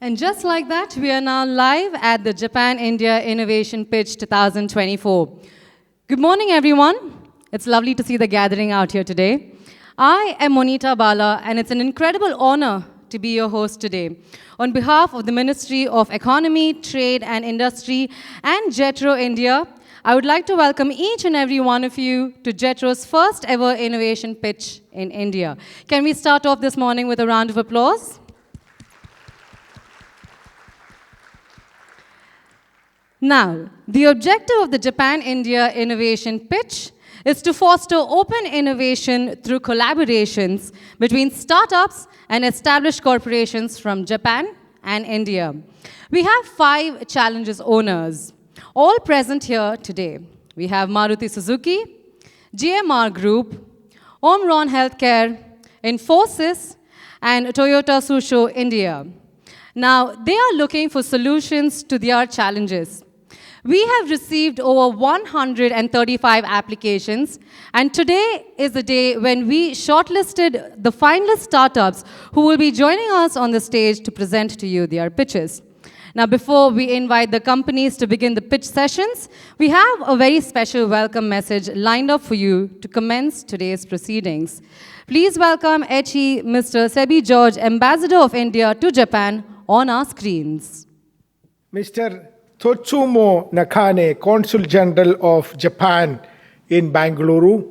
And just like that, we are now live at the Japan-India Innovation Pitch 2024. Good morning, everyone. It's lovely to see the gathering out here today. I am Monita Bala, and it's an incredible honor to be your host today. On behalf of the Ministry of Economy, Trade and Industry and JETRO India, I would like to welcome each and every one of you to JETRO's first ever innovation pitch in India. Can we start off this morning with a round of applause? Now, the objective of the Japan-India Innovation Pitch is to foster open innovation through collaborations between startups and established corporations from Japan and India. We have 5 challenges owners, all present here today. We have Maruti Suzuki, GMR Group, Omron Healthcare, Infosys, and Toyota Tsusho India. Now, they are looking for solutions to their challenges. We have received over 135 applications, and today is the day when we shortlisted the finalist startups who will be joining us on the stage to present to you their pitches. Now, before we invite the companies to begin the pitch sessions, we have a very special welcome message lined up for you to commence today's proceedings. Please welcome HE Mr. Sibi George, Ambassador of India to Japan, on our screens. Mr. Tsutomu NAKANE, Consul General of Japan in Bengaluru.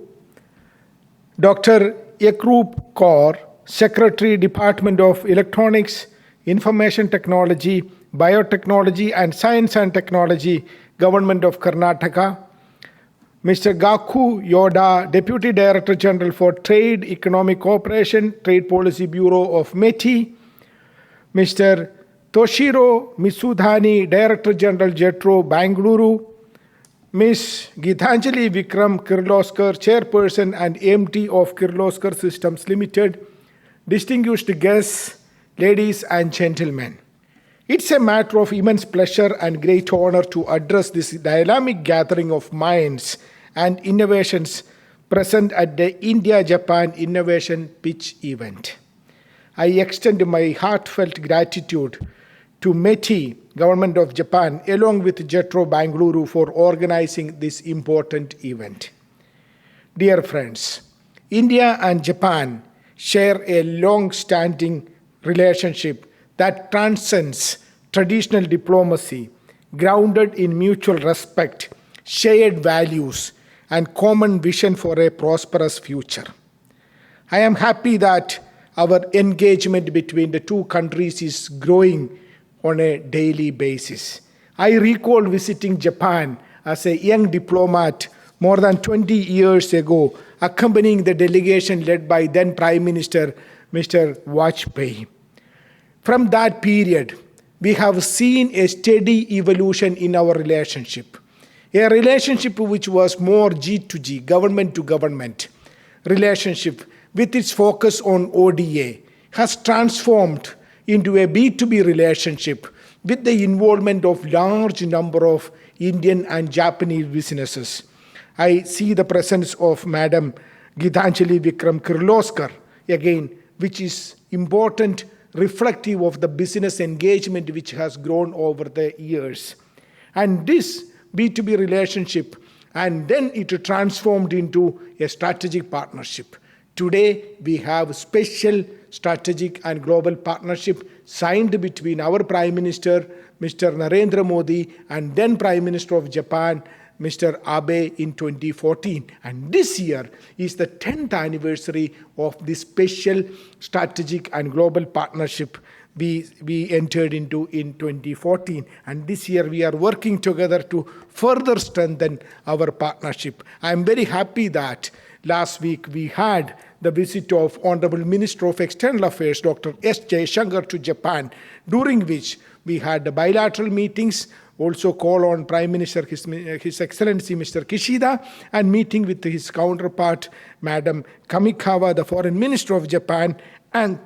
Dr. Yakup Kaur, Secretary, Department of Electronics, Information Technology, Biotechnology and Science and Technology, Government of Karnataka. Mr. Gaku, YODA, Deputy Director General for Trade, Economic Cooperation, Trade Policy Bureau of METI. Mr. Toshiro Misudhani, Director General JETRO, Bengaluru. Ms. Gitanjali Vikram Kirloskar, Chairperson and MD of Kirloskar Systems Limited. Distinguished guests, ladies and gentlemen. It's a matter of immense pleasure and great honor to address this dynamic gathering of minds and innovations present at the India-Japan Innovation Pitch event. I extend my heartfelt gratitude to METI, Government of Japan, along with JETRO Bengaluru for organizing this important event. Dear friends, India and Japan share a long-standing relationship that transcends traditional diplomacy, grounded in mutual respect, shared values, and common vision for a prosperous future. I am happy that our engagement between the two countries is growing on a daily basis. I recall visiting Japan as a young diplomat more than 20 years ago, accompanying the delegation led by then Prime Minister Mr. Vajpayee. From that period, we have seen a steady evolution in our relationship. A relationship which was more G2G, government to government relationship, with its focus on ODA, has transformed into a B2B relationship with the involvement of large number of Indian and Japanese businesses. I see the presence of Madam Gitanjali Vikram Kirloskar, again, which is important, reflective of the business engagement which has grown over the years. And this B2B relationship, and then it transformed into a strategic partnership. Today, we have special strategic and global partnership signed between our Prime Minister, Mr. Narendra Modi, and then Prime Minister of Japan, Mr. Abe, in 2014. And this year is the 10th anniversary of this special strategic and global partnership we entered into in 2014. And this year we are working together to further strengthen our partnership. I am very happy that last week we had the visit of Honorable Minister of External Affairs, Dr. S. Jaishankar, to Japan, during which we had bilateral meetings, also call on Prime Minister, His Excellency Mr. Kishida, and meeting with his counterpart, Madam Kamikawa, the Foreign Minister of Japan, and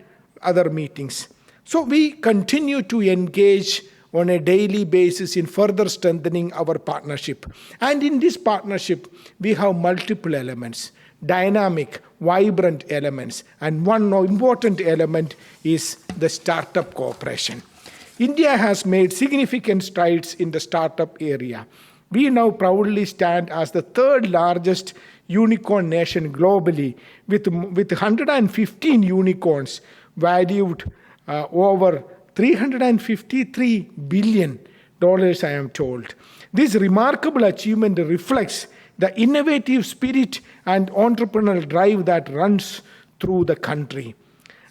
other meetings. So we continue to engage on a daily basis in further strengthening our partnership. And in this partnership, we have multiple elements, dynamic, vibrant elements. And one important element is the startup cooperation. India has made significant strides in the startup area. We now proudly stand as the third largest unicorn nation globally with 115 unicorns valued over $353 billion, I am told. This remarkable achievement reflects the innovative spirit and entrepreneurial drive that runs through the country.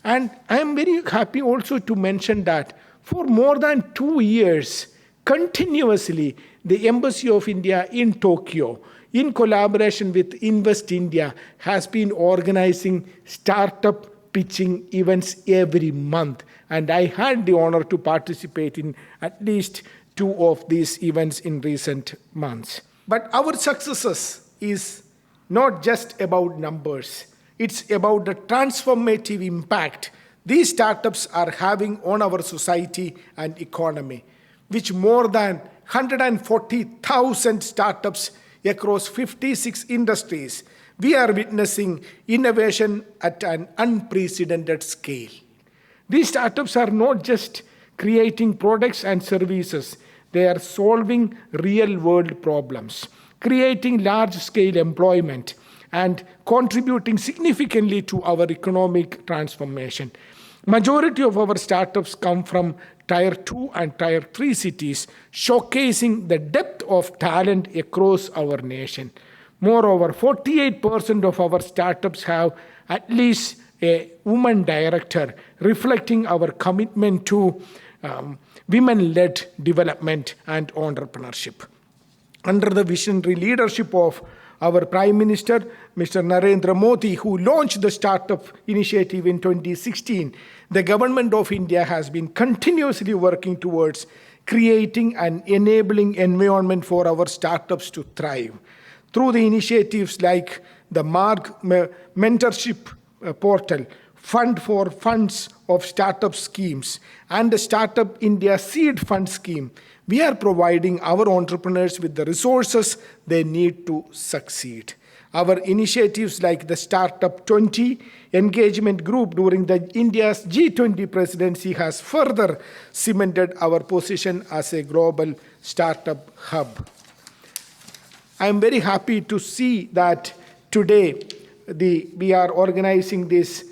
And I am very happy also to mention that for more than 2 years, continuously, the Embassy of India in Tokyo, in collaboration with Invest India, has been organizing startup pitching events every month. And I had the honor to participate in at least 2 of these events in recent months. But our successes is not just about numbers. It's about the transformative impact these startups are having on our society and economy, which more than 140,000 startups across 56 industries, we are witnessing innovation at an unprecedented scale. These startups are not just creating products and services, they are solving real-world problems, creating large-scale employment, and contributing significantly to our economic transformation. Majority of our startups come from Tier 2 and Tier 3 cities, showcasing the depth of talent across our nation. Moreover, 48% of our startups have at least a woman director, reflecting our commitment to women-led development and entrepreneurship. Under the visionary leadership of our Prime Minister, Mr. Narendra Modi, who launched the Startup Initiative in 2016, the Government of India has been continuously working towards creating an enabling environment for our startups to thrive. Through the initiatives like the MARG Mentorship Portal, Fund for Funds of Startup Schemes, and the Startup India Seed Fund Scheme, we are providing our entrepreneurs with the resources they need to succeed. Our initiatives like the Startup 20 engagement group during the India's G20 presidency has further cemented our position as a global startup hub. I am very happy to see that today we are organizing this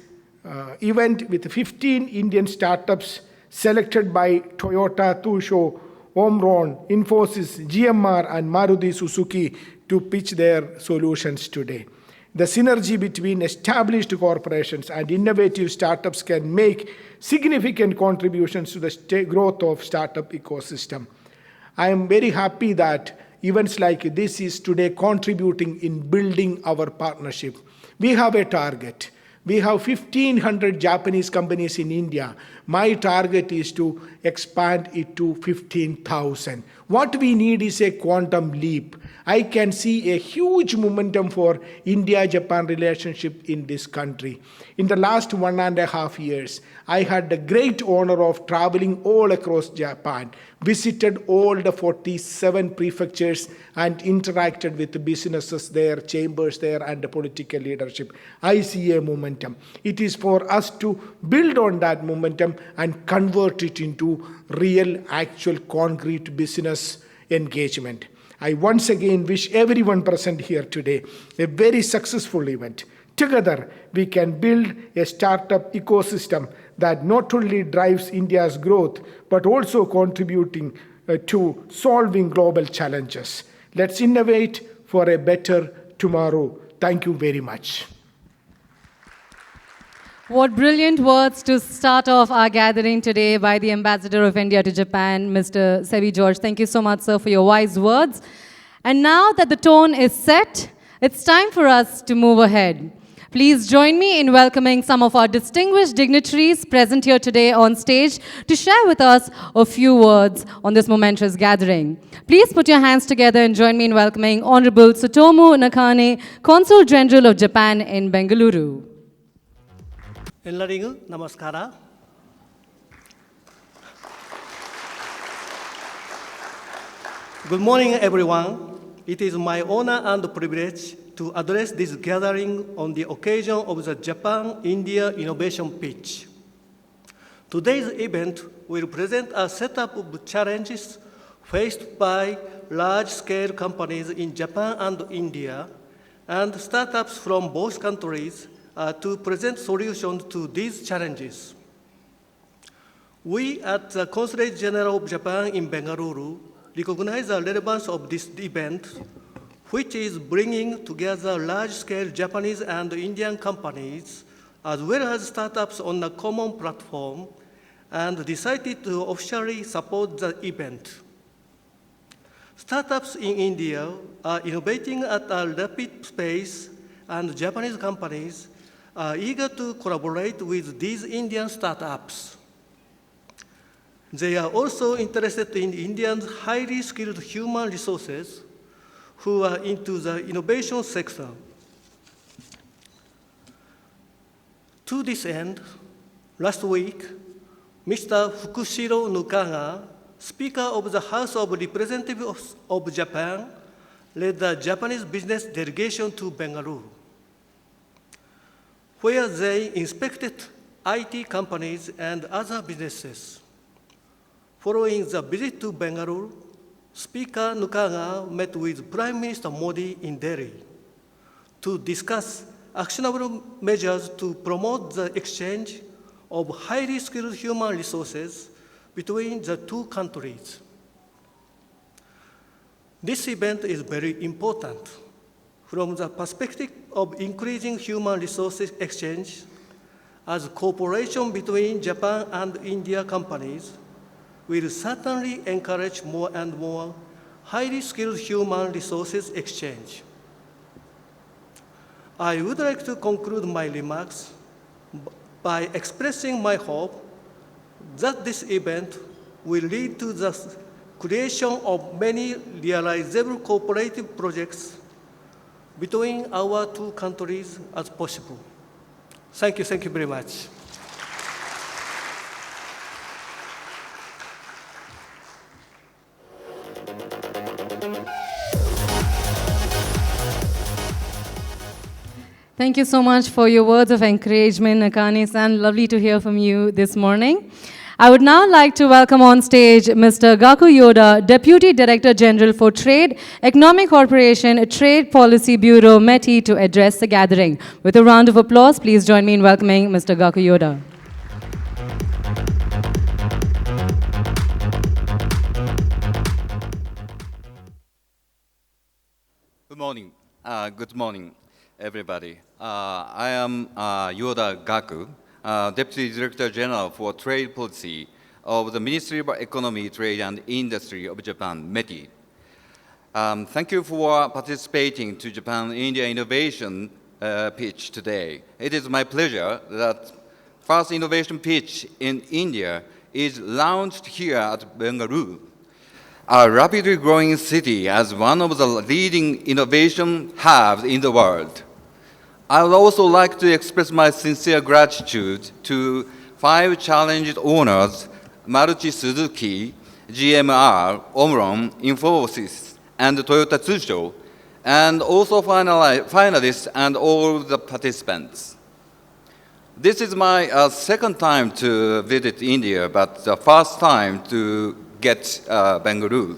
event with 15 Indian startups selected by Toyota, Tsusho, Omron, Infosys, GMR, and Maruti Suzuki to pitch their solutions today. The synergy between established corporations and innovative startups can make significant contributions to the growth of startup ecosystem. I am very happy that events like this is today contributing in building our partnership. We have a target. We have 1,500 Japanese companies in India. My target is to expand it to 15,000. What we need is a quantum leap. I can see a huge momentum for India-Japan relationship in this country. In the last 1.5 years, I had the great honor of traveling all across Japan, visited all the 47 prefectures, and interacted with the businesses there, chambers there, and the political leadership. I see a momentum. It is for us to build on that momentum and convert it into real, actual, concrete business engagement. I once again wish everyone present here today a very successful event. Together, we can build a startup ecosystem that not only drives India's growth, but also contributing to solving global challenges. Let's innovate for a better tomorrow. Thank you very much. What brilliant words to start off our gathering today by the Ambassador of India to Japan, Mr. Sibi George. Thank you so much, sir, for your wise words. And now that the tone is set, it's time for us to move ahead. Please join me in welcoming some of our distinguished dignitaries present here today on stage to share with us a few words on this momentous gathering. Please put your hands together and join me in welcoming Honorable Tsutomu NAKANE, Consul General of Japan in Bengaluru. ಎಲ್ಲರಿಗೂ ನಮಸ್ಕಾರ. Good morning, everyone. It is my honor and privilege to address this gathering on the occasion of the Japan-India Innovation Pitch. Today's event will present a set of challenges faced by large-scale companies in Japan and India, and startups from both countries to present solutions to these challenges. We at the Consulate General of Japan in Bengaluru recognize the relevance of this event, which is bringing together large-scale Japanese and Indian companies, as well as startups on a common platform, and decided to officially support the event. Startups in India are innovating at a rapid pace, and Japanese companies are eager to collaborate with these Indian startups. They are also interested in Indians' highly skilled human resources who are into the innovation sector. To this end, last week, Mr. Fukushiro Nukaga, Speaker of the House of Representatives of Japan, led the Japanese business delegation to Bengaluru, where they inspected IT companies and other businesses. Following the visit to Bengaluru, Speaker Nukaga met with Prime Minister Modi in Delhi to discuss actionable measures to promote the exchange of highly skilled human resources between the two countries. This event is very important from the perspective of increasing human resources exchange, as cooperation between Japan and India companies will certainly encourage more and more highly skilled human resources exchange. I would like to conclude my remarks by expressing my hope that this event will lead to the creation of many realizable cooperative projects between our two countries as possible. Thank you very much. Thank you so much for your words of encouragement, Nakane-san. Lovely to hear from you this morning. I would now like to welcome on stage Mr. Gaku YODA, Deputy Director General for Trade, Economic Cooperation, Trade Policy Bureau, METI, to address the gathering. With a round of applause, please join me in welcoming Mr. Gaku YODA. Good morning, everybody. I am YODA Gaku, Deputy Director General for Trade Policy of the Ministry of Economy, Trade and Industry of Japan, METI. Thank you for participating to Japan-India Innovation Pitch today. It is my pleasure that first innovation pitch in India is launched here at Bengaluru, a rapidly growing city as one of the leading innovation hubs in the world. I would also like to express my sincere gratitude to 5 challenged owners, Maruti Suzuki, GMR, Omron, Infosys, and Toyota Tsusho, and also finalists and all the participants. This is my second time to visit India, but the first time to get Bengaluru,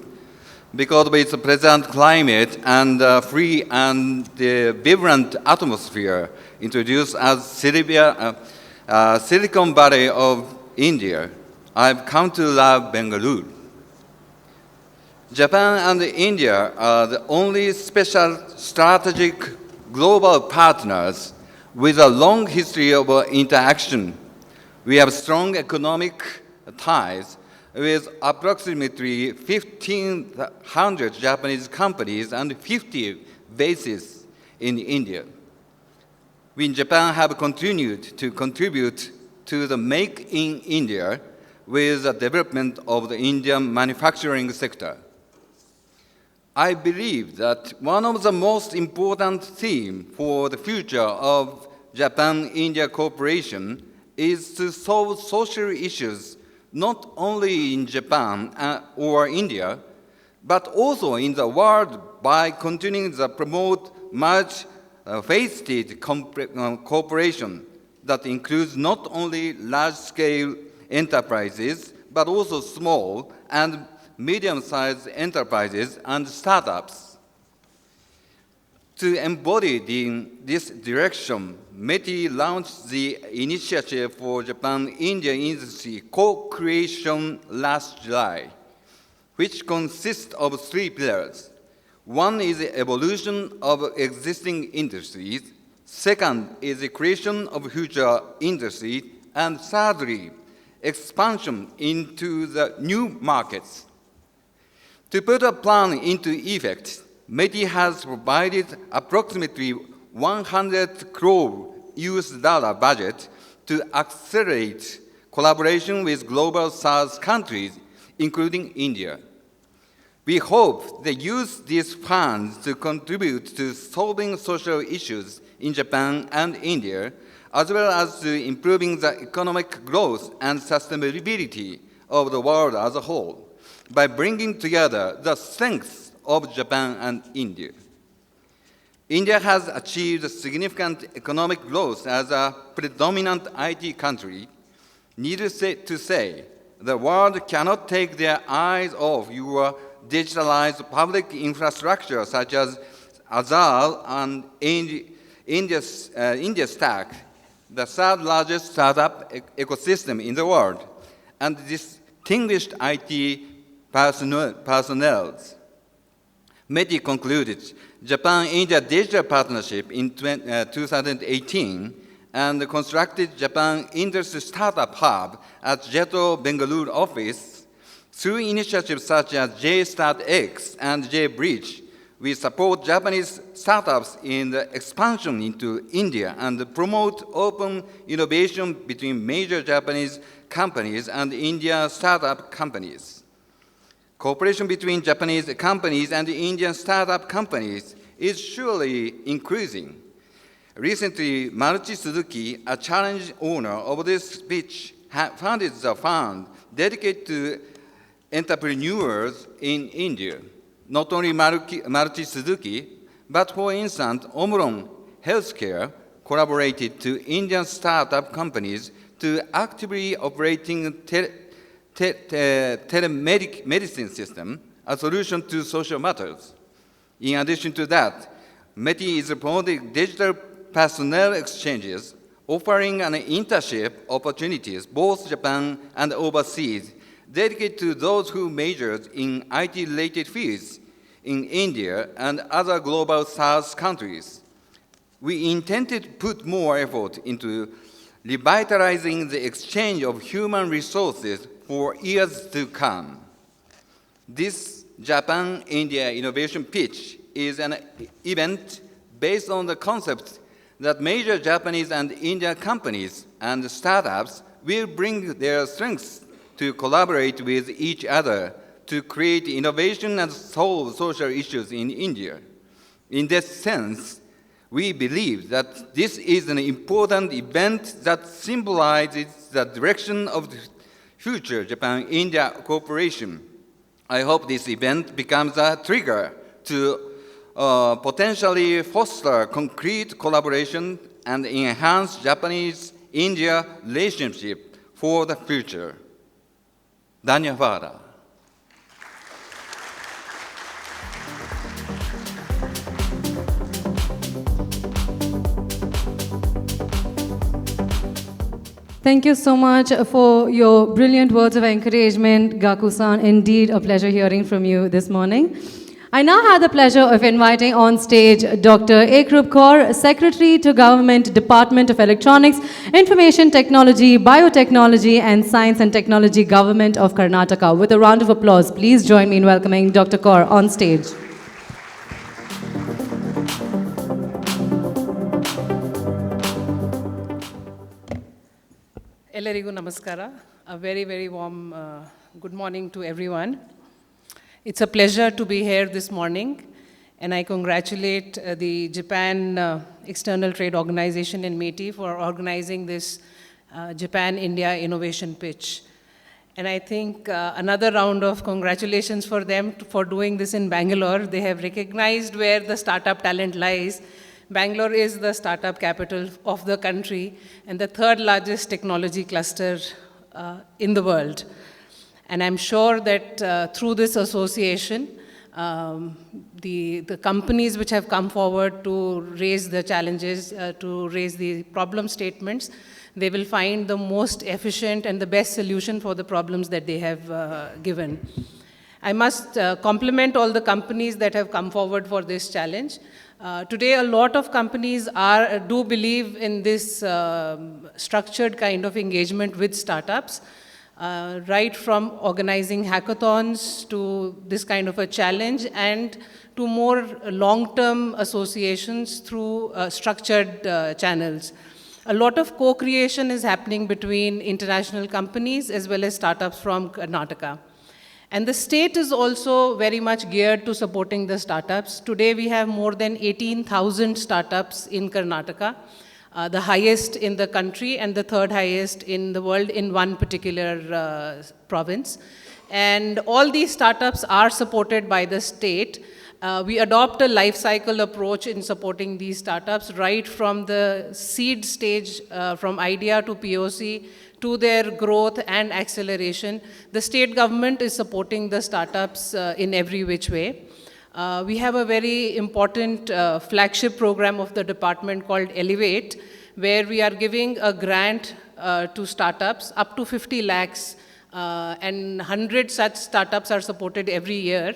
because of its pleasant climate and free and vibrant atmosphere introduced as Silicon Valley of India. I've come to love Bengaluru. Japan and India are the only special strategic global partners with a long history of interaction. We have strong economic ties with approximately 1,500 Japanese companies and 50 bases in India. We in Japan have continued to contribute to the Make in India with the development of the Indian manufacturing sector. I believe that one of the most important themes for the future of Japan-India cooperation is to solve social issues not only in Japan or India, but also in the world by continuing to promote multi-faceted cooperation that includes not only large-scale enterprises, but also small and medium-sized enterprises and startups. To embody this direction, METI launched the initiative for Japan-India industry co-creation last July, which consists of 3 pillars. One is the evolution of existing industries. Second is the creation of future industries. And thirdly, expansion into the new markets. To put a plan into effect, METI has provided approximately 100 crore US dollar budget to accelerate collaboration with global South countries, including India. We hope they use these funds to contribute to solving social issues in Japan and India, as well as to improving the economic growth and sustainability of the world as a whole, by bringing together the strengths of Japan and India. India has achieved significant economic growth as a predominant IT country. Needless to say, the world cannot take their eyes off your digitalized public infrastructure such as Azure and India's Stack, the 3rd largest startup ecosystem in the world, and distinguished IT personnel. METI concluded Japan-India Digital Partnership in 2018 and constructed Japan Industry Startup Hub at JETRO Bengaluru office. Through initiatives such as J-StartX and J-Bridge, we support Japanese startups in the expansion into India and promote open innovation between major Japanese companies and Indian startup companies. Cooperation between Japanese companies and Indian startup companies is surely increasing. Recently, Maruti Suzuki, a challenge owner of this pitch, founded the fund dedicated to entrepreneurs in India. Not only Maruti Suzuki, but for instance, Omron Healthcare collaborated to Indian startup companies to actively operating telemedicine system, a solution to social matters. In addition to that, METI is promoting digital personnel exchanges, offering an internship opportunities, both Japan and overseas, dedicated to those who majored in IT-related fields in India and other global South countries. We intended to put more effort into revitalizing the exchange of human resources for years to come. This Japan-India Innovation Pitch is an event based on the concept that major Japanese and Indian companies and startups will bring their strengths to collaborate with each other to create innovation and solve social issues in India. In this sense, we believe that this is an important event that symbolizes the direction of the future Japan-India cooperation. I hope this event becomes a trigger to potentially foster concrete collaboration and enhance Japanese-India relationship for the future. Dhanyavada. Thank you so much for your brilliant words of encouragement, Gaku-san. Indeed, a pleasure hearing from you this morning. I now have the pleasure of inviting on stage Dr. Ekrup Kaur, Secretary to Government Department of Electronics, Information Technology, Biotechnology and Science and Technology, Government of Karnataka. With a round of applause, please join me in welcoming Dr. Kaur on stage. Ellarigu namaskara. A very, very warm good morning to everyone. It's a pleasure to be here this morning, and I congratulate the Japan External Trade Organization and METI for organizing this Japan-India Innovation Pitch. And I think another round of congratulations for them for doing this in Bangalore. They have recognized where the startup talent lies. Bangalore is the startup capital of the country and the 3rd largest technology cluster in the world. And I'm sure that through this association, the companies which have come forward to raise the challenges, to raise the problem statements, they will find the most efficient and the best solution for the problems that they have given. I must compliment all the companies that have come forward for this challenge. Today, a lot of companies do believe in this structured kind of engagement with startups, right from organizing hackathons to this kind of a challenge and to more long-term associations through structured channels. A lot of co-creation is happening between international companies as well as startups from Karnataka. And the state is also very much geared to supporting the startups. Today we have more than 18,000 startups in Karnataka, the highest in the country and the third highest in the world in one particular province. And all these startups are supported by the state. We adopt a life cycle approach in supporting these startups right from the seed stage, from idea to POC, to their growth and acceleration. The state government is supporting the startups in every which way. We have a very important flagship program of the department called Elevate, where we are giving a grant to startups up to 50 lakhs, and 100 such startups are supported every year.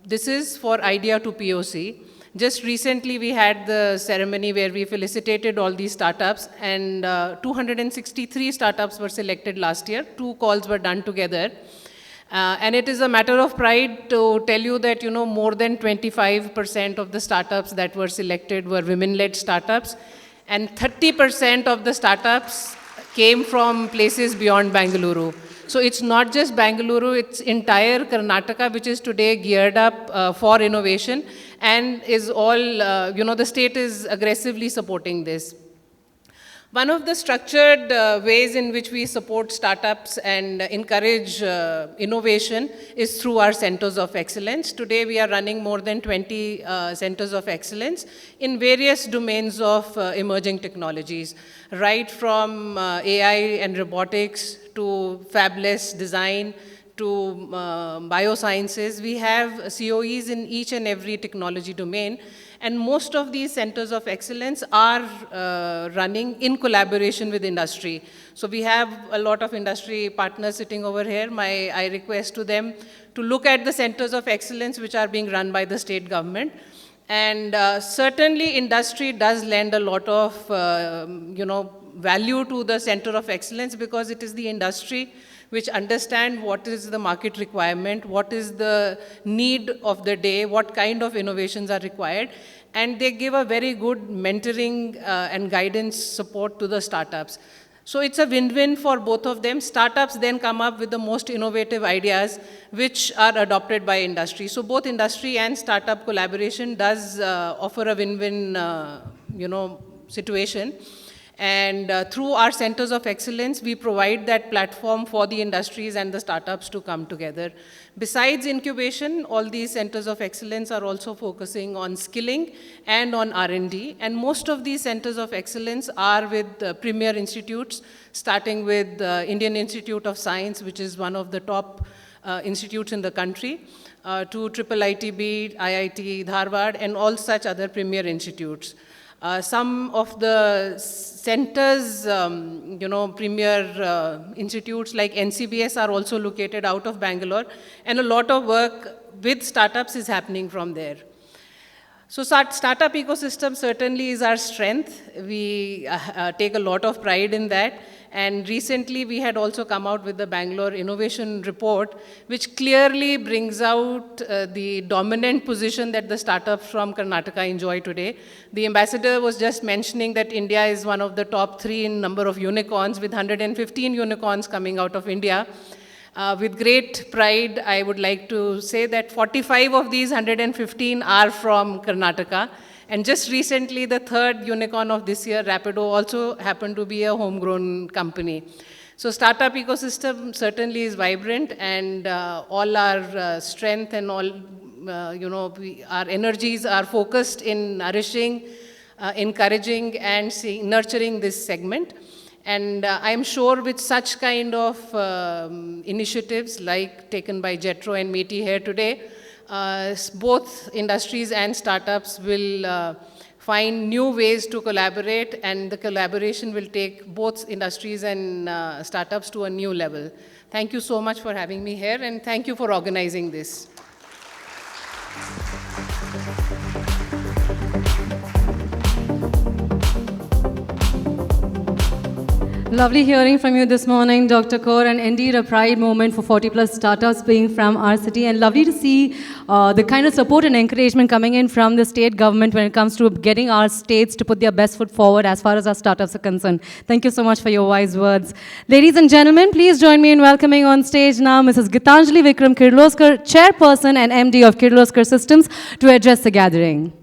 This is for idea to POC. Just recently, we had the ceremony where we felicitated all these startups, and 263 startups were selected last year. 2 calls were done together. And it is a matter of pride to tell you that, more than 25% of the startups that were selected were women-led startups, and 30% of the startups came from places beyond Bengaluru. So it's not just Bengaluru, it's entire Karnataka, which is today geared up for innovation, and is all, the state is aggressively supporting this. One of the structured ways in which we support startups and encourage innovation is through our centers of excellence. Today we are running more than 20 centers of excellence in various domains of emerging technologies, right from AI and robotics to fabless design to biosciences. We have COEs in each and every technology domain. And most of these centers of excellence are running in collaboration with industry. So we have a lot of industry partners sitting over here. I request to them to look at the centers of excellence which are being run by the state government. And certainly industry does lend a lot of value to the center of excellence, because it is the industry which understand what is the market requirement, what is the need of the day, what kind of innovations are required, and they give a very good mentoring and guidance support to the startups. So it's a win-win for both of them. Startups then come up with the most innovative ideas which are adopted by industry. So both industry and startup collaboration does offer a win-win situation. And through our centers of excellence, we provide that platform for the industries and the startups to come together. Besides incubation, all these centers of excellence are also focusing on skilling and on R&D. And most of these centers of excellence are with premier institutes, starting with Indian Institute of Science, which is one of the top institutes in the country, to IIITB, IIT Dharwad, and all such other premier institutes. Some of the centers, premier institutes like NCBS are also located out of Bangalore, and a lot of work with startups is happening from there. So startup ecosystem certainly is our strength. We take a lot of pride in that. And recently we had also come out with the Bangalore Innovation Report, which clearly brings out the dominant position that the startups from Karnataka enjoy today. The ambassador was just mentioning that India is one of the top 3 in number of unicorns, with 115 unicorns coming out of India. With great pride, I would like to say that 45 of these 115 are from Karnataka. And just recently, the 3rd unicorn of this year, Rapido, also happened to be a homegrown company. So startup ecosystem certainly is vibrant, and all our strength and all, our energies are focused in nourishing, encouraging, and nurturing this segment. And I'm sure with such kind of initiatives like taken by JETRO and METI here today, both industries and startups will find new ways to collaborate, and the collaboration will take both industries and startups to a new level. Thank you so much for having me here, and thank you for organizing this. Lovely hearing from you this morning, Dr. Kaur, and indeed a pride moment for 40+ startups being from our city, and lovely to see the kind of support and encouragement coming in from the state government when it comes to getting our states to put their best foot forward as far as our startups are concerned. Thank you so much for your wise words. Ladies and gentlemen, please join me in welcoming on stage now Mrs. Gitanjali Vikram Kirloskar, Chairperson and MD of Kirloskar Systems, to address the gathering.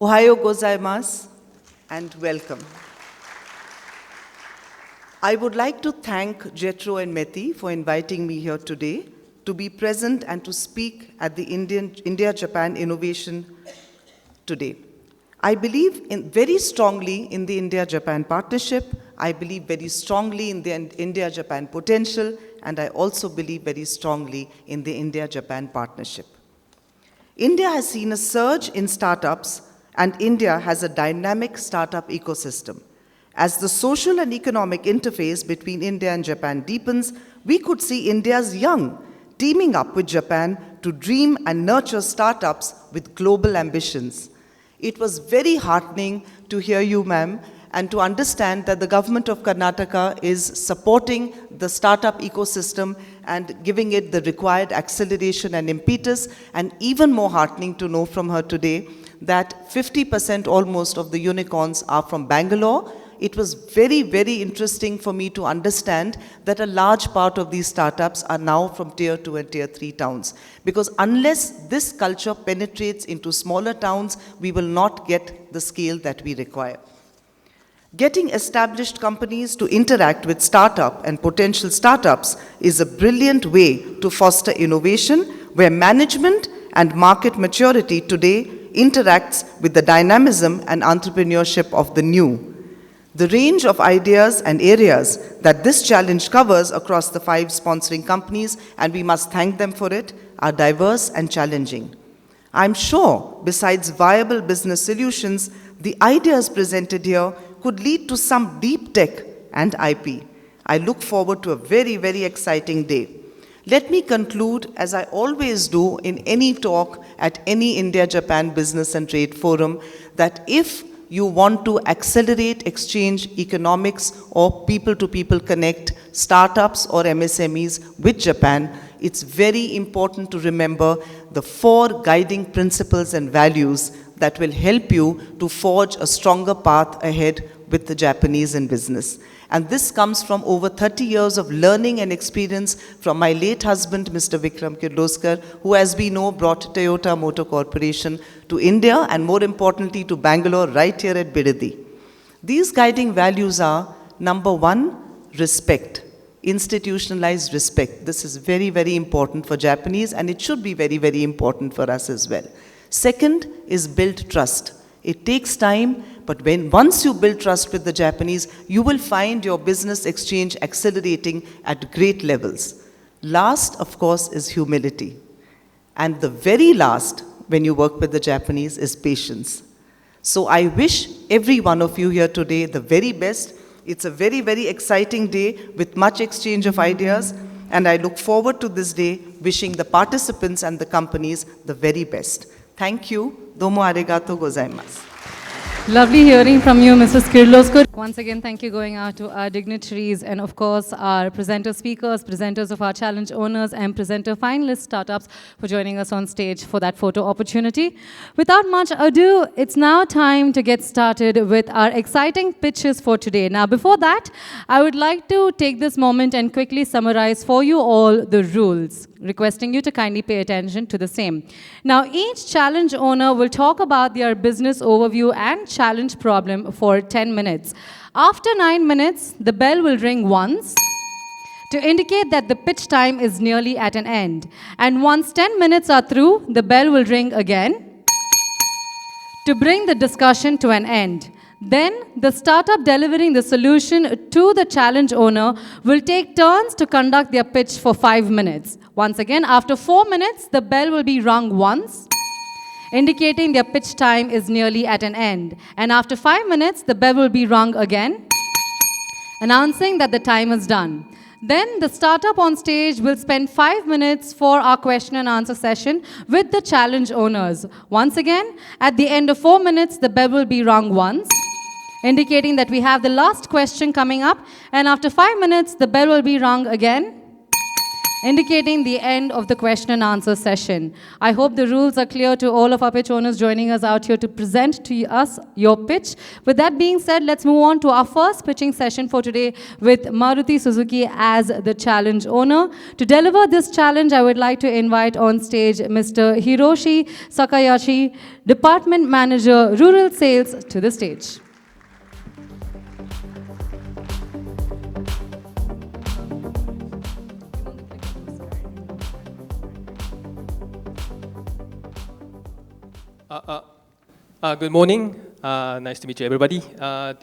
Ohayo gozaimasu and welcome. I would like to thank JETRO and METI for inviting me here today to be present and to speak at the India-Japan Innovation today. I believe very strongly in the India-Japan partnership. I believe very strongly in the India-Japan potential, and I also believe very strongly in the India-Japan partnership. India has seen a surge in startups, and India has a dynamic startup ecosystem. As the social and economic interface between India and Japan deepens, we could see India's young teaming up with Japan to dream and nurture startups with global ambitions. It was very heartening to hear you, ma'am, and to understand that the government of Karnataka is supporting the startup ecosystem and giving it the required acceleration and impetus, and even more heartening to know from her today that 50% almost of the unicorns are from Bangalore. It was very, very interesting for me to understand that a large part of these startups are now from Tier 2 and Tier 3 towns. Because unless this culture penetrates into smaller towns, we will not get the scale that we require. Getting established companies to interact with startup and potential startups is a brilliant way to foster innovation, where management and market maturity today interacts with the dynamism and entrepreneurship of the new. The range of ideas and areas that this challenge covers across the 5 sponsoring companies, and we must thank them for it, are diverse and challenging. I'm sure, besides viable business solutions, the ideas presented here could lead to some deep tech and IP. I look forward to a very, very exciting day. Let me conclude, as I always do in any talk at any India-Japan Business and Trade Forum, that if you want to accelerate exchange economics or people-to-people connect startups or MSMEs with Japan, it's very important to remember the 4 guiding principles and values that will help you to forge a stronger path ahead with the Japanese in business. And this comes from over 30 years of learning and experience from my late husband, Mr. Vikram Kirloskar, who, as we know, brought Toyota Motor Corporation to India and, more importantly, to Bangalore, right here at Bidadi. These guiding values are, number 1, respect. Institutionalized respect. This is very, very important for Japanese, and it should be very, very important for us as well. Second is build trust. It takes time, but once you build trust with the Japanese, you will find your business exchange accelerating at great levels. Last, of course, is humility. And the very last, when you work with the Japanese, is patience. So I wish every one of you here today the very best. It's a very, very exciting day with much exchange of ideas, and I look forward to this day, wishing the participants and the companies the very best. Thank you. Domo arigato gozaimasu. Lovely hearing from you, Mrs. Kirloskar. Once again, thank you going out to our dignitaries and, of course, our presenter speakers, presenters of our challenge owners, and presenter finalist startups for joining us on stage for that photo opportunity. Without much ado, it's now time to get started with our exciting pitches for today. Now, before that, I would like to take this moment and quickly summarize for you all the rules, requesting you to kindly pay attention to the same. Now, each challenge owner will talk about their business overview and challenge problem for 10 minutes. After 9 minutes, the bell will ring once, to indicate that the pitch time is nearly at an end. And once 10 minutes are through, the bell will ring again to bring the discussion to an end. Then, the startup delivering the solution to the challenge owner will take turns to conduct their pitch for 5 minutes. Once again, after 4 minutes, the bell will be rung once, indicating their pitch time is nearly at an end. And after 5 minutes, the bell will be rung again, announcing that the time is done. Then the startup on stage will spend 5 minutes for our question and answer session with the challenge owners. Once again, at the end of 4 minutes, the bell will be rung once, indicating that we have the last question coming up. And after 5 minutes, the bell will be rung again, indicating the end of the question and answer session. I hope the rules are clear to all of our pitch owners joining us out here to present to us your pitch. With that being said, let's move on to our first pitching session for today with Maruti Suzuki as the challenge owner. To deliver this challenge, I would like to invite on stage Mr. Hiroshi Sakayashi, Department Manager, Rural Sales, to the stage. Good morning. Nice to meet you, everybody.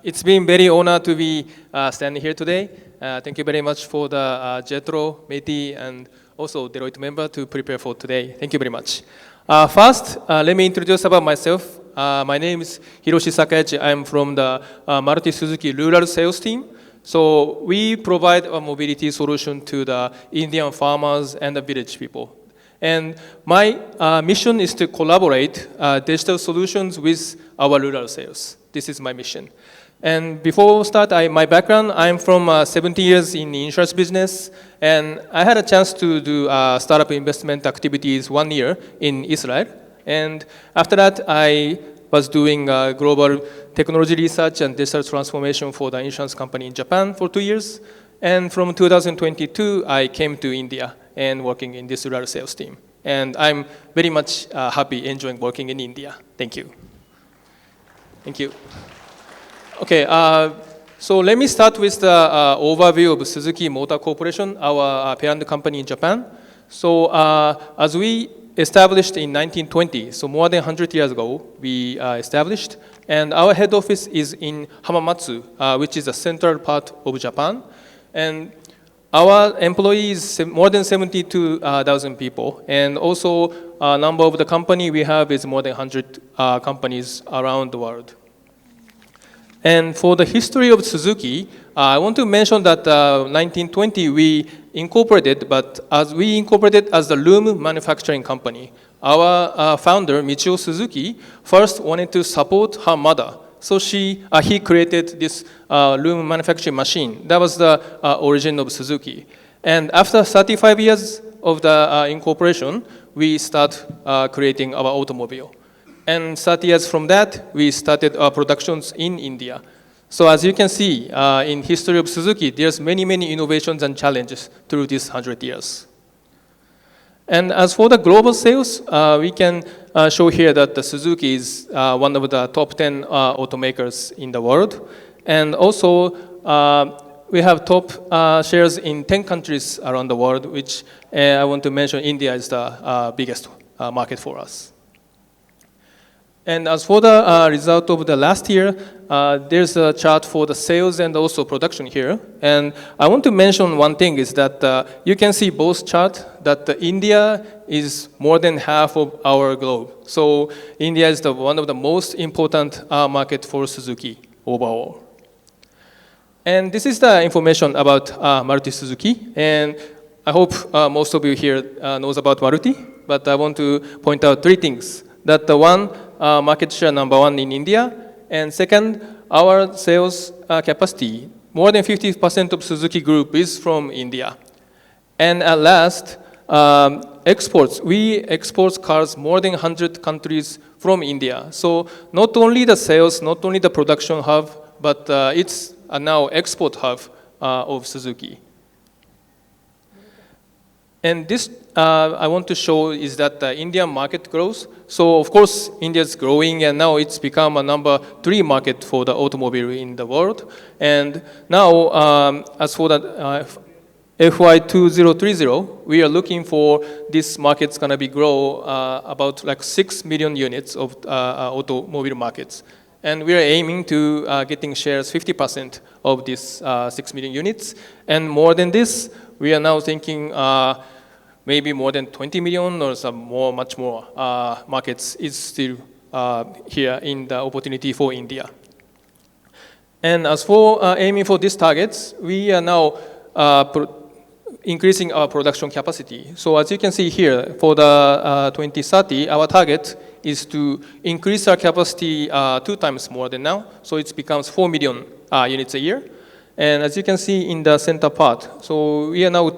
It's been very honor to be standing here today. Thank you very much for the JETRO, METI, and also Deloitte member to prepare for today. Thank you very much. First, let me introduce about myself. My name is Hiroshi Sakayashi. I'm from the Maruti Suzuki Rural Sales team. So we provide a mobility solution to the Indian farmers and the village people. And my mission is to collaborate digital solutions with our rural sales. This is my mission. And before we start, my background, I'm from 70 years in the insurance business, and I had a chance to do startup investment activities 1 year in Israel. And after that, I was doing global technology research and digital transformation for the insurance company in Japan for 2 years. And from 2022, I came to India and working in this rural sales team. And I'm very much happy enjoying working in India. Thank you. Thank you. Okay, so let me start with the overview of Suzuki Motor Corporation, our parent company in Japan. So as we established in 1920, so more than 100 years ago, we established. And our head office is in Hamamatsu, which is the central part of Japan. And our employees, more than 72,000 people, and also number of the company we have is more than 100 companies around the world. And for the history of Suzuki, I want to mention that 1920 we incorporated, but as we incorporated as the loom manufacturing company. Our founder, Michio Suzuki, first wanted to support her mother. So he created this loom manufacturing machine. That was the origin of Suzuki. And after 35 years of the incorporation, we start creating our automobile. And 30 years from that, we started our productions in India. So as you can see, in history of Suzuki, there's many, many innovations and challenges through these 100 years. And as for the global sales, we can show here that the Suzuki is one of the top 10 automakers in the world. And also, we have top shares in 10 countries around the world, which I want to mention India is the biggest market for us. And as for the result of the last year, there's a chart for the sales and also production here. And I want to mention one thing is that you can see both charts that India is more than half of our globe. So India is one of the most important market for Suzuki overall. And this is the information about Maruti Suzuki. And I hope most of you here knows about Maruti, but I want to point out 3 things. That the one, market share #1 in India, and second, our sales capacity. More than 50% of Suzuki Group is from India. And at last, exports. We export cars more than 100 countries from India. So not only the sales, not only the production hub, but it's now export hub of Suzuki. And this I want to show is that the Indian market grows. So of course, India is growing, and now it's become a number 3 market for the automobile in the world. And now, as for the FY 2030, we are looking for this market's gonna be grow about like 6 million units of automobile markets. And we are aiming to getting shares 50% of this 6 million units. And more than this, we are now thinking maybe more than 20 million or some more, much more markets is still here in the opportunity for India. And as for aiming for these targets, we are now increasing our production capacity. So as you can see here, for the 2030, our target is to increase our capacity 2 times more than now. So it becomes 4 million units a year. And as you can see in the center part, so we are now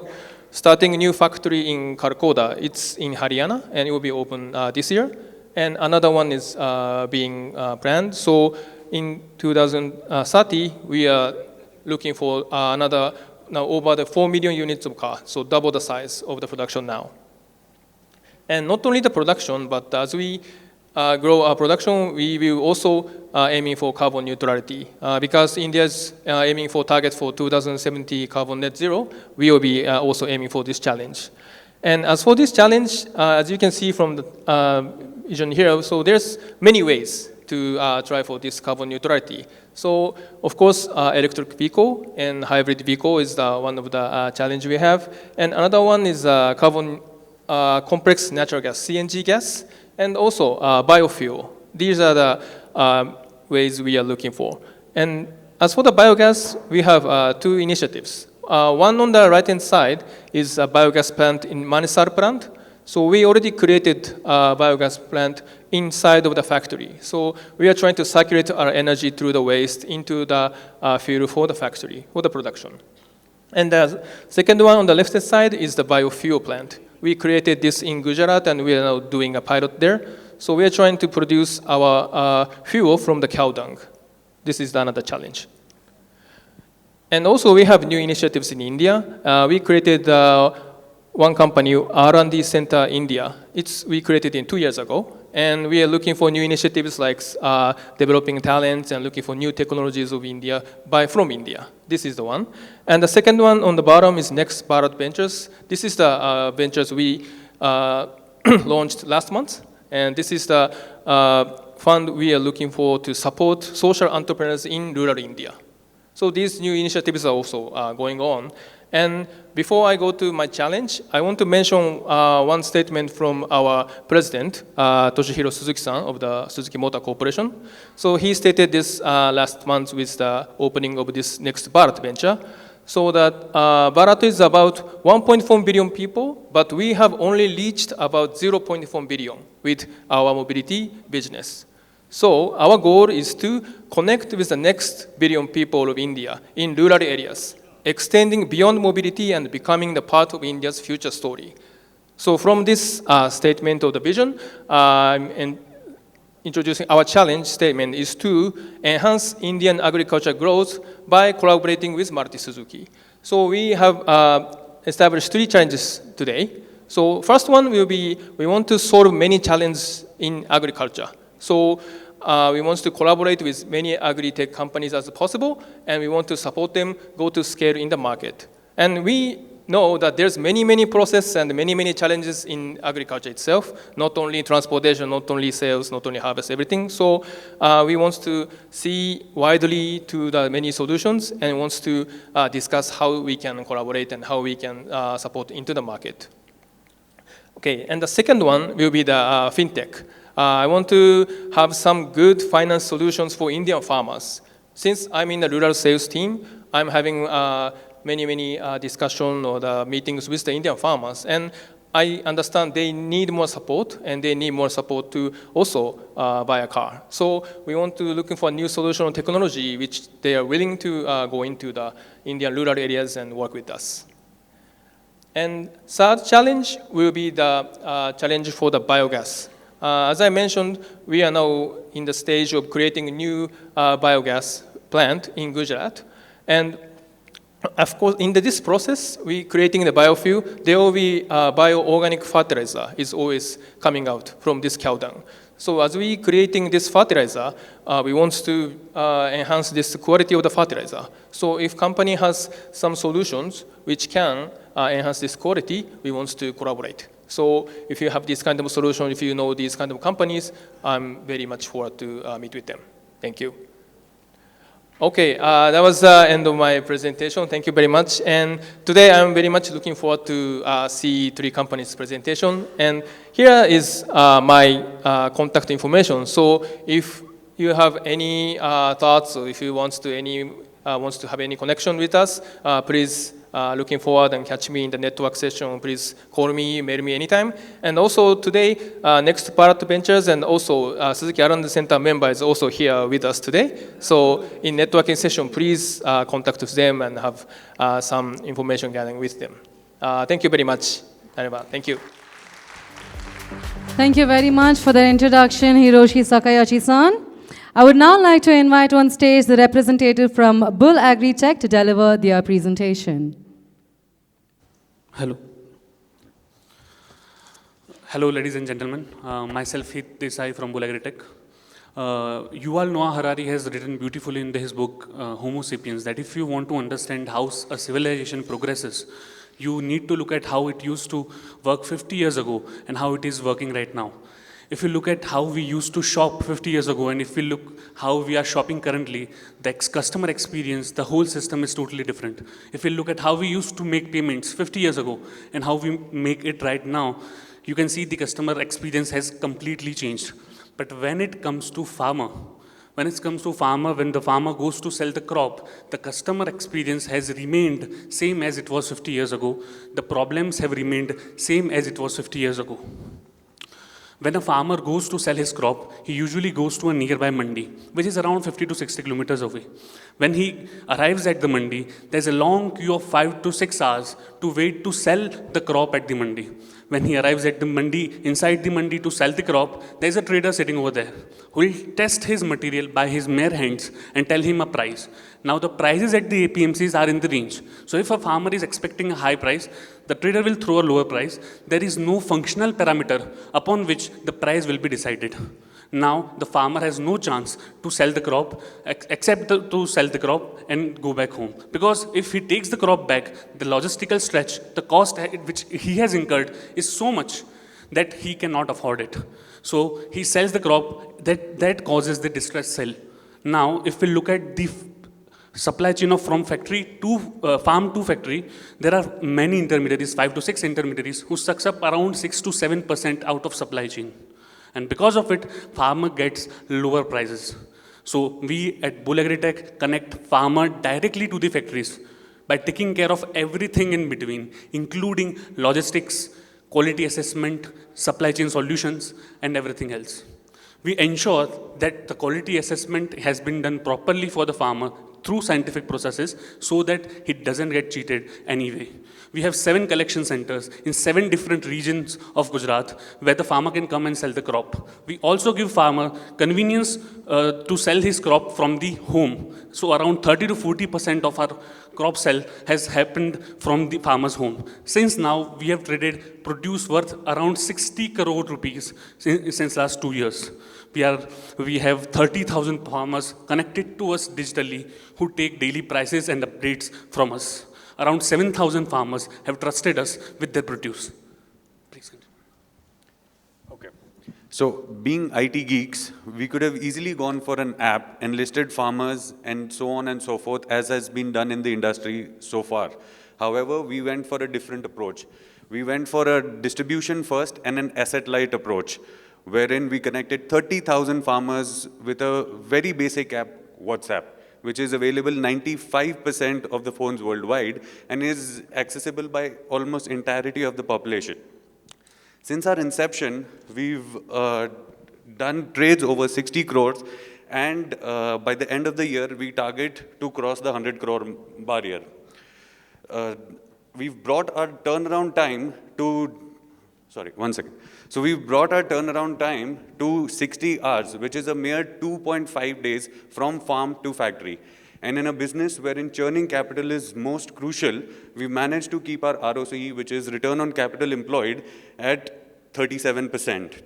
starting a new factory in Karkoda. It's in Haryana, and it will be open this year. And another one is being planned. So in 2030, we are looking for another, now over the 4 million units of car, so double the size of the production now. And not only the production, but as we grow our production, we will also aiming for carbon neutrality. Because India is aiming for target for 2070 carbon net zero, we will be also aiming for this challenge. And as for this challenge, as you can see from the vision here, so there's many ways to try for this carbon neutrality. So, of course, electric vehicle and hybrid vehicle is one of the challenge we have. And another one is carbon complex natural gas, CNG gas, and also biofuel. These are the ways we are looking for. And as for the biogas, we have 2 initiatives. One on the right-hand side is a biogas plant in Manisar plant. So we already created a biogas plant inside of the factory. So we are trying to circulate our energy through the waste into the fuel for the factory, for the production. And the second one on the left side is the biofuel plant. We created this in Gujarat, and we are now doing a pilot there. So we are trying to produce our fuel from the cow dung. This is another challenge. And also we have new initiatives in India. We created one company, R&D Center India. We created it 2 years ago. And we are looking for new initiatives like developing talents and looking for new technologies of India from India. This is the one. And the second one on the bottom is Next Bharat Ventures. This is the ventures we launched last month. And this is the fund we are looking for to support social entrepreneurs in rural India. So these new initiatives are also going on. And before I go to my challenge, I want to mention one statement from our president, Toshihiro Suzuki-san of the Suzuki Motor Corporation. So he stated this last month with the opening of this Next Bharat venture. So that Bharat is about 1.4 billion people, but we have only reached about 0.4 billion with our mobility business. So our goal is to connect with the next billion people of India in rural areas, extending beyond mobility and becoming the part of India's future story. So from this statement of the vision, and introducing our challenge statement is to enhance Indian agriculture growth by collaborating with Maruti Suzuki. So we have established 3 challenges today. So first one will be, we want to solve many challenges in agriculture. So we want to collaborate with many agri-tech companies as possible, and we want to support them go to scale in the market. And we know that there's many processes and many challenges in agriculture itself, not only transportation, not only sales, not only harvest, everything. So we want to see widely to the many solutions and wants to discuss how we can collaborate and how we can support into the market. Okay, and the second one will be the fintech. I want to have some good finance solutions for Indian farmers. Since I'm in the rural sales team, I'm having many discussions or the meetings with the Indian farmers. And I understand they need more support, and they need more support to also buy a car. So we want to looking for a new solution or technology which they are willing to go into the Indian rural areas and work with us. And third challenge will be the challenge for the biogas. As I mentioned, we are now in the stage of creating a new biogas plant in Gujarat. And of course, in this process, we creating the biofuel, there will be bio-organic fertilizer is always coming out from this cow dung. So as we creating this fertilizer, we want to enhance this quality of the fertilizer. So if company has some solutions which can enhance this quality, we want to collaborate. So if you have this kind of solution, if you know these kind of companies, I'm very much forward to meet with them. Thank you. Okay, that was the end of my presentation. Thank you very much. And today I'm very much looking forward to see three companies' presentation. And here is my contact information. So if you have any thoughts, or if you want to have any connection with us, please looking forward and catch me in the network session. Please call me, mail me anytime. And also today, next Parat Ventures and also Suzuki R&D Center member is also here with us today. So in networking session, please contact them and have some information gathering with them. Thank you very much. Thank you. Thank you very much for the introduction, Hiroshi Sakayachi-san. I would now like to invite on stage the representative from Bull Agritech to deliver their presentation. Hello. Hello, ladies and gentlemen. Myself, Hit Desai from Bull Agritech. Yuval Noah Harari has written beautifully in his book, Homo Sapiens, that if you want to understand how a civilization progresses, you need to look at how it used to work 50 years ago and how it is working right now. If you look at how we used to shop 50 years ago, and if we look how we are shopping currently, the customer experience, the whole system is totally different. If we look at how we used to make payments 50 years ago and how we make it right now, you can see the customer experience has completely changed. But when it comes to farmer, when the farmer goes to sell the crop, the customer experience has remained same as it was 50 years ago. The problems have remained same as it was 50 years ago. When a farmer goes to sell his crop, he usually goes to a nearby mandi, which is around 50 to 60 kilometers away. When he arrives at the mandi, there's a long queue of 5 to 6 hours to wait to sell the crop at the mandi. When he arrives at the mandi, inside the mandi to sell the crop, there's a trader sitting over there who will test his material by his mere hands and tell him a price. Now the prices at the APMCs are in the range. So if a farmer is expecting a high price, the trader will throw a lower price. There is no functional parameter upon which the price will be decided. Now the farmer has no chance to sell the crop except to sell the crop and go back home. Because if he takes the crop back, the logistical stretch, the cost which he has incurred is so much that he cannot afford it. So he sells the crop, that causes the distress sale. Now if we look at the supply chain of from factory to farm to factory, there are many intermediaries, 5 to 6 intermediaries who sucks up around 6 to 7% out of supply chain. And because of it, farmer gets lower prices. So we at Bull Agritech connect farmer directly to the factories by taking care of everything in between, including logistics, quality assessment, supply chain solutions, and everything else. We ensure that the quality assessment has been done properly for the farmer through scientific processes so that he doesn't get cheated anyway. We have 7 collection centers in 7 different regions of Gujarat where the farmer can come and sell the crop. We also give farmer convenience to sell his crop from the home. So around 30 to 40% of our crop sale has happened from the farmer's home. Since now, we have traded produce worth around 60 crore rupees since last 2 years. We have 30,000 farmers connected to us digitally who take daily prices and updates from us. Around 7,000 farmers have trusted us with their produce. Please continue. Okay. So being IT geeks, we could have easily gone for an app, enlisted farmers, and so on and so forth, as has been done in the industry so far. However, we went for a different approach. We went for a distribution first and an asset-light approach, wherein we connected 30,000 farmers with a very basic app, WhatsApp, which is available 95% of the phones worldwide and is accessible by almost entirety of the population. Since our inception, we've done trades over 60 crores, and by the end of the year, we target to cross the 100 crore barrier. We've brought our turnaround time to, So we've brought our turnaround time to 60 hours, which is a mere 2.5 days from farm to factory. And in a business wherein churning capital is most crucial, we managed to keep our ROCE, which is return on capital employed, at 37%.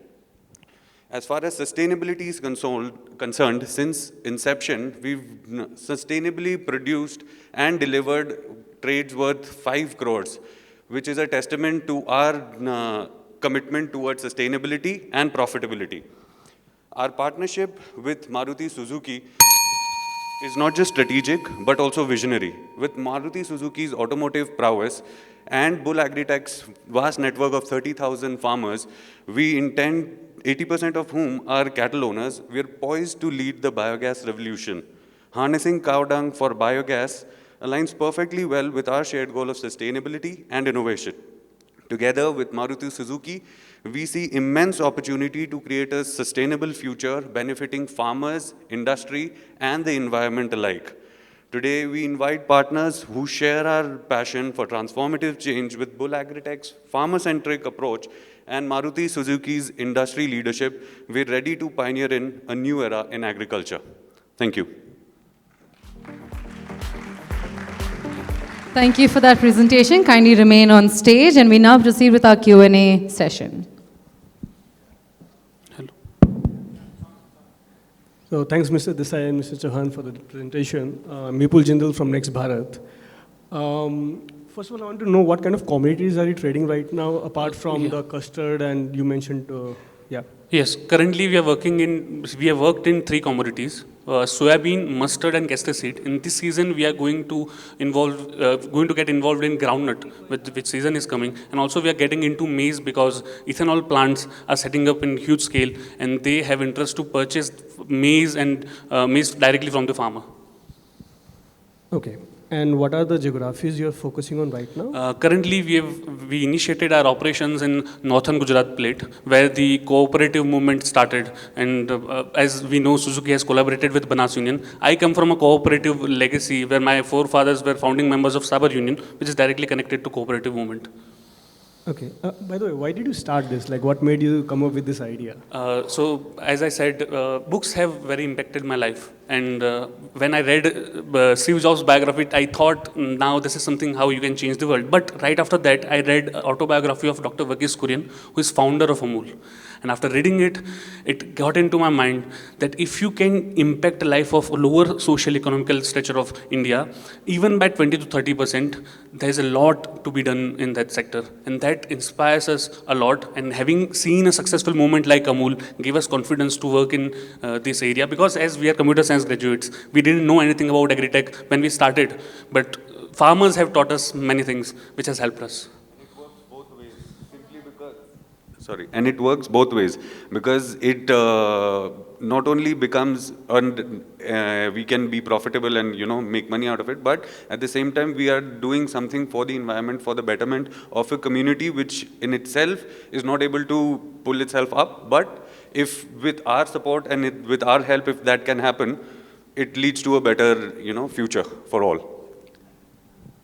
As far as sustainability is concerned, since inception, we've sustainably produced and delivered trades worth 5 crores, which is a testament to our commitment towards sustainability and profitability. Our partnership with Maruti Suzuki is not just strategic, but also visionary. With Maruti Suzuki's automotive prowess and Bull Agritech's vast network of 30,000 farmers, we intend 80% of whom are cattle owners, we are poised to lead the biogas revolution. Harnessing cow dung for biogas aligns perfectly well with our shared goal of sustainability and innovation. Together with Maruti Suzuki, we see immense opportunity to create a sustainable future benefiting farmers, industry, and the environment alike. Today, we invite partners who share our passion for transformative change with Bull Agritech's farmer-centric approach and Maruti Suzuki's industry leadership. We're ready to pioneer in a new era in agriculture. Thank you. Thank you for that presentation. Kindly remain on stage, and we now proceed with our Q&A session. So thanks, Mr. Desai and Mr. Chauhan, for the presentation. Mipul Jindal from Next Bharat. First of all, I want to know what kind of commodities are you trading right now, apart from the custard and you mentioned, yeah. Yes, currently we have worked in 3 commodities: soybean, mustard, and castor seed. In this season, we are going to get involved in groundnut, which season is coming, and also we are getting into maize because ethanol plants are setting up in huge scale, and they have interest to purchase maize and maize directly from the farmer. Okay. And what are the geographies you're focusing on right now? Currently, we initiated our operations in northern Gujarat plate, where the cooperative movement started. And as we know, Suzuki has collaborated with Banas Union. I come from a cooperative legacy where my forefathers were founding members of Sabar Union, which is directly connected to cooperative movement. Okay. By the way, why did you start this? Like, what made you come up with this idea? So, as I said, books have very impacted my life. And when I read Steve Jobs' biography, I thought, now this is something how you can change the world. But right after that, I read autobiography of Dr. Verghese Kurian, who is founder of Amul. And after reading it, it got into my mind that if you can impact the life of a lower social economical stature of India, even by 20 to 30%, there's a lot to be done in that sector. And that inspires us a lot. And having seen a successful movement like Amul gave us confidence to work in this area. Because as we are computer science graduates, we didn't know anything about agri-tech when we started. But farmers have taught us many things, which has helped us. And it works both ways because it not only becomes we can be profitable and make money out of it, but at the same time we are doing something for the environment, for the betterment of a community which in itself is not able to pull itself up. But if with our support and with our help, if that can happen, it leads to a better future for all.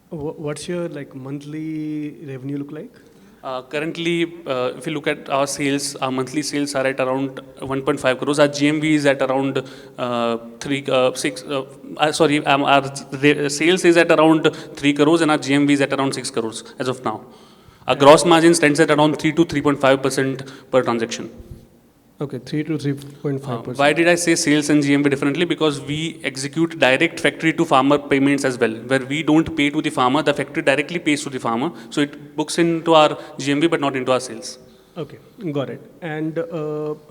What's your monthly revenue look like? Currently, if you look at our sales, our monthly sales are at around 1.5 crores. Our GMV is at around our sales is at around 3 crores and our GMV is at around 6 crores as of now. Our gross margin stands at around 3 to 3.5% per transaction. Okay, 3 to 3.5%. Why did I say sales and GMV differently? Because we execute direct factory to farmer payments as well, where we don't pay to the farmer, the factory directly pays to the farmer. So it books into our GMV but not into our sales. Okay, got it. And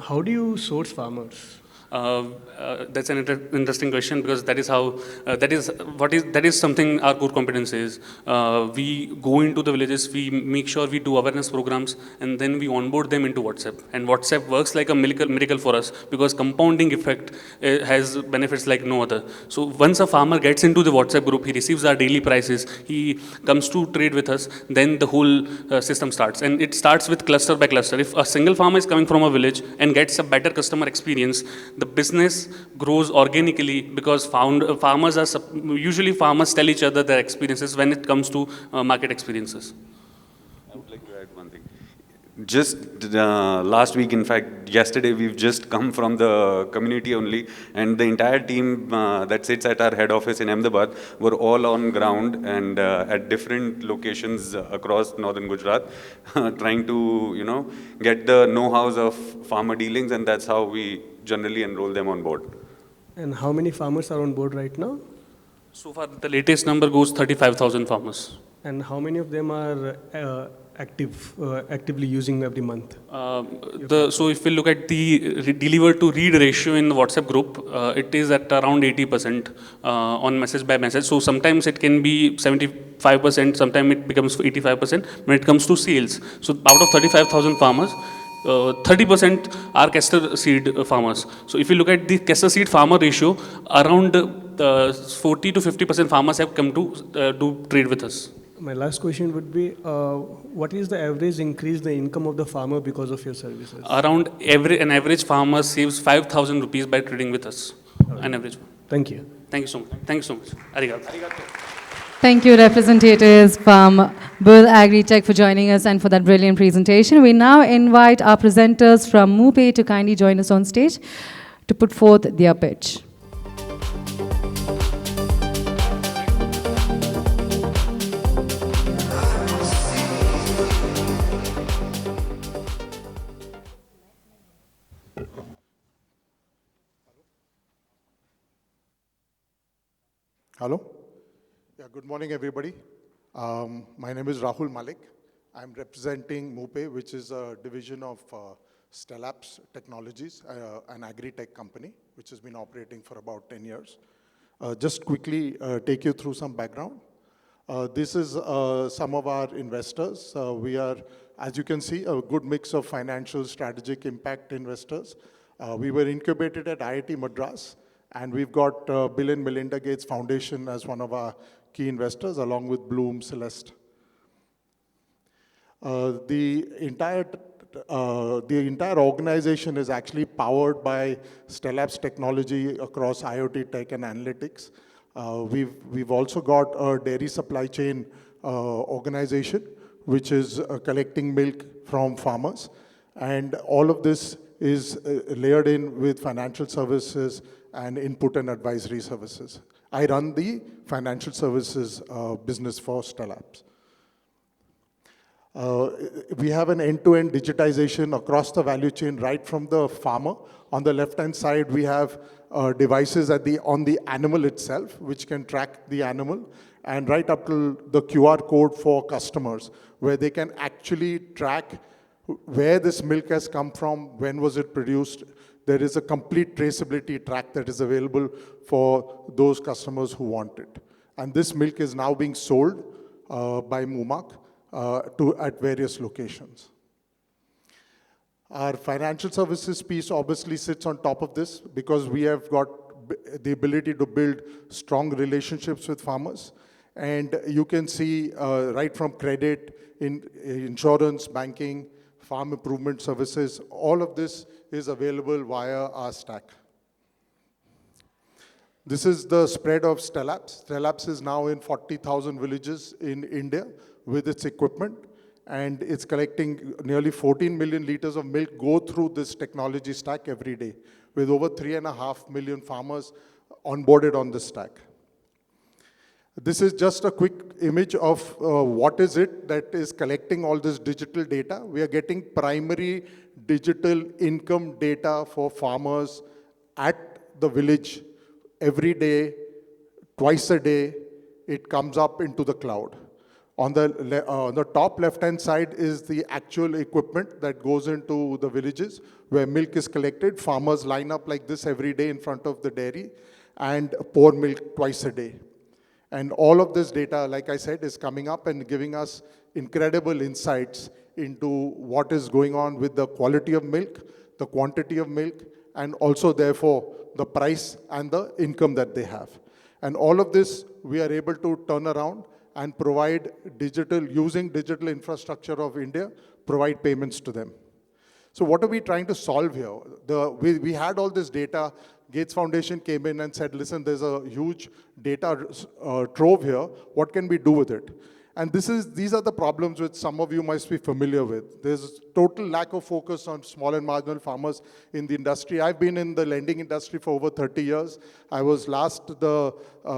how do you source farmers? That's an interesting question because that is something our core competence is. We go into the villages, we make sure we do awareness programs, and then we onboard them into WhatsApp. And WhatsApp works like a miracle for us because compounding effect has benefits like no other. So once a farmer gets into the WhatsApp group, he receives our daily prices, he comes to trade with us, then the whole system starts. And it starts with cluster by cluster. If a single farmer is coming from a village and gets a better customer experience, the business grows organically because farmers tell each other their experiences when it comes to market experiences. I would like to add one thing. Just last week, in fact, yesterday, we've just come from the community only, and the entire team that sits at our head office in Ahmedabad were all on ground and at different locations across northern Gujarat, trying to, get the know-hows of farmer dealings, and that's how we generally enroll them on board. And how many farmers are on board right now? So far, the latest number goes 35,000 farmers. And how many of them are actively using every month? So if we look at the deliver to read ratio in the WhatsApp group, it is at around 80% on message by message. So sometimes it can be 75%, sometimes it becomes 85% when it comes to sales. So out of 35,000 farmers, 30% are castor seed farmers. So if you look at the castor seed farmer ratio, around 40 to 50% farmers have come to do trade with us. My last question would be, what is the average increase the income of the farmer because of your services? Around an average farmer saves 5,000 rupees by trading with us. An average. Thank you. Thank you so much. Thank you so much. Arigato. Thank you, representatives from Bull Agri-Tech, for joining us and for that brilliant presentation. We now invite our presenters from MUPE to kindly join us on stage to put forth their pitch. Hello. Yeah, good morning, everybody. My name is Rahul Malik. I'm representing MUPE, which is a division of Stellap's Technologies, an agri-tech company, which has been operating for about 10 years. Just quickly take you through some background. This is some of our investors. We are, as you can see, a good mix of financial, strategic impact investors. We were incubated at IIT Madras, and we've got Bill and Melinda Gates Foundation as one of our key investors, along with Bloom Celeste. The entire organization is actually powered by Stellap's technology across IoT tech and analytics. We've also got a dairy supply chain organization, which is collecting milk from farmers. And all of this is layered in with financial services and input and advisory services. I run the financial services business for Stellap's. We have an end-to-end digitization across the value chain, right from the farmer. On the left-hand side, we have devices on the animal itself, which can track the animal, and right up to the QR code for customers, where they can actually track where this milk has come from, when was it produced. There is a complete traceability track that is available for those customers who want it. And this milk is now being sold by Mumak at various locations. Our financial services piece obviously sits on top of this because we have got the ability to build strong relationships with farmers. And you can see right from credit, insurance, banking, farm improvement services, all of this is available via our stack. This is the spread of Stellap's. Stellap's is now in 40,000 villages in India with its equipment, and it's collecting nearly 14 million liters of milk go through this technology stack every day, with over 3.5 million farmers onboarded on this stack. This is just a quick image of what is it that is collecting all this digital data. We are getting primary digital income data for farmers at the village every day, twice a day. It comes up into the cloud. On the top left-hand side is the actual equipment that goes into the villages where milk is collected. Farmers line up like this every day in front of the dairy and pour milk twice a day. And all of this data, like I said, is coming up and giving us incredible insights into what is going on with the quality of milk, the quantity of milk, and also, therefore, the price and the income that they have. And all of this, we are able to turn around and provide using digital infrastructure of India, provide payments to them. So what are we trying to solve here? We had all this data. Gates Foundation came in and said, listen, there's a huge data trove here. What can we do with it? And these are the problems which some of you must be familiar with. There's total lack of focus on small and marginal farmers in the industry. I've been in the lending industry for over 30 years. I was last the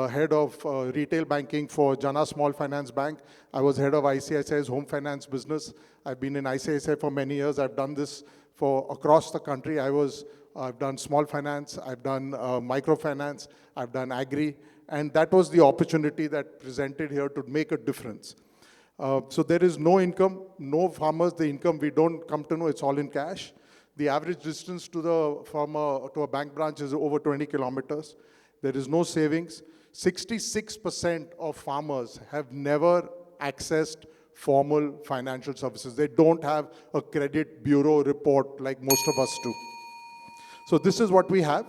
head of retail banking for Jana Small Finance Bank. I was head of ICICI's home finance business. I've been in ICICI for many years. I've done this for across the country. I've done small finance, I've done microfinance, I've done agri, and that was the opportunity that presented here to make a difference. So there is no income, no farmers, the income we don't come to know, it's all in cash. The average distance to a bank branch is over 20 kilometers. There is no savings. 66% of farmers have never accessed formal financial services. They don't have a credit bureau report like most of us do. So this is what we have.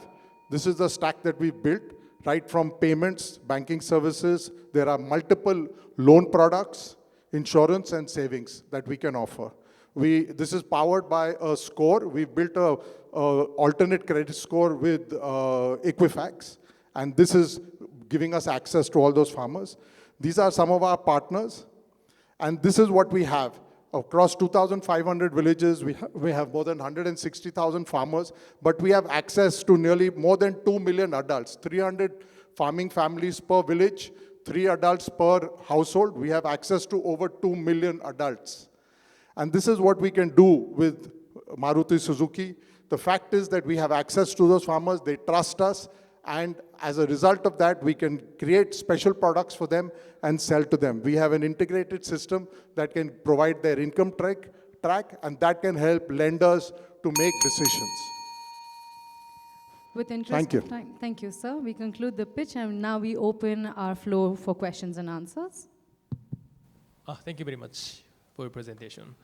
This is the stack that we've built, right from payments, banking services. There are multiple loan products, insurance and savings that we can offer. This is powered by a score. We've built a alternate credit score with Equifax, and this is giving us access to all those farmers. These are some of our partners, and this is what we have. Across 2,500 villages, we have more than 160,000 farmers, but we have access to nearly more than 2 million adults, 300 farming families per village, 3 adults per household. We have access to over 2 million adults. And this is what we can do with Maruti Suzuki. The fact is that we have access to those farmers, they trust us, and as a result of that, we can create special products for them and sell to them. We have an integrated system that can provide their income track, and that can help lenders to make decisions. With interest Thank you. of time. Thank you, sir. We conclude the pitch, and now we open our floor for questions and answers. Thank you very much for your presentation.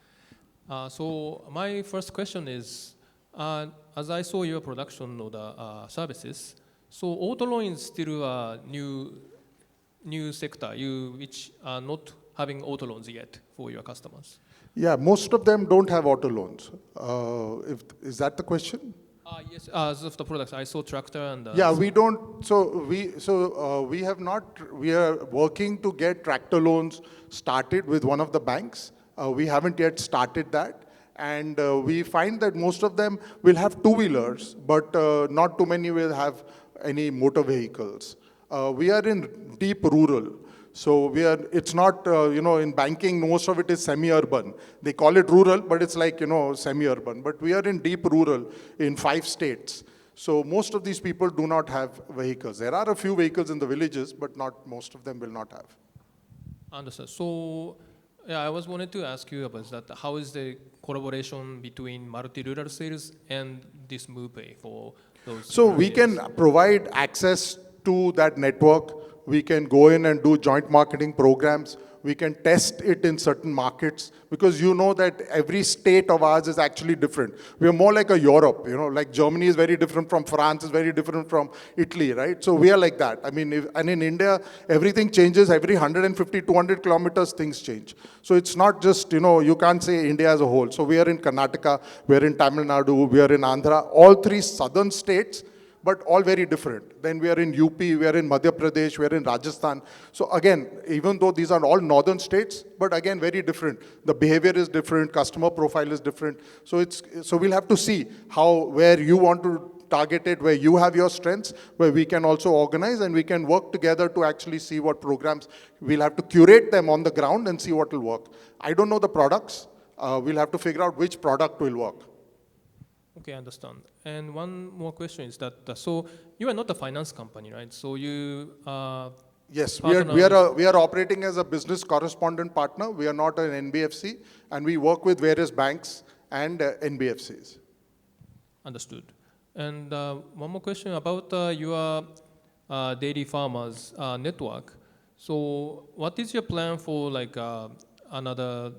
So my first question is, as I saw your production of the services, so auto loan is still a new sector, which are not having auto loans yet for your customers. Yeah, most of them don't have auto loans. Is that the question? Yes, as of the products, I saw tractor and... yeah, we don't, we have not, we are working to get tractor loans started with one of the banks. We haven't yet started that. And we find that most of them will have two-wheelers, but not too many will have any motor vehicles. We are in deep rural. So it's not, in banking, most of it is semi-urban. They call it rural, but it's like, semi-urban. But we are in deep rural in 5 states. So most of these people do not have vehicles. There are a few vehicles in the villages, but not most of them will not have. Understood. So yeah, I was wanted to ask you about that. How is the collaboration between Maruti Rural Sales and this MovePay for those? So we can provide access to that network. We can go in and do joint marketing programs. We can test it in certain markets, because you know that every state of ours is actually different. We are more like a Europe, like Germany is very different from France, is very different from Italy, right? So we are like that. I mean, and in India, everything changes. Every 150, 200 kilometers, things change. So it's not just, you can't say India as a whole. So we are in Karnataka, we are in Tamil Nadu, we are in Andhra, all 3 southern states, but all very different. Then we are in UP, we are in Madhya Pradesh, we are in Rajasthan. So again, even though these are all northern states, but again, very different. The behavior is different, customer profile is different. So we'll have to see where you want to target it, where you have your strengths, where we can also organize and we can work together to actually see what programs. We'll have to curate them on the ground and see what will work. I don't know the products. We'll have to figure out which product will work. Okay, I understand. And one more question is that, so you are not a finance company, right? So you yes, we are operating as a business correspondent partner. We are not an NBFC, and we work with various banks and NBFCs. Understood. And one more question about your dairy farmers network. So what is your plan for like another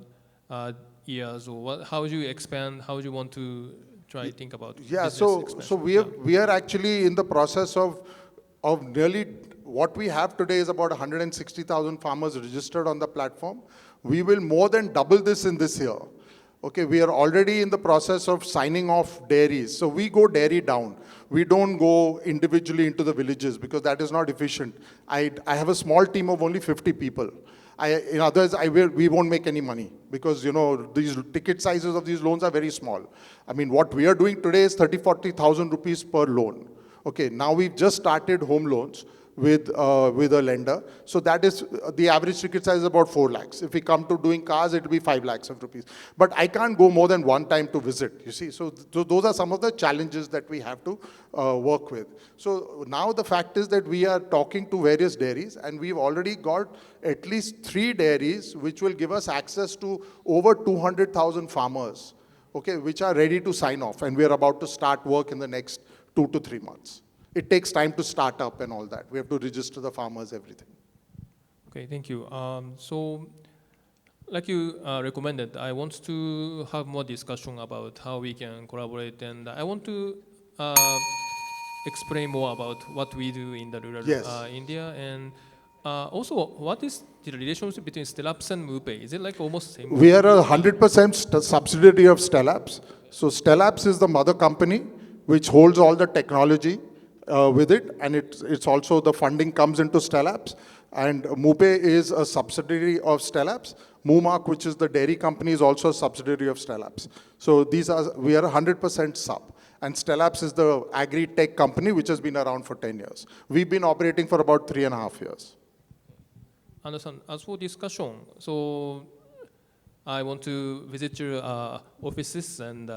years, or how do you expand? How do you want to try to think about? Yeah, so we are actually in the process of nearly, what we have today is about 160,000 farmers registered on the platform. We will more than double this in this year. Okay, we are already in the process of signing off dairies. So we go dairy down. We don't go individually into the villages because that is not efficient. I have a small team of only 50 people. In others, we won't make any money because, you know, these ticket sizes of these loans are very small. I mean, what we are doing today is 30,000-40,000 rupees per loan. Okay, now we've just started home loans with a lender. So that is, the average ticket size is about 4 lakhs. If we come to doing cars, it will be 5 lakhs of rupees. But I can't go more than one time to visit, you see. So those are some of the challenges that we have to work with. So now the fact is that we are talking to various dairies, and we've already got at least 3 dairies which will give us access to over 200,000 farmers, okay, which are ready to sign off. And we are about to start work in the next 2 to 3 months. It takes time to start up and all that. We have to register the farmers, everything. Okay, thank you. So, like you recommended, I want to have more discussion about how we can collaborate, and I want to explain more about what we do in the rural India, and also what is the relationship between Stellabs and MUPE? Is it like almost same? We are a 100% subsidiary of Stellabs. So Stellabs is the mother company which holds all the technology with it, and it's also the funding comes into Stellabs, and MUPE is a subsidiary of Stellabs. Mumark, which is the dairy company, is also a subsidiary of Stellabs. So we are 100% sub, and Stellabs is the agri-tech company which has been around for 10 years. We've been operating for about 3.5 years. Understand. As for discussion, so I want to visit your offices and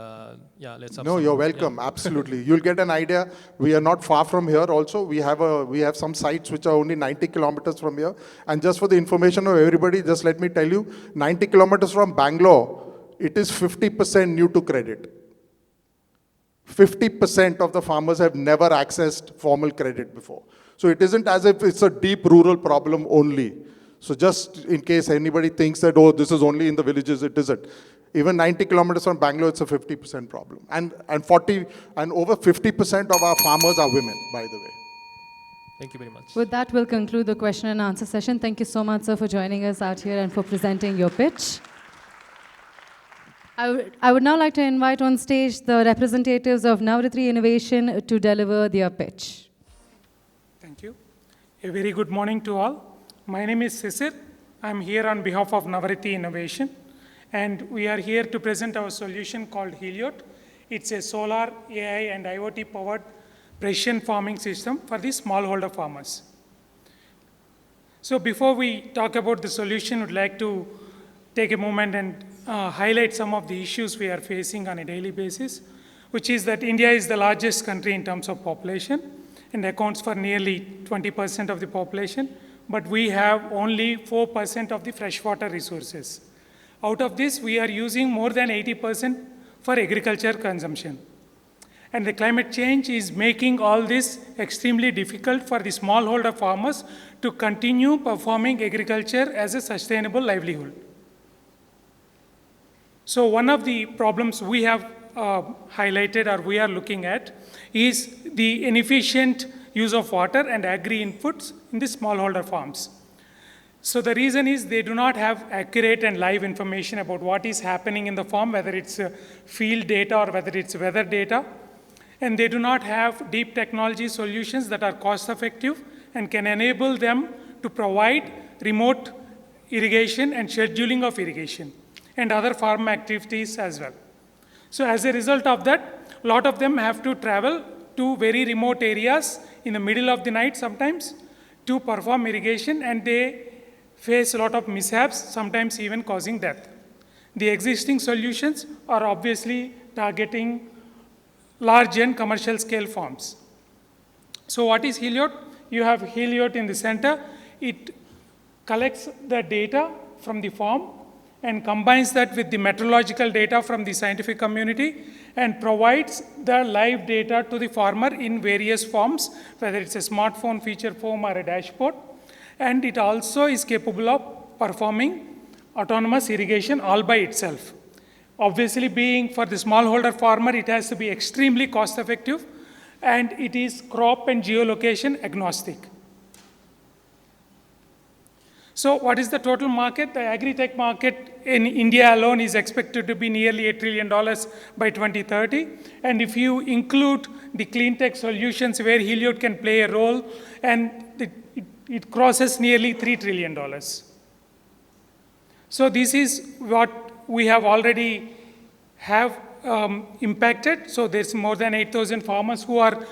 yeah, let's have you're welcome. Yeah. Absolutely. You'll get an idea. We are not far from here also. We have some sites which are only 90 kilometers from here. And just for the information of everybody, just let me tell you, 90 kilometers from Bangalore, it is 50% new to credit. 50% of the farmers have never accessed formal credit before. So it isn't as if it's a deep rural problem only. So just in case anybody thinks that, oh, this is only in the villages, it isn't. Even 90 kilometers from Bangalore, it's a 50% problem. And over 50% of our farmers are women, by the way. Thank you very much. With that, we'll conclude the question and answer session. Thank you so much, sir, for joining us out here and for presenting your pitch. I would now like to invite on stage the representatives of Navratri Innovation to deliver their pitch. Thank you. A very good morning to all. My name is Sisir. I'm here on behalf of Navratri Innovation, and we are here to present our solution called Heliot. It's a solar, AI, and IoT-powered precision farming system for the smallholder farmers. So before we talk about the solution, I'd like to take a moment and highlight some of the issues we are facing on a daily basis, which is that India is the largest country in terms of population and accounts for nearly 20% of the population. But we have only 4% of the freshwater resources. Out of this, we are using more than 80% for agriculture consumption. And the climate change is making all this extremely difficult for the smallholder farmers to continue performing agriculture as a sustainable livelihood. So one of the problems we have highlighted or we are looking at is the inefficient use of water and agri-inputs in the smallholder farms. So the reason is they do not have accurate and live information about what is happening in the farm, whether it's field data or whether it's weather data. And they do not have deep technology solutions that are cost-effective and can enable them to provide remote irrigation and scheduling of irrigation and other farm activities as well. So as a result of that, a lot of them have to travel to very remote areas in the middle of the night sometimes to perform irrigation, and they face a lot of mishaps, sometimes even causing death. The existing solutions are obviously targeting large and commercial scale farms. So what is Heliot? You have Heliot in the center. It collects the data from the farm and combines that with the meteorological data from the scientific community and provides the live data to the farmer in various forms, whether it's a smartphone feature phone or a dashboard. And it also is capable of performing autonomous irrigation all by itself. Obviously, being for the smallholder farmer, it has to be extremely cost effective, and it is crop and geolocation agnostic. So what is the total market? The agri-tech market in India alone is expected to be nearly $8 trillion by 2030. And if you include the clean tech solutions where Heliot can play a role, and it crosses nearly $3 trillion. So this is what we have already impacted. So there's more than 8,000 farmers who are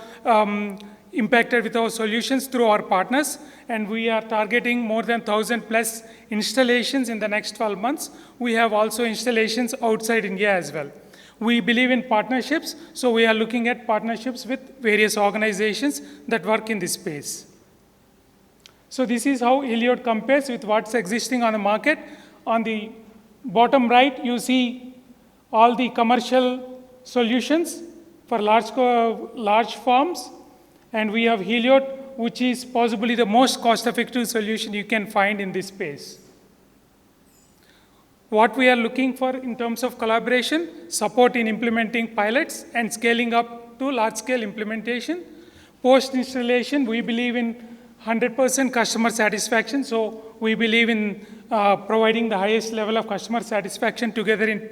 impacted with our solutions through our partners, and we are targeting more than 1,000 plus installations in the next 12 months. We have also installations outside India as well. We believe in partnerships, so we are looking at partnerships with various organizations that work in this space. So this is how Heliod compares with what's existing on the market. On the bottom right, you see all the commercial solutions for large farms. And we have Heliod, which is possibly the most cost-effective solution you can find in this space. What we are looking for in terms of collaboration, support in implementing pilots and scaling up to large-scale implementation. Post-installation, we believe in 100% customer satisfaction. So we believe in providing the highest level of customer satisfaction together in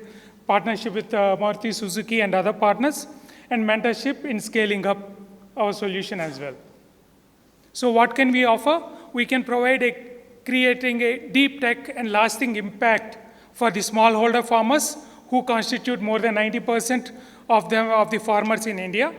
partnership with Maruti Suzuki and other partners, and mentorship in scaling up our solution as well. So what can we offer? We can provide creating a deep tech and lasting impact for the smallholder farmers who constitute more than 90% of the farmers in India.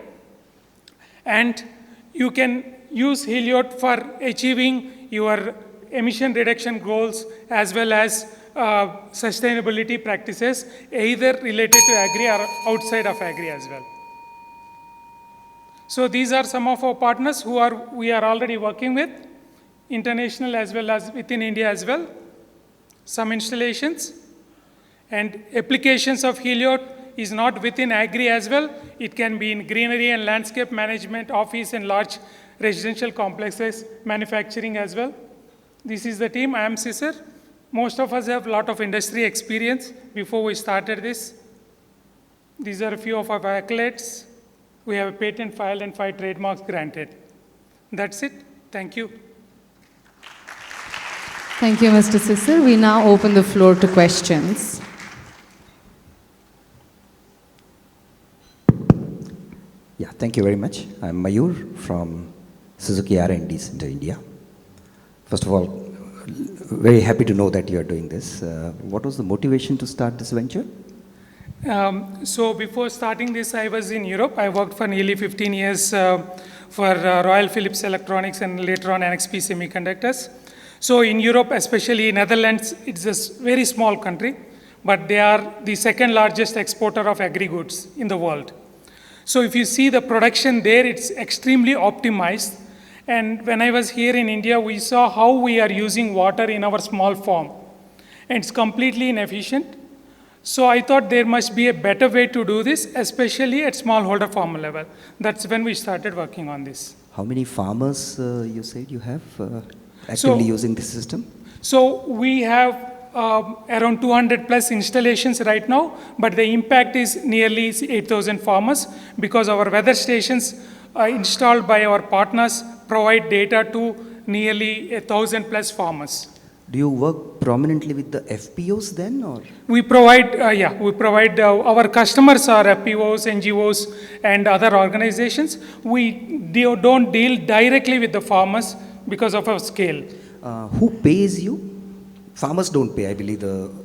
And you can use Heliod for achieving your emission reduction goals as well as sustainability practices, either related to agri or outside of agri as well. So these are some of our partners who we are already working with, international as well as within India as well. Some installations and applications of Heliod is not within agri as well. It can be in greenery and landscape management, office and large residential complexes, manufacturing as well. This is the team. I am Cesar. Most of us have a lot of industry experience before we started this. These are a few of our accolades. We have a patent filed and 5 trademarks granted. That's it. Thank you. Thank you, Mr. Cesar. We now open the floor to questions. Yeah, thank you very much. I'm Mayur from Suzuki R&D Center, India. First of all, very happy to know that you are doing this. What was the motivation to start this venture? So before starting this, I was in Europe. I worked for nearly 15 years for Royal Philips Electronics and later on NXP Semiconductors. So in Europe, especially Netherlands, it's a very small country, but they are the second largest exporter of agri-goods in the world. So if you see the production there, it's extremely optimized. And when I was here in India, we saw how we are using water in our small farm. And it's completely inefficient. So I thought there must be a better way to do this, especially at smallholder farmer level. That's when we started working on this. How many farmers you said you have actively using this system? So we have around 200 plus installations right now, but the impact is nearly 8,000 farmers because our weather stations installed by our partners provide data to nearly 1,000 plus farmers. Do you work prominently with the FPOs then, or? We provide, our customers are FPOs, NGOs, and other organizations. We don't deal directly with the farmers because of our scale. Who pays you? Farmers don't pay, I believe.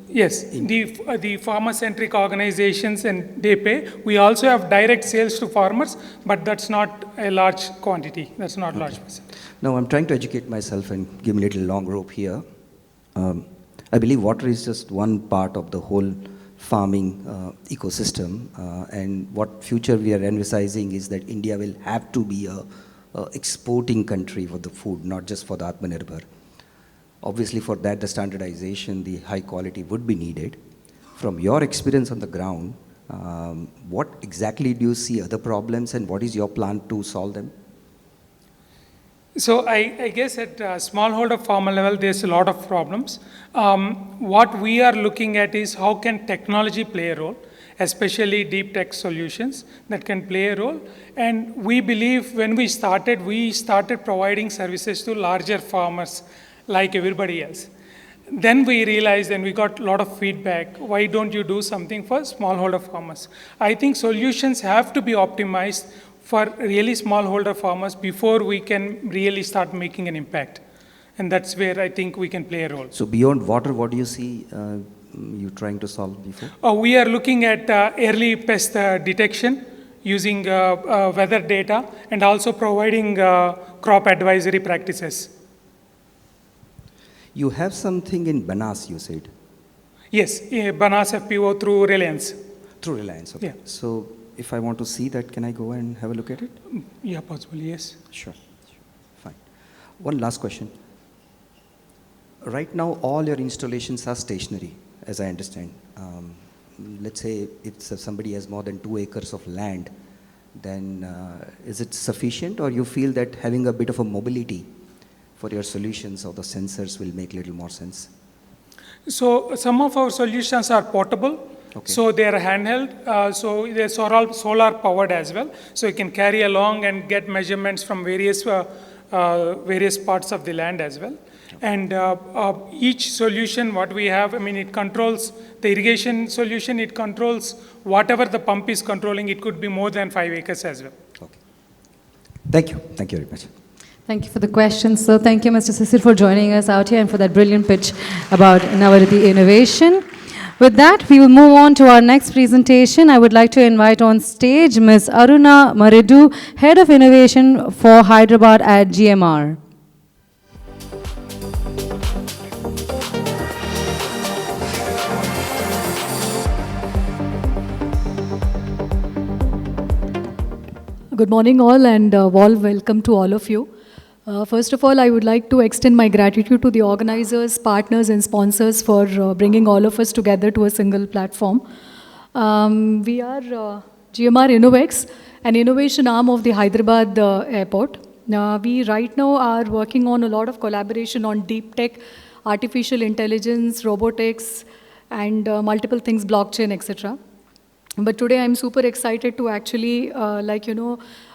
Yes, the farmer-centric organizations, and they pay. We also have direct sales to farmers, but that's not a large quantity. That's not large percentage. Now, I'm trying to educate myself and give me a little long rope here. I believe water is just one part of the whole farming ecosystem, and what future we are emphasizing is that India will have to be a exporting country for the food, not just for the Atmanirbhar. Obviously, for that, the standardization, the high quality would be needed. From your experience on the ground, what exactly do you see other problems, and what is your plan to solve them? So I guess at smallholder farmer level, there's a lot of problems. What we are looking at is how can technology play a role, especially deep tech solutions that can play a role. And we believe when we started providing services to larger farmers like everybody else. Then we realized, and we got a lot of feedback, why don't you do something for smallholder farmers? I think solutions have to be optimized for really smallholder farmers before we can really start making an impact. And that's where I think we can play a role. So beyond water, what do you see you trying to solve before? We are looking at early pest detection using weather data and also providing crop advisory practices. You have something in Banas, you said? Yes, Banas FPO through Reliance. Through Reliance, okay. Yeah. So if I want to see that, can I go and have a look at it? Yeah, possibly, yes. Sure. Fine. One last question. Right now, all your installations are stationary, as I understand. Let's say if somebody has more than 2 acres of land, then is it sufficient, or you feel that having a bit of a mobility for your solutions or the sensors will make a little more sense? So some of our solutions are portable. Okay. So they are handheld. So they're solar powered as well. So you can carry along and get measurements from various parts of the land as well. And each solution, what we have, I mean, it controls the irrigation solution, it controls whatever the pump is controlling. It could be more than 5 acres as well. Okay. Thank you. Thank you very much. Thank you for the question. So thank you, Mr. Cecil, for joining us out here and for that brilliant pitch about Maruti innovation. With that, we will move on to our next presentation. I would like to invite on stage Ms. Aruna Maridu, Head of Innovation for Hyderabad at GMR. Good morning all, and warm welcome to all of you. First of all, I would like to extend my gratitude to the organizers, partners and sponsors for bringing all of us together to a single platform. We are GMR Innovex, an innovation arm of the Hyderabad airport. We right now are working on a lot of collaboration on deep tech, artificial intelligence, robotics, and multiple things, blockchain, etc. But today I'm super excited to actually,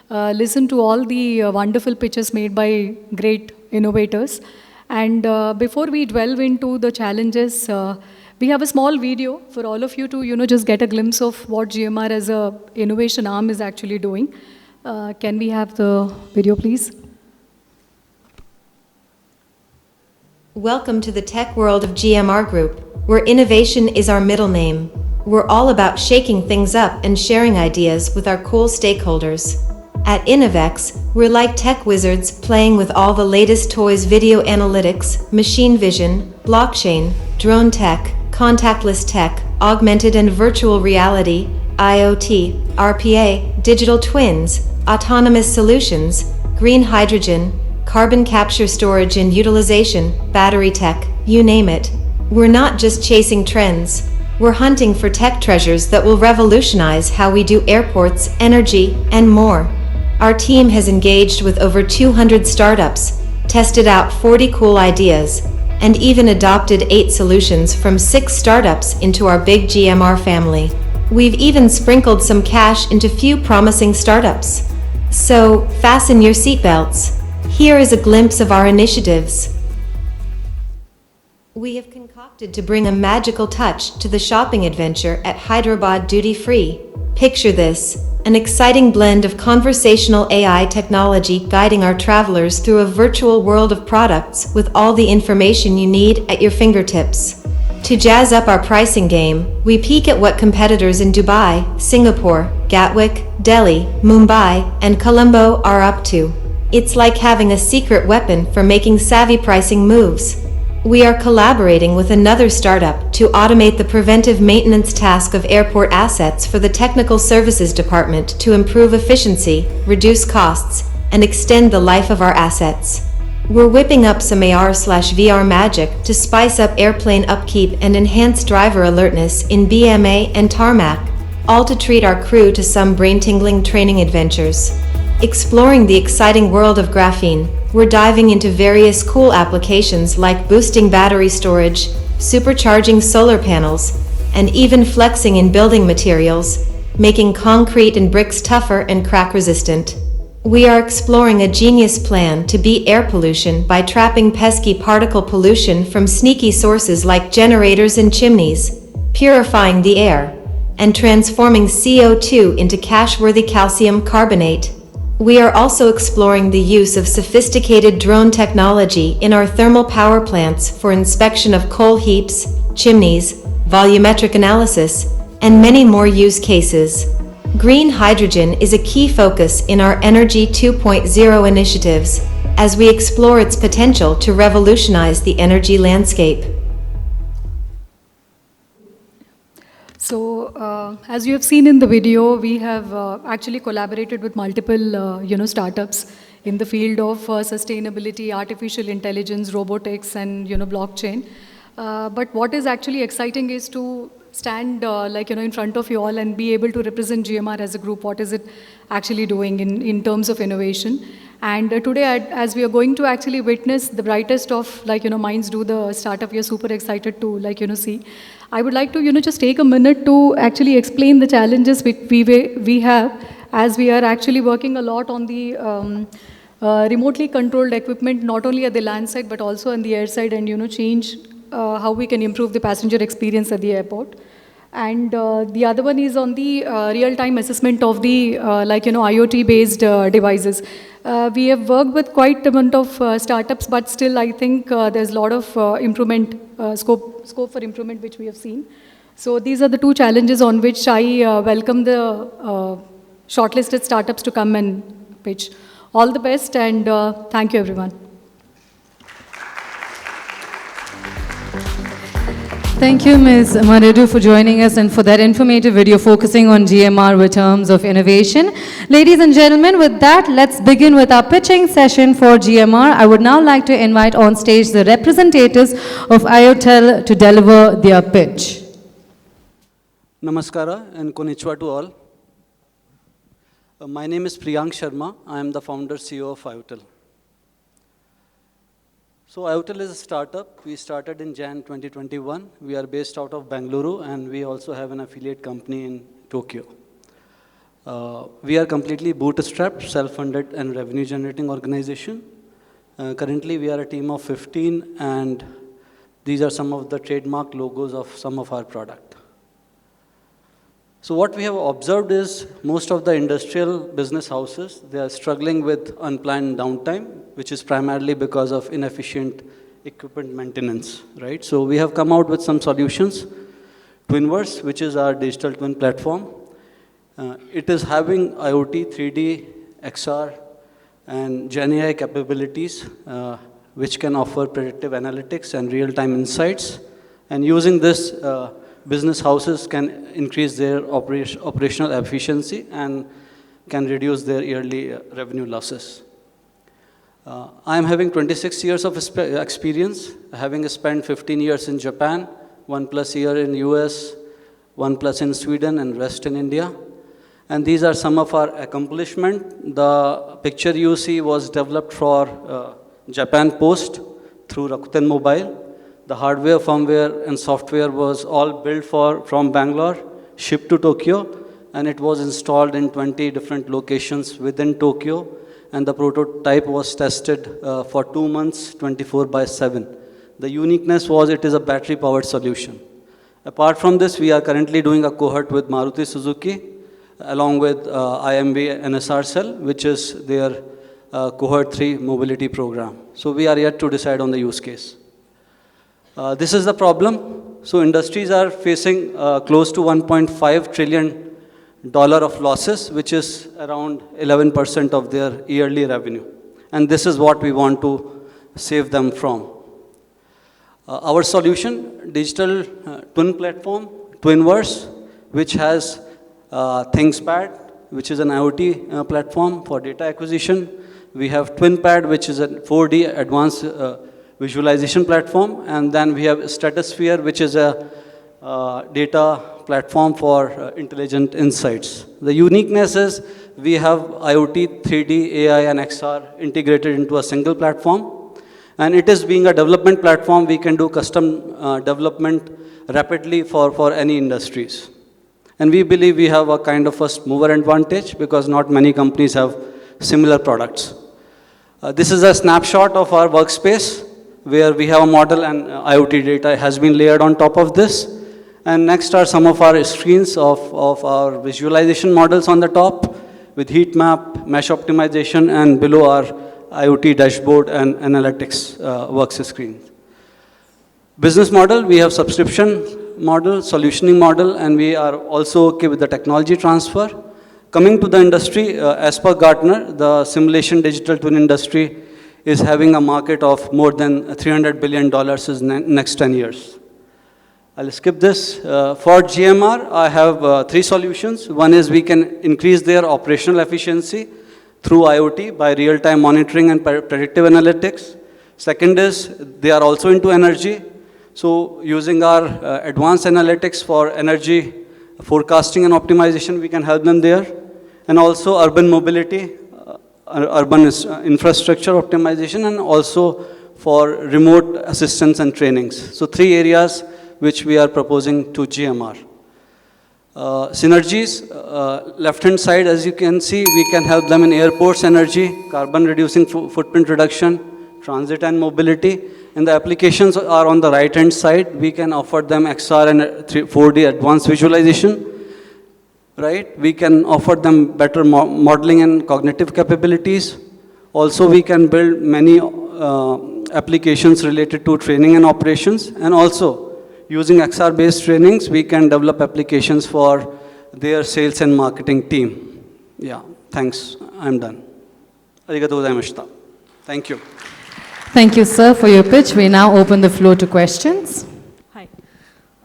listen to all the wonderful pitches made by great innovators. And before we delve into the challenges, we have a small video for all of you to, just get a glimpse of what GMR as a innovation arm is actually doing. Can we have the video, please? Welcome to the tech world of GMR Group, where innovation is our middle name. We're all about shaking things up and sharing ideas with our cool stakeholders. At Innovex, we're like tech wizards playing with all the latest toys: video analytics, machine vision, blockchain, drone tech, contactless tech, augmented and virtual reality, IoT, RPA, digital twins, autonomous solutions, green hydrogen, carbon capture, storage and utilization, battery tech, you name it. We're not just chasing trends. We're hunting for tech treasures that will revolutionize how we do airports, energy, and more. Our team has engaged with over 200 startups, tested out 40 cool ideas, and even adopted 8 solutions from 6 startups into our big GMR family. We've even sprinkled some cash into few promising startups. So, fasten your seatbelts. Here is a glimpse of our initiatives. We have concocted to bring a magical touch to the shopping adventure at Hyderabad Duty Free. Picture this, an exciting blend of conversational AI technology guiding our travelers through a virtual world of products with all the information you need at your fingertips. To jazz up our pricing game, we peek at what competitors in Dubai, Singapore, Gatwick, Delhi, Mumbai, and Colombo are up to. It's like having a secret weapon for making savvy pricing moves. We are collaborating with another startup to automate the preventive maintenance task of airport assets for the technical services department to improve efficiency, reduce costs, and extend the life of our assets. We're whipping up some AR/VR magic to spice up airplane upkeep and enhance driver alertness in BMA and tarmac, all to treat our crew to some brain-tingling training adventures. Exploring the exciting world of graphene, we're diving into various cool applications like boosting battery storage, supercharging solar panels, and even flexing in building materials, making concrete and bricks tougher and crack-resistant. We are exploring a genius plan to beat air pollution by trapping pesky particle pollution from sneaky sources like generators and chimneys, purifying the air, and transforming CO2 into cash-worthy calcium carbonate. We are also exploring the use of sophisticated drone technology in our thermal power plants for inspection of coal heaps, chimneys, volumetric analysis, and many more use cases. Green hydrogen is a key focus in our Energy 2.0 initiatives, as we explore its potential to revolutionize the energy landscape. So, as you have seen in the video, we have actually collaborated with multiple, startups in the field of sustainability, artificial intelligence, robotics, and blockchain. But what is actually exciting is to stand in front of you all and be able to represent GMR as a group. What is it actually doing in terms of innovation? And today, as we are going to actually witness the brightest of minds do the startup, we are super excited to see. I would like to just take a minute to actually explain the challenges we have, as we are actually working a lot on the remotely controlled equipment, not only at the land side but also on the air side, and change how we can improve the passenger experience at the airport. And the other one is on the real-time assessment of the IoT-based devices. We have worked with quite a amount of startups, but still I think there's a lot of improvement, scope for improvement which we have seen. So these are the two challenges on which I welcome the shortlisted startups to come and pitch. All the best, and thank you everyone. Thank you, Ms. Maruti, for joining us and for that informative video focusing on GMR with terms of innovation. Ladies and gentlemen, with that, let's begin with our pitching session for GMR. I would now like to invite on stage the representatives of IOTEL to deliver their pitch. Namaskara and konnichiwa to all. My name is Priyank Sharma. I am the founder CEO of IOTEL. So IOTEL is a startup. We started in Jan 2021. We are based out of Bengaluru, and we also have an affiliate company in Tokyo. We are completely bootstrapped, self-funded, and revenue-generating organization. Currently, we are a team of 15, and these are some of the trademark logos of some of our product. So what we have observed is most of the industrial business houses, they are struggling with unplanned downtime, which is primarily because of inefficient equipment maintenance, right? So we have come out with some solutions. Twinverse, which is our digital twin platform. It is having IoT, 3D, XR, and GenAI capabilities, which can offer predictive analytics and real-time insights. And using this, business houses can increase their operational efficiency and can reduce their yearly revenue losses. I am having 26 years of experience, having spent 15 years in Japan, 1+ year in US, 1+ in Sweden, and rest in India. And these are some of our accomplishments. The picture you see was developed for Japan Post through Rakuten Mobile. The hardware, firmware, and software was all built from Bangalore, shipped to Tokyo, and it was installed in 20 different locations within Tokyo, and the prototype was tested for 2 months, 24/7. The uniqueness was it is a battery-powered solution. Apart from this, we are currently doing a cohort with Maruti Suzuki, along with IMB NSR Cell, which is their cohort 3 mobility program. So we are yet to decide on the use case. This is the problem. So industries are facing close to $1.5 trillion of losses, which is around 11% of their yearly revenue. And this is what we want to save them from. Our solution, digital twin platform, Twinverse, which has ThingsPad, which is an IoT platform for data acquisition. We have TwinPad, which is a 4D advanced visualization platform, and then we have Stratosphere, which is a data platform for intelligent insights. The uniqueness is we have IoT, 3D, AI, and XR integrated into a single platform, and it is being a development platform, we can do custom development rapidly for any industries. And we believe we have a kind of first mover advantage because not many companies have similar products. This is a snapshot of our workspace, where we have a model and IoT data has been layered on top of this. And next are some of our screens of our visualization models on the top. with heat map, mesh optimization, and below our IoT dashboard and analytics work screen. Business model, we have subscription model, solutioning model, and we are also okay with the technology transfer. Coming to the industry, as per Gartner, the simulation digital twin industry is having a market of more than $300 billion in next 10 years. I'll skip this. For GMR, I have 3 solutions. One is we can increase their operational efficiency through IoT by real-time monitoring and predictive analytics. Second is they are also into energy. So using our advanced analytics for energy forecasting and optimization, we can help them there. And also urban mobility, urban infrastructure optimization, and also for remote assistance and trainings. So 3 areas which we are proposing to GMR. Synergies, left-hand side, as you can see, we can help them in airports energy, carbon reducing footprint reduction, transit and mobility. And the applications are on the right-hand side. We can offer them XR and 4D advanced visualization. Right? We can offer them better modeling and cognitive capabilities. Also, we can build many applications related to training and operations. And also, using XR-based trainings, we can develop applications for their sales and marketing team. Yeah, thanks. I'm done. Arigatou gozaimashita. Thank you. Thank you, sir, for your pitch. We now open the floor to questions. Hi,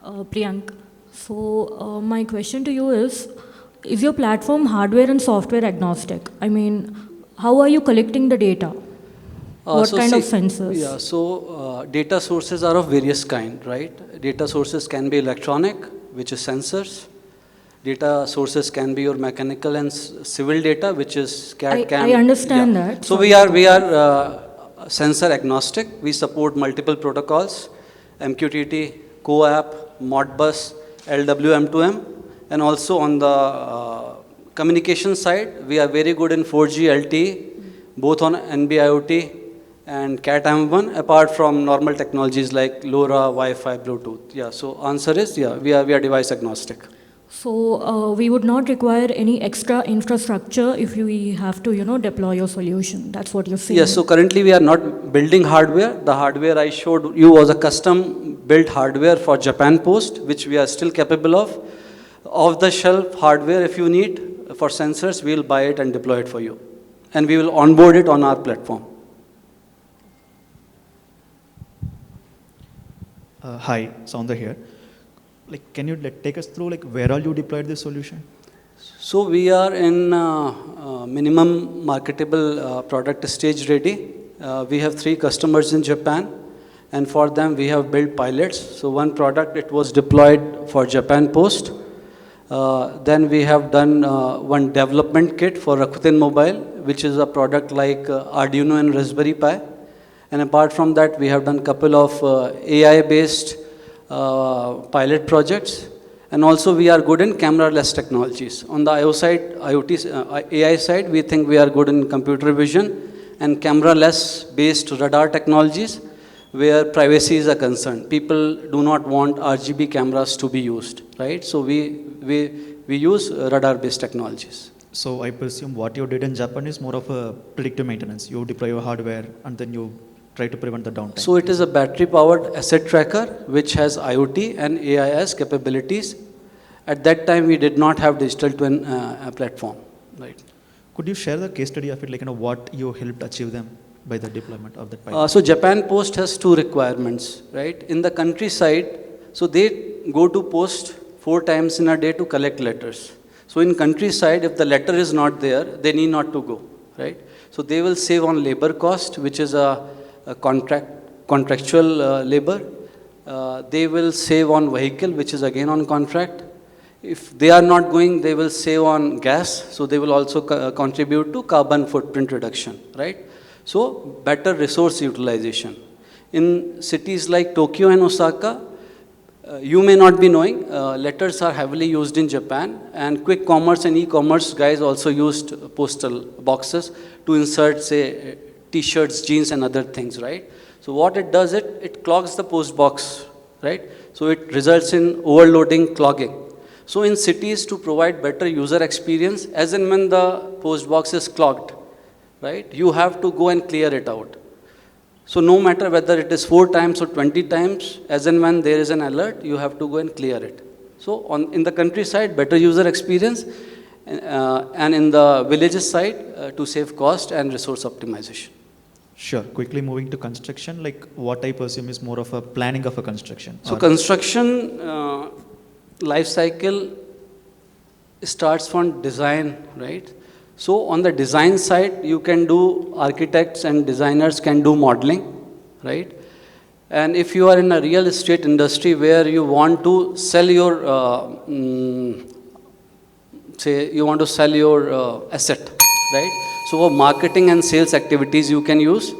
Priyank. So my question to you is your platform hardware and software agnostic? I mean, how are you collecting the data? What kind of sensors? Yeah, so data sources are of various kind, right? Data sources can be electronic, which is sensors. Data sources can be your mechanical and civil data, which is CAD, CAM. I understand that. So we are sensor agnostic. We support multiple protocols, MQTT, CoAP, Modbus, LWM2M, and also on the communication side, we are very good in 4G LTE, both on NB-IoT and Cat-M1, apart from normal technologies like LoRa, Wi-Fi, Bluetooth. Yeah, so answer is, yeah, we are device agnostic. So we would not require any extra infrastructure if we have to, deploy your solution. That's what you're saying. Yes, so currently we are not building hardware. The hardware I showed you was a custom built hardware for Japan Post, which we are still capable of. Off-the-shelf hardware, if you need for sensors, we'll buy it and deploy it for you. And we will onboard it on our platform. Hi, Saundar here. Can you take us through where all you deployed this solution? So we are in minimum marketable product stage ready. We have 3 customers in Japan, and for them we have built pilots. So one product, it was deployed for Japan Post. Then we have done one development kit for Rakuten Mobile, which is a product like Arduino and Raspberry Pi. And apart from that, we have done a couple of AI-based pilot projects. And also we are good in camera-less technologies. On the AI side, we think we are good in computer vision and camera-less based radar technologies where privacy is a concern. People do not want RGB cameras to be used, right? So we use radar-based technologies. So I presume what you did in Japan is more of a predictive maintenance. You deploy your hardware and then you try to prevent the downtime. So it is a battery-powered asset tracker which has IoT and AIS capabilities. At that time, we did not have digital twin platform, right? Could you share the case study of it, what you helped achieve them by the deployment of that pilot? So Japan Post has 2 requirements, right? In the countryside, so they go to post 4 times in a day to collect letters. So in countryside, if the letter is not there, they need not to go, right? So they will save on labor cost, which is a contractual labor. They will save on vehicle, which is again on contract. If they are not going, they will save on gas, so they will also contribute to carbon footprint reduction, right? So better resource utilization. In cities like Tokyo and Osaka, you may not be knowing, letters are heavily used in Japan, and quick commerce and e-commerce guys also used postal boxes to insert, say, t-shirts, jeans, and other things, right? So what it does, it clogs the post box, right? So it results in overloading, clogging. So in cities, to provide better user experience, as and when the post box is clogged, right, you have to go and clear it out. So no matter whether it is 4 times or 20 times, as and when there is an alert, you have to go and clear it. So in the countryside, better user experience, and in the villages side, to save cost and resource optimization. Sure. Quickly moving to construction, like what I presume is more of a planning of a construction. So construction life cycle starts from design, right? So on the design side, you can do, architects and designers can do modeling, right? And if you are in a real estate industry where you want to sell your, say you want to sell your asset, right? So for marketing and sales activities you can use.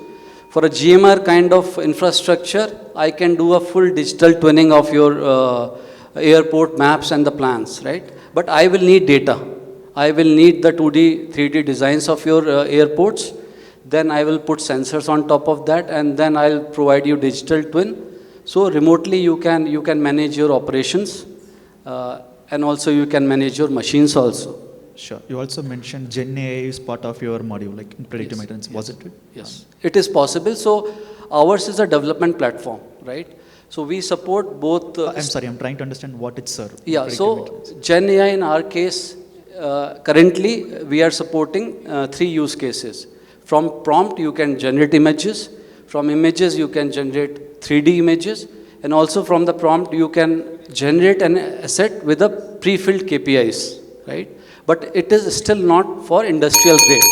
For a GMR kind of infrastructure, I can do a full digital twinning of your airport maps and the plans, right? But I will need data. I will need the 2D, 3D designs of your airports. Then I will put sensors on top of that, and then I'll provide you digital twin. So remotely you can manage your operations, and also you can manage your machines also. Sure. You also mentioned Gen AI is part of your module, like in predictive maintenance. Was it? Yes, it is possible. So ours is a development platform, right? So we support both. I'm sorry, I'm trying to understand what it serves. Yeah, so Gen AI in our case, currently we are supporting 3 use cases. From prompt, you can generate images. From images, you can generate 3D images. And also from the prompt, you can generate an asset with a pre-filled KPIs, right? But it is still not for industrial grade,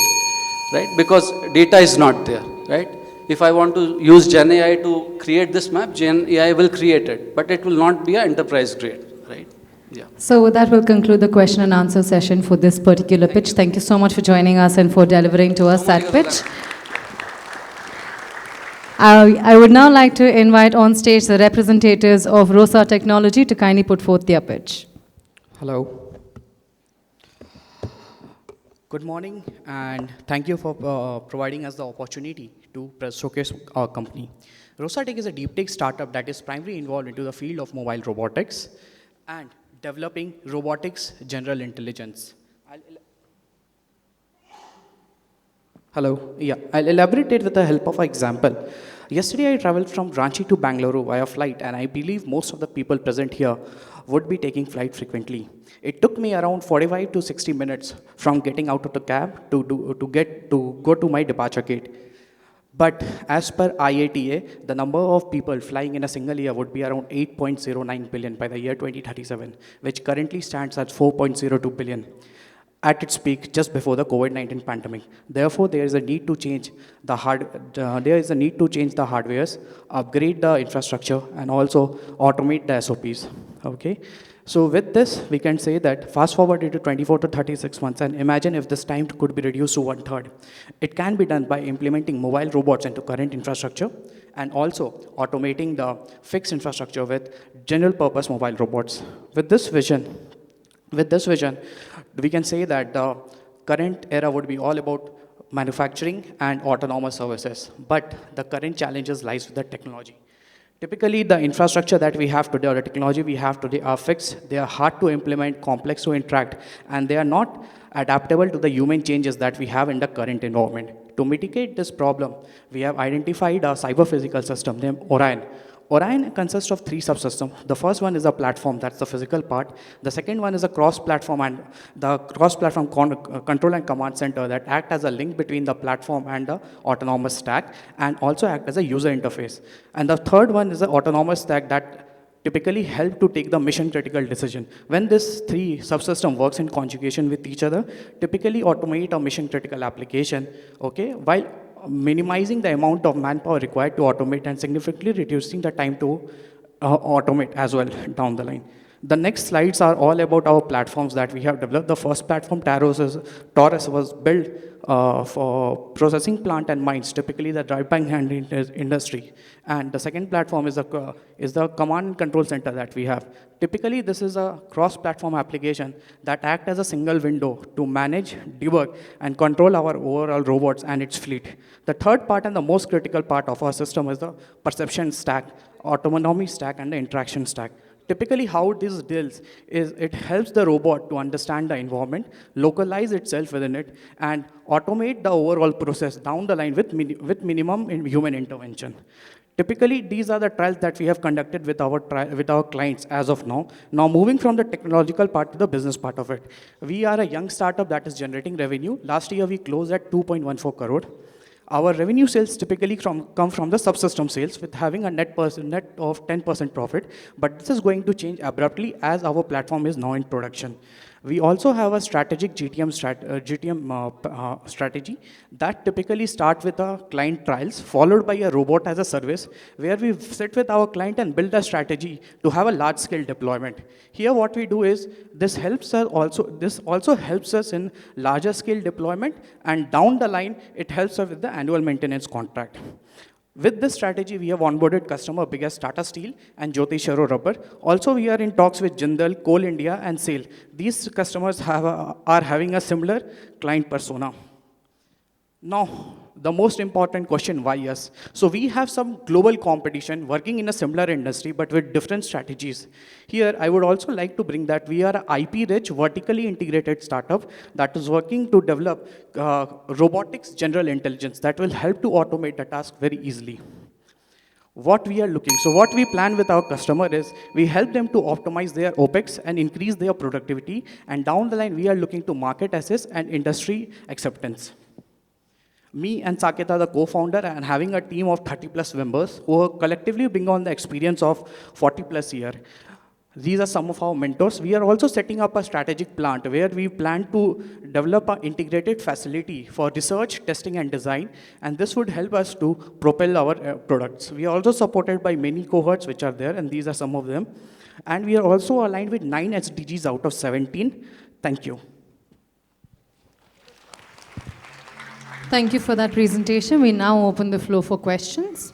right? Because data is not there, right? If I want to use Gen AI to create this map, Gen AI will create it, but it will not be an enterprise grade, right? Yeah. So with that, we'll conclude the question and answer session for this particular pitch. Thank you so much for joining us and for delivering to us that pitch. I would now like to invite on stage the representatives of ROSA Technology to kindly put forth their pitch. Hello. Good morning, and thank you for providing us the opportunity to showcase our company. ROSA Tech is a deep tech startup that is primarily involved into the field of mobile robotics and developing robotics general intelligence. Hello. Yeah, I'll elaborate it with the help of an example. Yesterday, I traveled from Ranchi to Bengaluru via flight, and I believe most of the people present here would be taking flight frequently. It took me around 45 to 60 minutes from getting out of the cab to go to my departure gate. But as per IATA, the number of people flying in a single year would be around 8.09 billion by the year 2037, which currently stands at 4.02 billion at its peak just before the COVID-19 pandemic. Therefore, there is a need to change the hardwares, upgrade the infrastructure, and also automate the SOPs. Okay. So with this, we can say that fast forward it to 24 to 36 months, and imagine if this time could be reduced to 1/3. It can be done by implementing mobile robots into current infrastructure and also automating the fixed infrastructure with general purpose mobile robots. With this vision, we can say that the current era would be all about manufacturing and autonomous services, but the current challenges lies with the technology. Typically, the infrastructure that we have today or the technology we have today are fixed. They are hard to implement, complex to interact, and they are not adaptable to the human changes that we have in the current environment. To mitigate this problem, we have identified a cyber-physical system named Orion. Orion consists of 3 subsystems. The first one is a platform, that's the physical part. The second one is a cross-platform, and the cross-platform control and command center that act as a link between the platform and the autonomous stack, and also act as a user interface. And the third one is an autonomous stack that typically help to take the mission-critical decision. When this 3 subsystem works in conjugation with each other, typically automate a mission-critical application, okay, while minimizing the amount of manpower required to automate and significantly reducing the time to automate as well down the line. The next slides are all about our platforms that we have developed. The first platform, Taurus, was built for processing plant and mines, typically the dry bank handling industry. And the second platform is the command and control center that we have. Typically, this is a cross-platform application that acts as a single window to manage, debug, and control our overall robots and its fleet. The third part and the most critical part of our system is the perception stack, autonomy stack, and the interaction stack. Typically how this deals is it helps the robot to understand the environment, localize itself within it, and automate the overall process down the line with minimum human intervention. Typically, these are the trials that we have conducted with our clients as of now. Now, moving from the technological part to the business part of it. We are a young startup that is generating revenue. Last year, we closed at 2.14 crore. Our revenue sales typically come from the subsystem sales with having a net of 10% profit, but this is going to change abruptly as our platform is now in production. We also have a strategic GTM strategy that typically start with our client trials, followed by a robot as a service, where we sit with our client and build a strategy to have a large-scale deployment. Here, what we do is this also helps us in larger-scale deployment, and down the line, it helps us with the annual maintenance contract. With this strategy, we have onboarded customer biggest Tata Steel and Jyoti Sharo Rubber. Also, we are in talks with Jindal, Coal India, and SAIL. These customers are having a similar client persona. Now, the most important question, why us? So we have some global competition working in a similar industry, but with different strategies. Here, I would also like to bring that we are an IP-rich, vertically integrated startup that is working to develop robotics general intelligence that will help to automate the task very easily. What we are looking, so what we plan with our customer is we help them to optimize their OPEX and increase their productivity, and down the line, we are looking to market access and industry acceptance. Me and Saket are the co-founder and having a team of 30+ members who collectively bring on the experience of 40+ years. These are some of our mentors. We are also setting up a strategic plant where we plan to develop an integrated facility for research, testing, and design, and this would help us to propel our products. We are also supported by many cohorts which are there, and these are some of them. And we are also aligned with 9 SDGs out of 17. Thank you. Thank you for that presentation. We now open the floor for questions.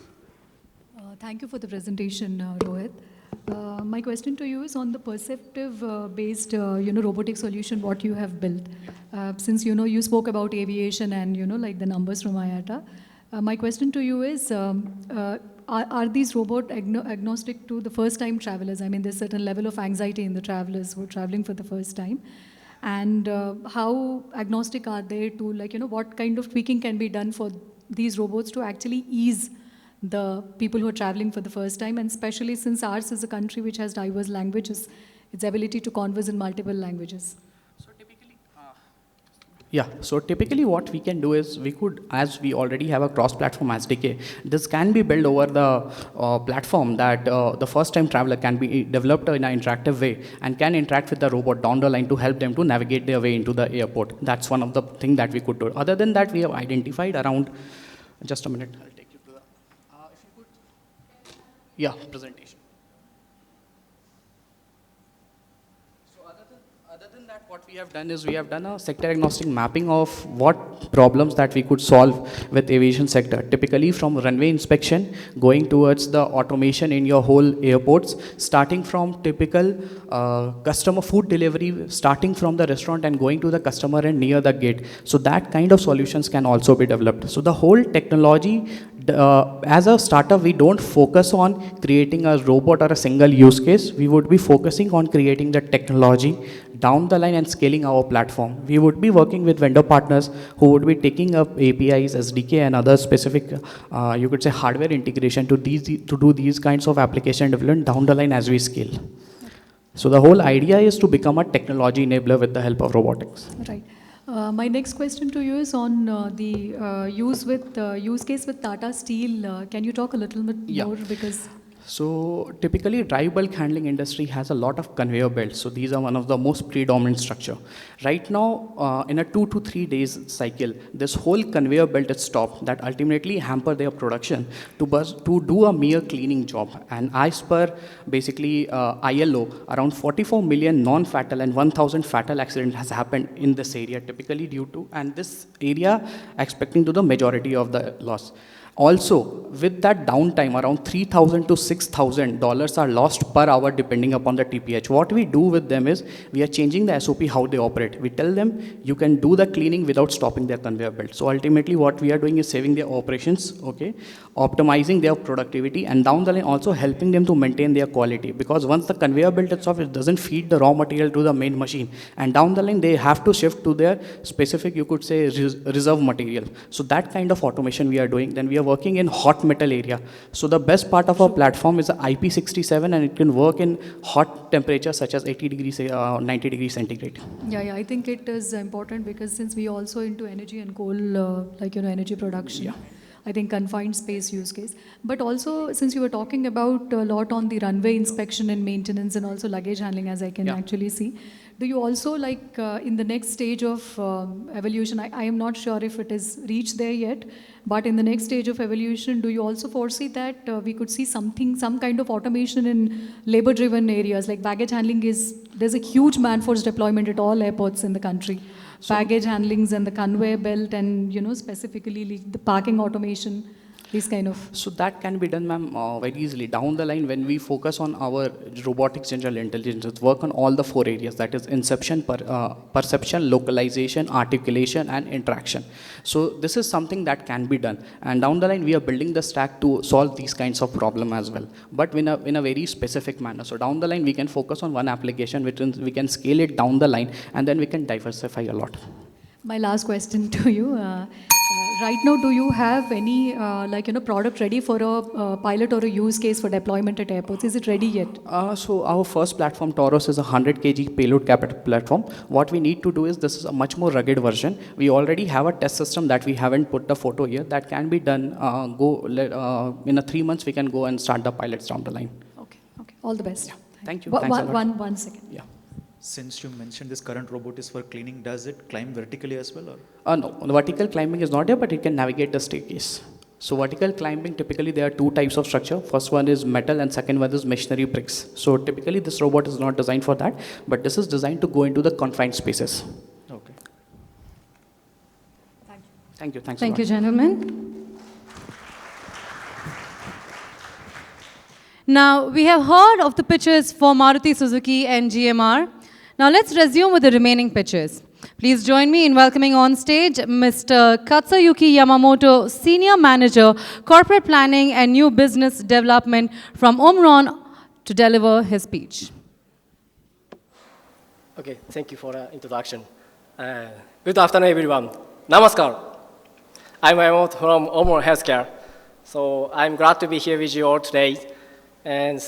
Thank you for the presentation, Rohit. My question to you is on the perceptive-based, robotic solution, what you have built. Since, you spoke about aviation and, like the numbers from IATA. My question to you is, are these robots agnostic to the first-time travelers? I mean, there's a certain level of anxiety in the travelers who are traveling for the first time. And how agnostic are they to, what kind of tweaking can be done for these robots to actually ease the people who are traveling for the first time, and especially since ours is a country which has diverse languages, its ability to converse in multiple languages. So typically what we can do is we could, as we already have a cross-platform SDK, this can be built over the platform that the first-time traveler can be developed in an interactive way and can interact with the robot down the line to help them to navigate their way into the airport. That's one of the things that we could do. Other than that, we have identified around, just a minute, I'll take you to the, if you could, presentation. What we have done is we have done a sector agnostic mapping of what problems that we could solve with aviation sector. Typically from runway inspection, going towards the automation in your whole airports, starting from typical customer food delivery, starting from the restaurant and going to the customer and near the gate. So that kind of solutions can also be developed. So the whole technology, as a startup, we don't focus on creating a robot or a single use case. We would be focusing on creating the technology down the line and scaling our platform. We would be working with vendor partners who would be taking up APIs, SDK, and other specific, you could say, hardware integration to do these kinds of application development down the line as we scale. So the whole idea is to become a technology enabler with the help of robotics. Right. My next question to you is on the use case with Tata Steel. Can you talk a little bit more? Because so typically dry bulk handling industry has a lot of conveyor belts. So these are one of the most predominant structure. Right now, in a 2 to 3 days cycle, this whole conveyor belt is stopped that ultimately hamper their production to do a mere cleaning job. And as per basically ILO, around 44 million non-fatal and 1,000 fatal accidents has happened in this area typically due to, and this area expecting to the majority of the loss. Also, with that downtime, around $3,000 to $6,000 are lost per hour depending upon the TPH. What we do with them is, we are changing the SOP how they operate. We tell them, you can do the cleaning without stopping their conveyor belt. So ultimately what we are doing is saving their operations, okay, optimizing their productivity, and down the line also helping them to maintain their quality. Because once the conveyor belt itself, it doesn't feed the raw material to the main machine. And down the line, they have to shift to their specific, you could say, reserve material. So that kind of automation we are doing. Then we are working in hot metal area. So the best part of our platform is the IP67, and it can work in hot temperatures such as 80 degrees, 90 degrees centigrade. Yeah, I think it is important because since we also into energy and coal, energy production. Yeah. I think confined space use case. But also, since you were talking about a lot on the runway inspection and maintenance and also luggage handling, as I can actually see, do you also in the next stage of evolution, I am not sure if it is reached there yet, but in the next stage of evolution, do you also foresee that we could see some kind of automation in labor-driven areas, like baggage handling there's a huge manforce deployment at all airports in the country. Baggage handlings and the conveyor belt and, specifically the parking automation, these kind of. So that can be done, ma'am, very easily. Down the line, when we focus on our robotics general intelligence, work on all the 4 areas, that is inception, perception, localization, articulation, and interaction. So this is something that can be done. And down the line, we are building the stack to solve these kinds of problem as well, but in a very specific manner. So down the line, we can focus on one application, which we can scale it down the line, and then we can diversify a lot. My last question to you. Right now, do you have any product ready for a pilot or a use case for deployment at airports? Is it ready yet? So our first platform, Taurus, is a 100 kg payload capital platform. What we need to do is, this is a much more rugged version. We already have a test system that we haven't put the photo here. That can be done. In 3 months, we can go and start the pilots down the line. Okay. All the best. Yeah. Thank you. One second. Yeah. Since you mentioned this current robot is for cleaning, does it climb vertically as well? Or? No, the vertical climbing is not there, but it can navigate the staircase. So vertical climbing, typically there are 2 types of structure. First one is metal and second one is machinery bricks. So typically this robot is not designed for that, but this is designed to go into the confined spaces. Okay. Thank you. Thank you, gentlemen. Now, we have heard of the pitches for Maruti Suzuki and GMR. Now, let's resume with the remaining pitches. Please join me in welcoming on stage Mr. Katsuyuki Yamamoto, Senior Manager, Corporate Planning and New Business Development from Omron, to deliver his speech. Okay, thank you for the introduction. Good afternoon, everyone. Namaskar. I'm Yamamoto from Omron Healthcare. So I'm glad to be here with you all today. And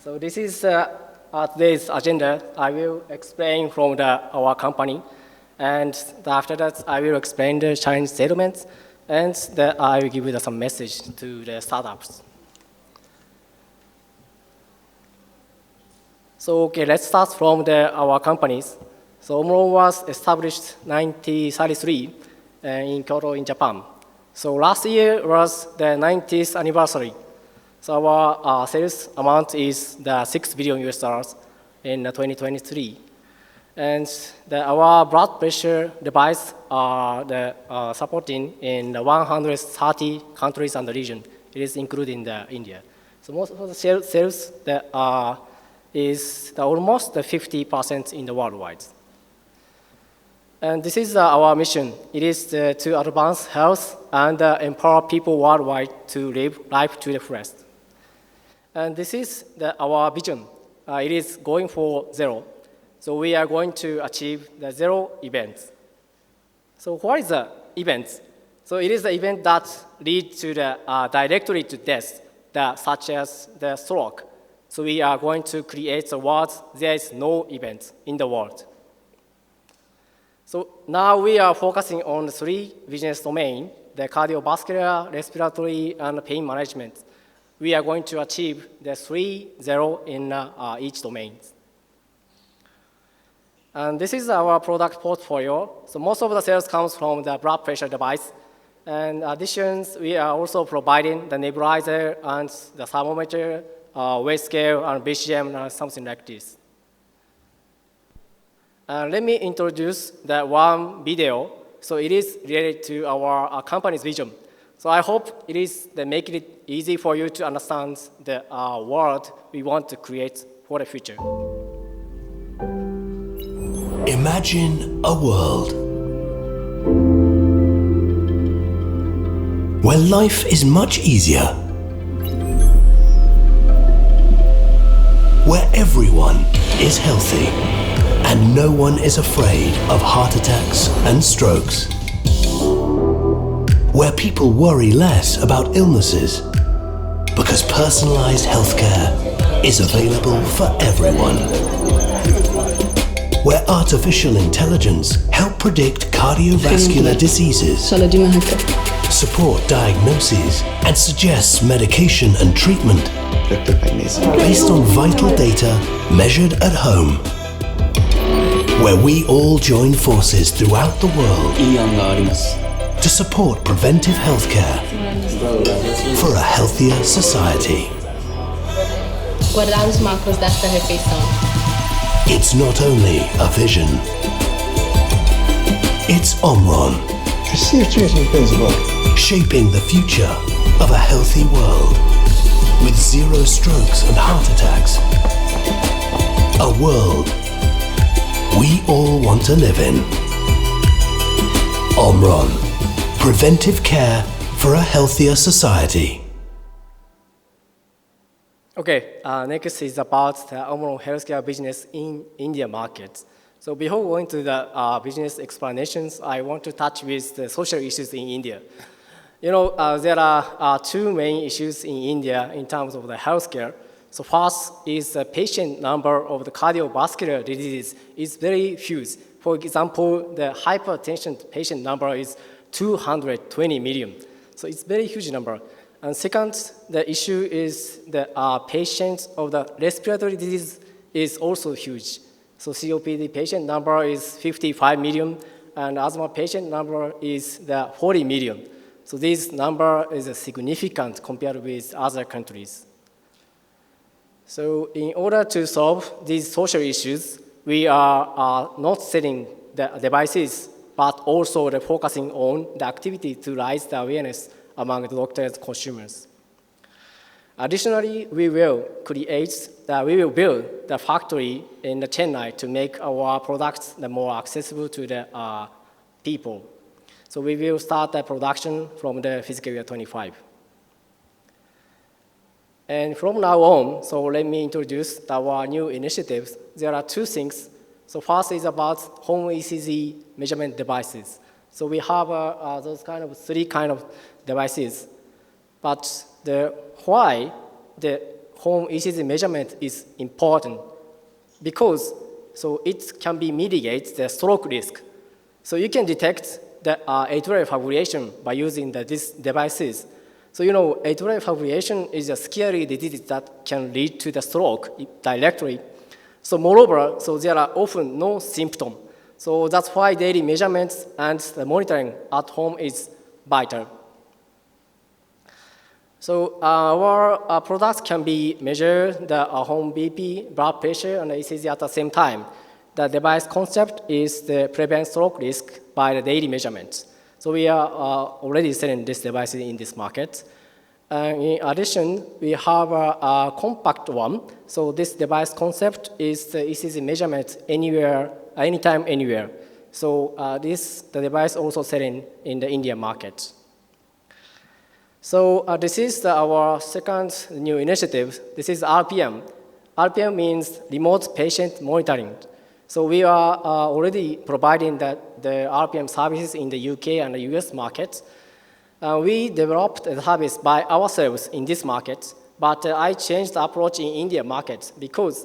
so this is today's agenda. I will explain from our company. And after that, I will explain the Chinese settlements. And I will give you some message to the startups. So okay, let's start from our companies. So Omron was established in 1933 in Kyoto, in Japan. So last year was the 90th anniversary. So our sales amount is the $6 billion in 2023. And our blood pressure device are supporting in 130 countries and region. It is including India. So most of the sales is almost 50% in the worldwide. And this is our mission. It is to advance health and empower people worldwide to live life to the fullest. And this is our vision. It is going for zero. So we are going to achieve the 0 events. So what is the events? So it is the event that leads to directly to death, such as the stroke. So we are going to create the world there is no event in the world. So now we are focusing on 3 business domains: the cardiovascular, respiratory, and pain management. We are going to achieve the 3-0 in each domain. And this is our product portfolio. So most of the sales comes from the blood pressure device. And in addition, we are also providing the nebulizer and the thermometer, weight scale, and BCM, and something like this. Let me introduce the one video. So it is related to our company's vision. So I hope it is making it easy for you to understand the world we want to create for the future. Imagine a world where life is much easier, where everyone is healthy and no one is afraid of heart attacks and strokes, where people worry less about illnesses because personalized healthcare is available for everyone, where artificial intelligence help predict cardiovascular diseases, support diagnoses, and suggests medication and treatment based on vital data measured at home, where we all join forces throughout the world to support preventive healthcare for a healthier society. Guardando os macros desta refeição. It's not only a vision, it's Omron. Shaping the future of a healthy world with 0 strokes and heart attacks. A world we all want to live in. Omron. Preventive care for a healthier society. Okay, next is about the Omron Healthcare business in India market. So before going to the business explanations, I want to touch with the social issues in India. You know, there are 2 main issues in India in terms of the healthcare. So first is the patient number of the cardiovascular diseases is very huge. For example, the hypertension patient number is 220 million. So it's very huge number. And second, the issue is the patients of the respiratory disease is also huge. So COPD patient number is 55 million, and asthma patient number is the 40 million. So this number is significant compared with other countries. So in order to solve these social issues, we are not selling the devices, but also focusing on the activity to raise the awareness among the doctors and consumers. Additionally, we will build the factory in Chennai to make our products more accessible to the people. So we will start the production from the fiscal year 25. And from now on, so let me introduce our new initiatives. There are 2 things. So first is about home ECG measurement devices. So we have those 3 kind of devices. But why the home ECG measurement is important? Because so it can be mitigate the stroke risk. So you can detect the atrial fibrillation by using these devices. So you know, atrial fibrillation is a scary disease that can lead to the stroke directly. So moreover, so there are often no symptoms. So that's why daily measurements and the monitoring at home is vital. So our products can be measured the home BP, blood pressure, and ECG at the same time. The device concept is to prevent stroke risk by the daily measurements. So we are already selling this device in this market. In addition, we have a compact one. So this device concept is the ECG measurement anywhere, anytime, anywhere. So the device also selling in the India market. So this is our second new initiative. This is RPM. RPM means remote patient monitoring. So we are already providing the RPM services in the UK and the US markets. We developed the service by ourselves in this market, but I changed the approach in India market because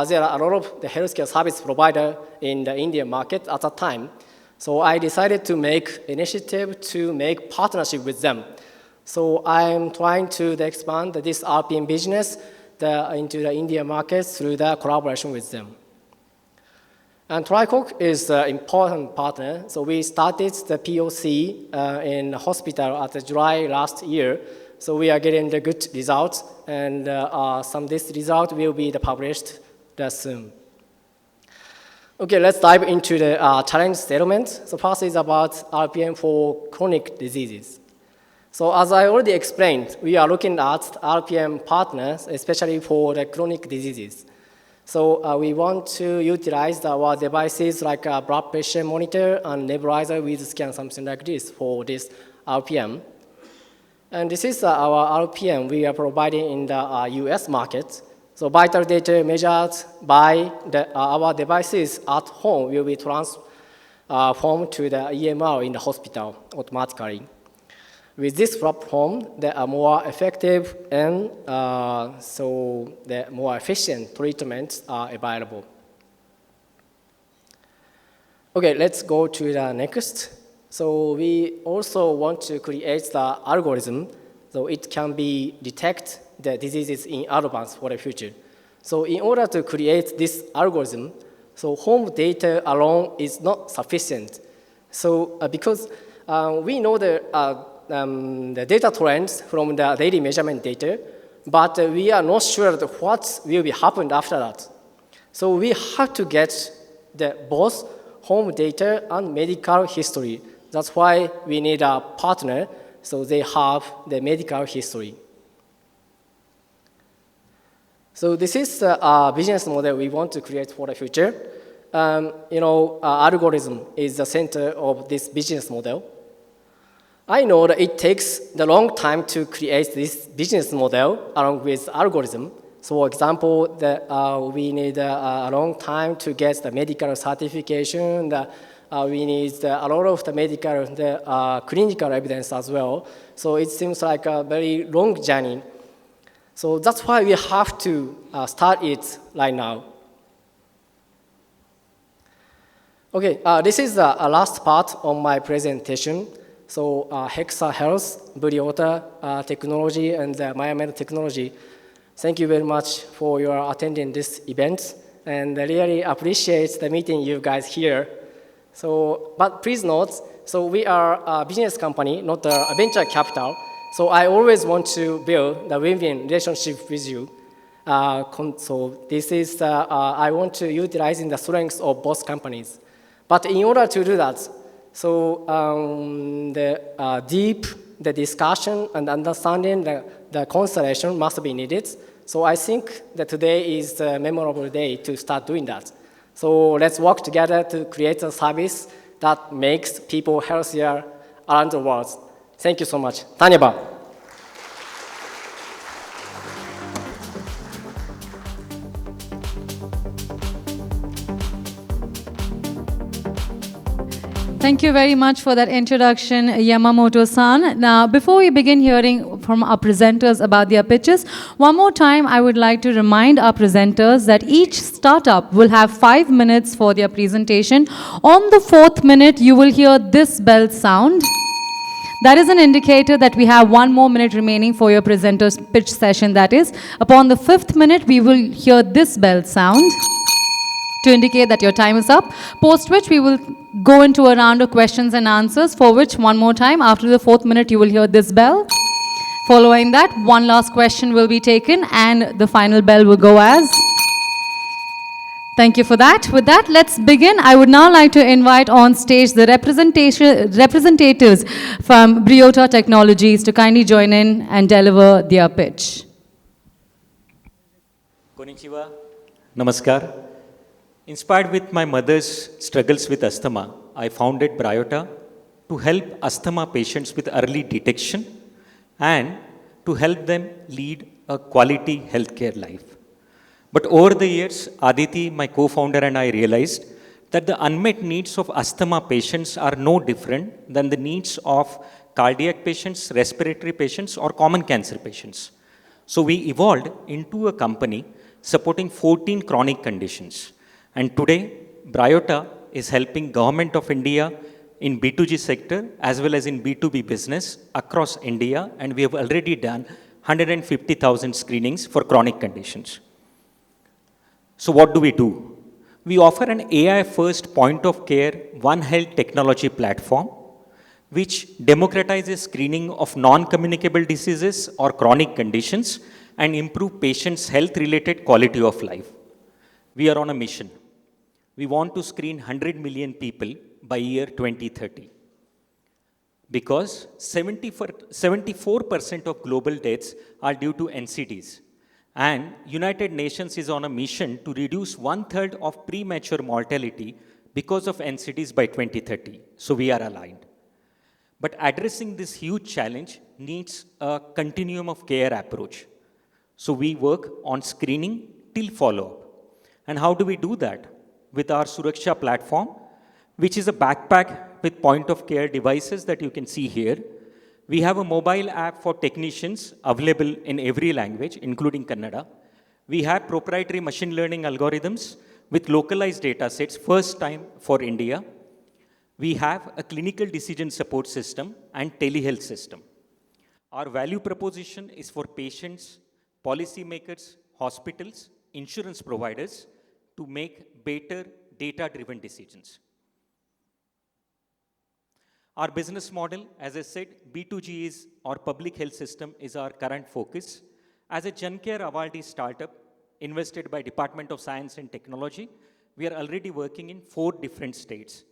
there are a lot of the healthcare service provider in the India market at that time. So I decided to make initiative to make partnership with them. So I'm trying to expand this RPM business into the India market through the collaboration with them. And TriCock is an important partner. So we started the POC in hospital at July last year. So we are getting the good results, and some of this result will be published soon. Okay, let's dive into the challenge settlement. So first is about RPM for chronic diseases. So as I already explained, we are looking at RPM partners, especially for the chronic diseases. So we want to utilize our devices like a blood pressure monitor and nebulizer with scan, something like this for this RPM. And this is our RPM we are providing in the US market. So vital data measured by our devices at home will be transformed to the EMR in the hospital automatically. With this platform, they are more effective and so the more efficient treatments are available. Okay, let's go to the next. So we also want to create the algorithm so it can be detect the diseases in advance for the future. So in order to create this algorithm, so home data alone is not sufficient. So because we know the data trends from the daily measurement data, but we are not sure what will be happened after that. So we have to get both home data and medical history. That's why we need a partner, so they have the medical history. So this is a business model we want to create for the future. Algorithm is the center of this business model. I know that it takes the long time to create this business model along with algorithm. So for example, we need a long time to get the medical certification. We need a lot of the medical, clinical evidence as well. So it seems like a very long journey. So that's why we have to start it right now. Okay, this is the last part of my presentation. So Hexa Health, Buriota technology, and Myomed technology. Thank you very much for your attending this event, and I really appreciate the meeting you guys here. So, but please note, so we are a business company, not a venture capital. So I always want to build the win-win relationship with you. So this is, I want to utilize the strengths of both companies. But in order to do that, so the discussion and understanding the constellation must be needed. So I think that today is a memorable day to start doing that. So let's work together to create a service that makes people healthier around the world. Thank you so much. Tanyaba. Thank you very much for that introduction, Yamamoto-san. Now, before we begin hearing from our presenters about their pitches, one more time I would like to remind our presenters that each startup will have 5 minutes for their presentation. On the 4th minute, you will hear this bell sound. That is an indicator that we have 1 more minute remaining for your presenter's pitch session. That is, upon the 5th minute, we will hear this bell sound to indicate that your time is up, post which we will go into a round of questions and answers, for which, one more time, after the 4th minute, you will hear this bell. Following that, one last question will be taken, and the final bell will go as. Thank you for that. With that, let's begin. I would now like to invite on stage the representatives from Buriota Technologies to kindly join in and deliver their pitch. Konnichiwa. Namaskar. Inspired with my mother's struggles with asthma, I founded Buriota to help asthma patients with early detection and to help them lead a quality healthcare life. But over the years, Aditi, my co-founder, and I realized that the unmet needs of asthma patients are no different than the needs of cardiac patients, respiratory patients, or common cancer patients. So we evolved into a company supporting 14 chronic conditions. And today, Buriota is helping Government of India in B2G sector as well as in B2B business across India, and we have already done 150,000 screenings for chronic conditions. So what do? We offer an AI-first point-of-care One Health technology platform which democratizes screening of non-communicable diseases or chronic conditions and improve patients' health-related quality of life. We are on a mission. We want to screen 100 million people by year 2030. because 74% of global deaths are due to NCDs. And United Nations is on a mission to reduce 1/3 of premature mortality because of NCDs by 2030. So we are aligned. But addressing this huge challenge needs a continuum of care approach. So we work on screening till follow-up. And how do we do that? With our Suraksha platform, which is a backpack with point-of-care devices that you can see here. We have a mobile app for technicians available in every language, including Kannada. We have proprietary machine learning algorithms with localized data sets, first time for India. We have a clinical decision support system and telehealth system. Our value proposition is for patients, policymakers, hospitals, insurance providers to make better data-driven decisions. Our business model, as I said, B2G is our public health system is our current focus. As a GenCare awardee startup invested by Department of Science and Technology, we are already working in 4 different states.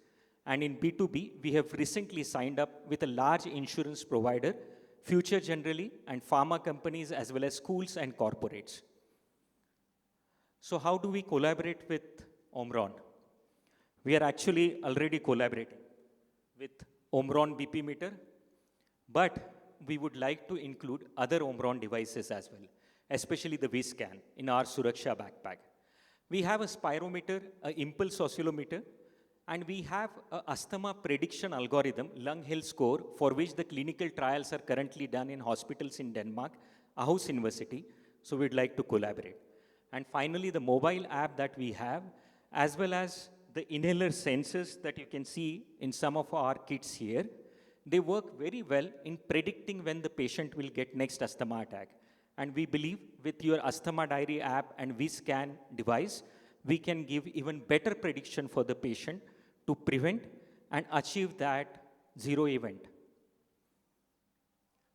And in B2B, we have recently signed up with a large insurance provider, Future Generally, and pharma companies as well as schools and corporates. So how do we collaborate with Omron? We are actually already collaborating with Omron BP meter, but we would like to include other Omron devices as well, especially the V-scan in our Suraksha backpack. We have a spirometer, an impulse oscillometer, and we have an asthma prediction algorithm, lung health score, for which the clinical trials are currently done in hospitals in Denmark, Aarhus University, so we'd like to collaborate. And finally, the mobile app that we have, as well as the inhaler sensors that you can see in some of our kits here, they work very well in predicting when the patient will get next asthma attack. And we believe with your asthma diary app and V-scan device, we can give even better prediction for the patient to prevent and achieve that zero event.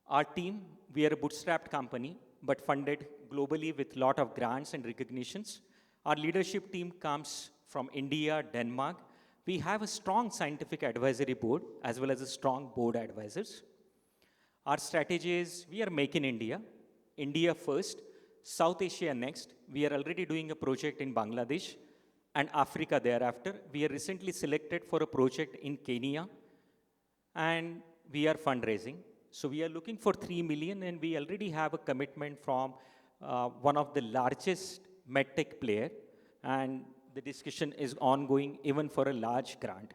Our team, we are a bootstrapped company, but funded globally with a lot of grants and recognitions. Our leadership team comes from India, Denmark. We have a strong scientific advisory board as well as a strong board advisors. Our strategy is we are Make in India, India first, South Asia next. We are already doing a project in Bangladesh and Africa thereafter. We are recently selected for a project in Kenya and we are fundraising. So we are looking for 3 million and we already have a commitment from one of the largest medtech player, and the discussion is ongoing even for a large grant.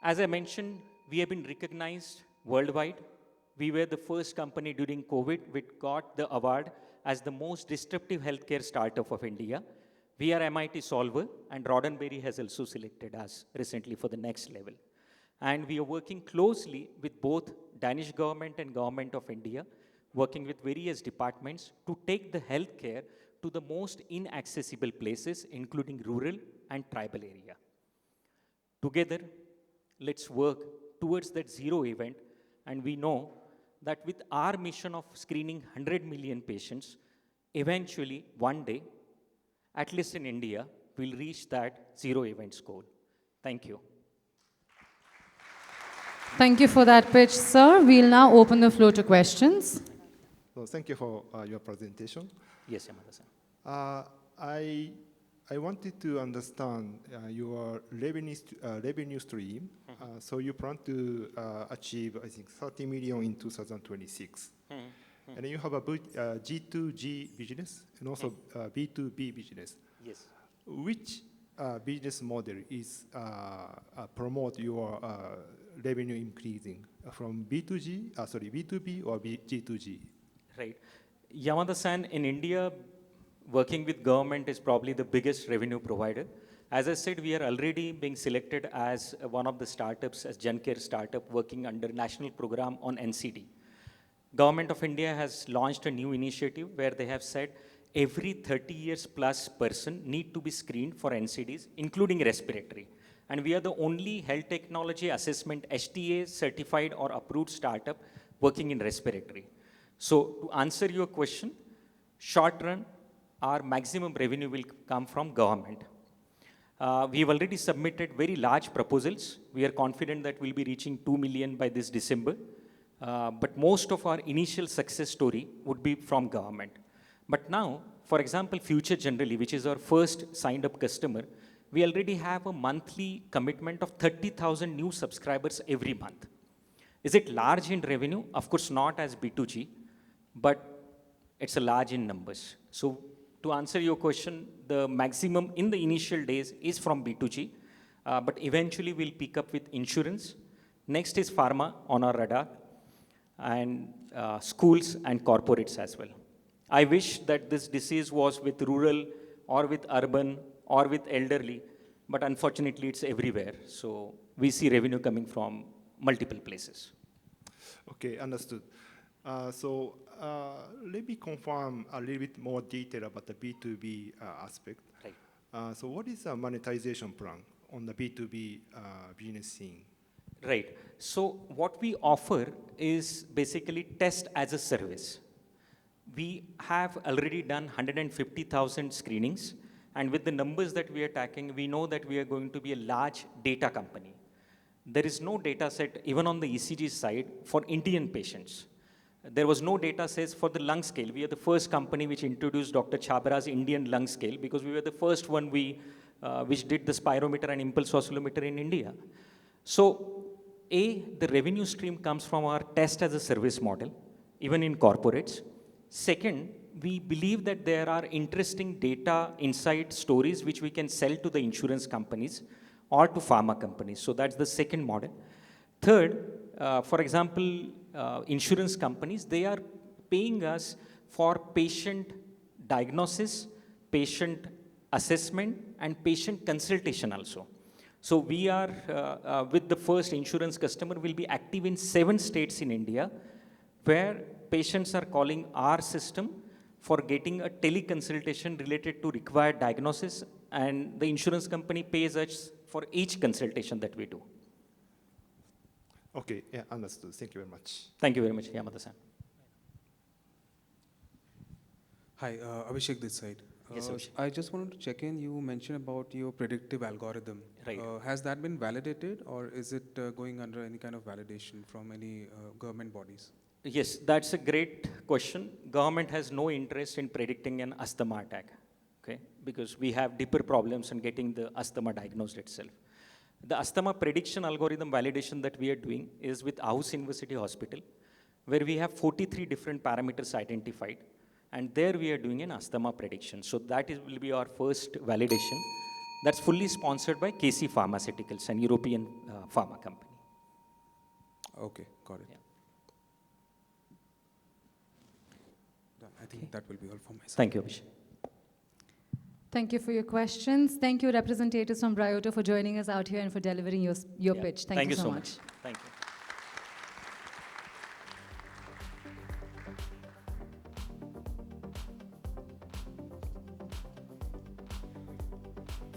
As I mentioned, we have been recognized worldwide. We were the first company during COVID which got the award as the most disruptive healthcare startup of India. We are MIT Solver, and Roddenberry has also selected us recently for the next level. And we are working closely with both Danish government and government of India, working with various departments to take the healthcare to the most inaccessible places, including rural and tribal area. Together, let's work towards that zero event, and we know that with our mission of screening 100 million patients, eventually, one day, at least in India, we'll reach that zero events goal. Thank you. Thank you for that pitch, sir. We'll now open the floor to questions. So thank you for your presentation. Yes, Yamada-san. I wanted to understand your revenue stream. So you plan to achieve, I think, 30 million in 2026. And then you have a G2G business and also B2B business. Yes. Which business model is promote your revenue increasing from B2B or G2G? Right. Yamada-san, in India, working with government is probably the biggest revenue provider. As I said, we are already being selected as one of the startups, as GenCare startup, working under national program on NCD. Government of India has launched a new initiative where they have said every 30 years plus person need to be screened for NCDs, including respiratory. And we are the only health technology assessment HTA certified or approved startup working in respiratory. So to answer your question, short run, our maximum revenue will come from government. We have already submitted very large proposals. We are confident that we'll be reaching 2 million by this December. But most of our initial success story would be from government. But now, for example, Future Generally, which is our first signed up customer, we already have a monthly commitment of 30,000 new subscribers every month. Is it large in revenue? Of course not as B2G, but it's a large in numbers. So to answer your question, the maximum in the initial days is from B2G, but eventually we'll pick up with insurance. Next is pharma on our radar, and schools and corporates as well. I wish that this disease was with rural or with urban or with elderly, but unfortunately it's everywhere. So we see revenue coming from multiple places. Okay, understood. Let me confirm a little bit more detail about the B2B aspect. Right. So what is the monetization plan on the B2B business scene? Right. So what we offer is basically test as a service. We have already done 150,000 screenings, and with the numbers that we are tracking, we know that we are going to be a large data company. There is no data set, even on the ECG side, for Indian patients. There was no data set for the lung scale. We are the first company which introduced Dr. Chabra's Indian lung scale, because we were the first one which did the spirometer and impulse oscillometer in India. So, the revenue stream comes from our test as a service model, even in corporates. Second, we believe that there are interesting data insight stories which we can sell to the insurance companies or to pharma companies. So that's the second model. Third, for example, insurance companies, they are paying us for patient diagnosis, patient assessment, and patient consultation also. So we are, with the first insurance customer, will be active in 7 states in India, where patients are calling our system for getting a teleconsultation related to required diagnosis, and the insurance company pays us for each consultation that we do. Okay, yeah, understood. Thank you very much. Thank you very much, Yamada-san. Hi, Abhishek this side. Yes, Abhishek. I just wanted to check in, you mentioned about your predictive algorithm. Right. Has that been validated, or is it going under any kind of validation from any government bodies? Yes, that's a great question. Government has no interest in predicting an asthma attack, okay? Because we have deeper problems in getting the asthma diagnosed itself. The asthma prediction algorithm validation that we are doing is with Aarhus University Hospital, where we have 43 different parameters identified, and there we are doing an asthma prediction. So that will be our first validation. That's fully sponsored by KC Pharmaceuticals, an European pharma company. Okay, got it. Yeah. I think that will be all from my side. Thank you, Abhishek. Thank you for your questions. Thank you, representatives from Ryota, for joining us out here and for delivering your pitch. Thank you so much. Thank you.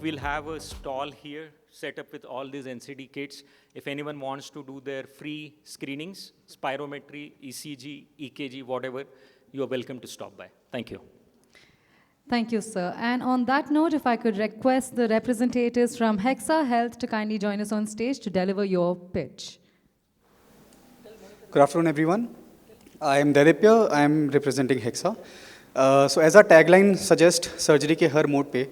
We'll have a stall here set up with all these NCD kits. If anyone wants to do their free screenings, spirometry, ECG, EKG, whatever, you are welcome to stop by. Thank you. Thank you, sir. And on that note, if I could request the representatives from Hexa Health to kindly join us on stage to deliver your pitch. Good afternoon, everyone. I am Daidipya. I am representing Hexa. So as our tagline suggests, surgery ke har mode pe,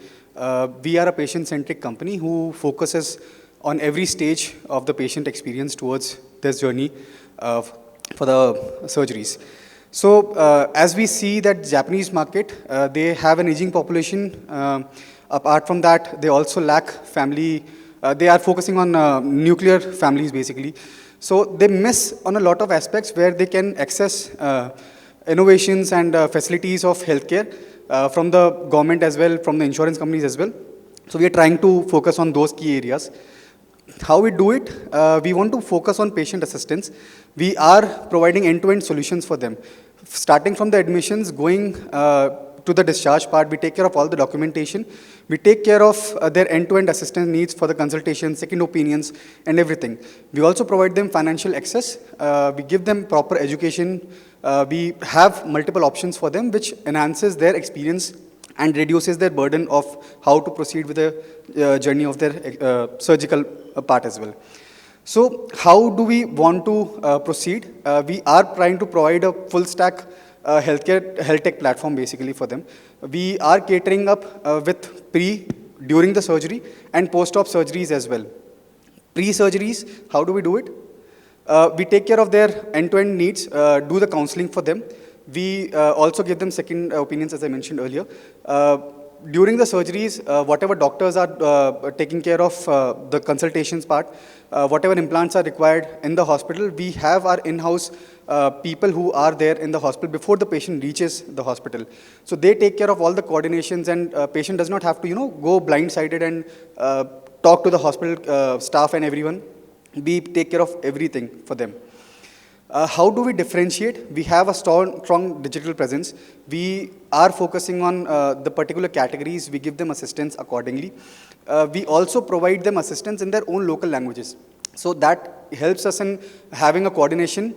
we are a patient-centric company who focuses on every stage of the patient experience towards this journey for the surgeries. So as we see that Japanese market, they have an aging population. Apart from that, they also lack family. They are focusing on nuclear families, basically. So they miss on a lot of aspects where they can access innovations and facilities of healthcare from the government as well, from the insurance companies as well. So we are trying to focus on those key areas. How we do it? We want to focus on patient assistance. We are providing end-to-end solutions for them. Starting from the admissions, going to the discharge part, we take care of all the documentation. We take care of their end-to-end assistance needs for the consultation, second opinions, and everything. We also provide them financial access. We give them proper education. We have multiple options for them, which enhances their experience and reduces their burden of how to proceed with the journey of their surgical part as well. So how do we want to proceed? We are trying to provide a full stack health tech platform basically for them. We are catering up with during the surgery and post-op surgeries as well. Pre-surgeries, how do we do it? We take care of their end-to-end needs, do the counseling for them. We also give them second opinions, as I mentioned earlier. During the surgeries, whatever doctors are taking care of the consultations part, whatever implants are required in the hospital, we have our in-house people who are there in the hospital before the patient reaches the hospital. So they take care of all the coordinations, and patient does not have to, go blindsided and talk to the hospital staff and everyone. We take care of everything for them. How do we differentiate? We have a strong digital presence. We are focusing on the particular categories. We give them assistance accordingly. We also provide them assistance in their own local languages. So that helps us in having a coordination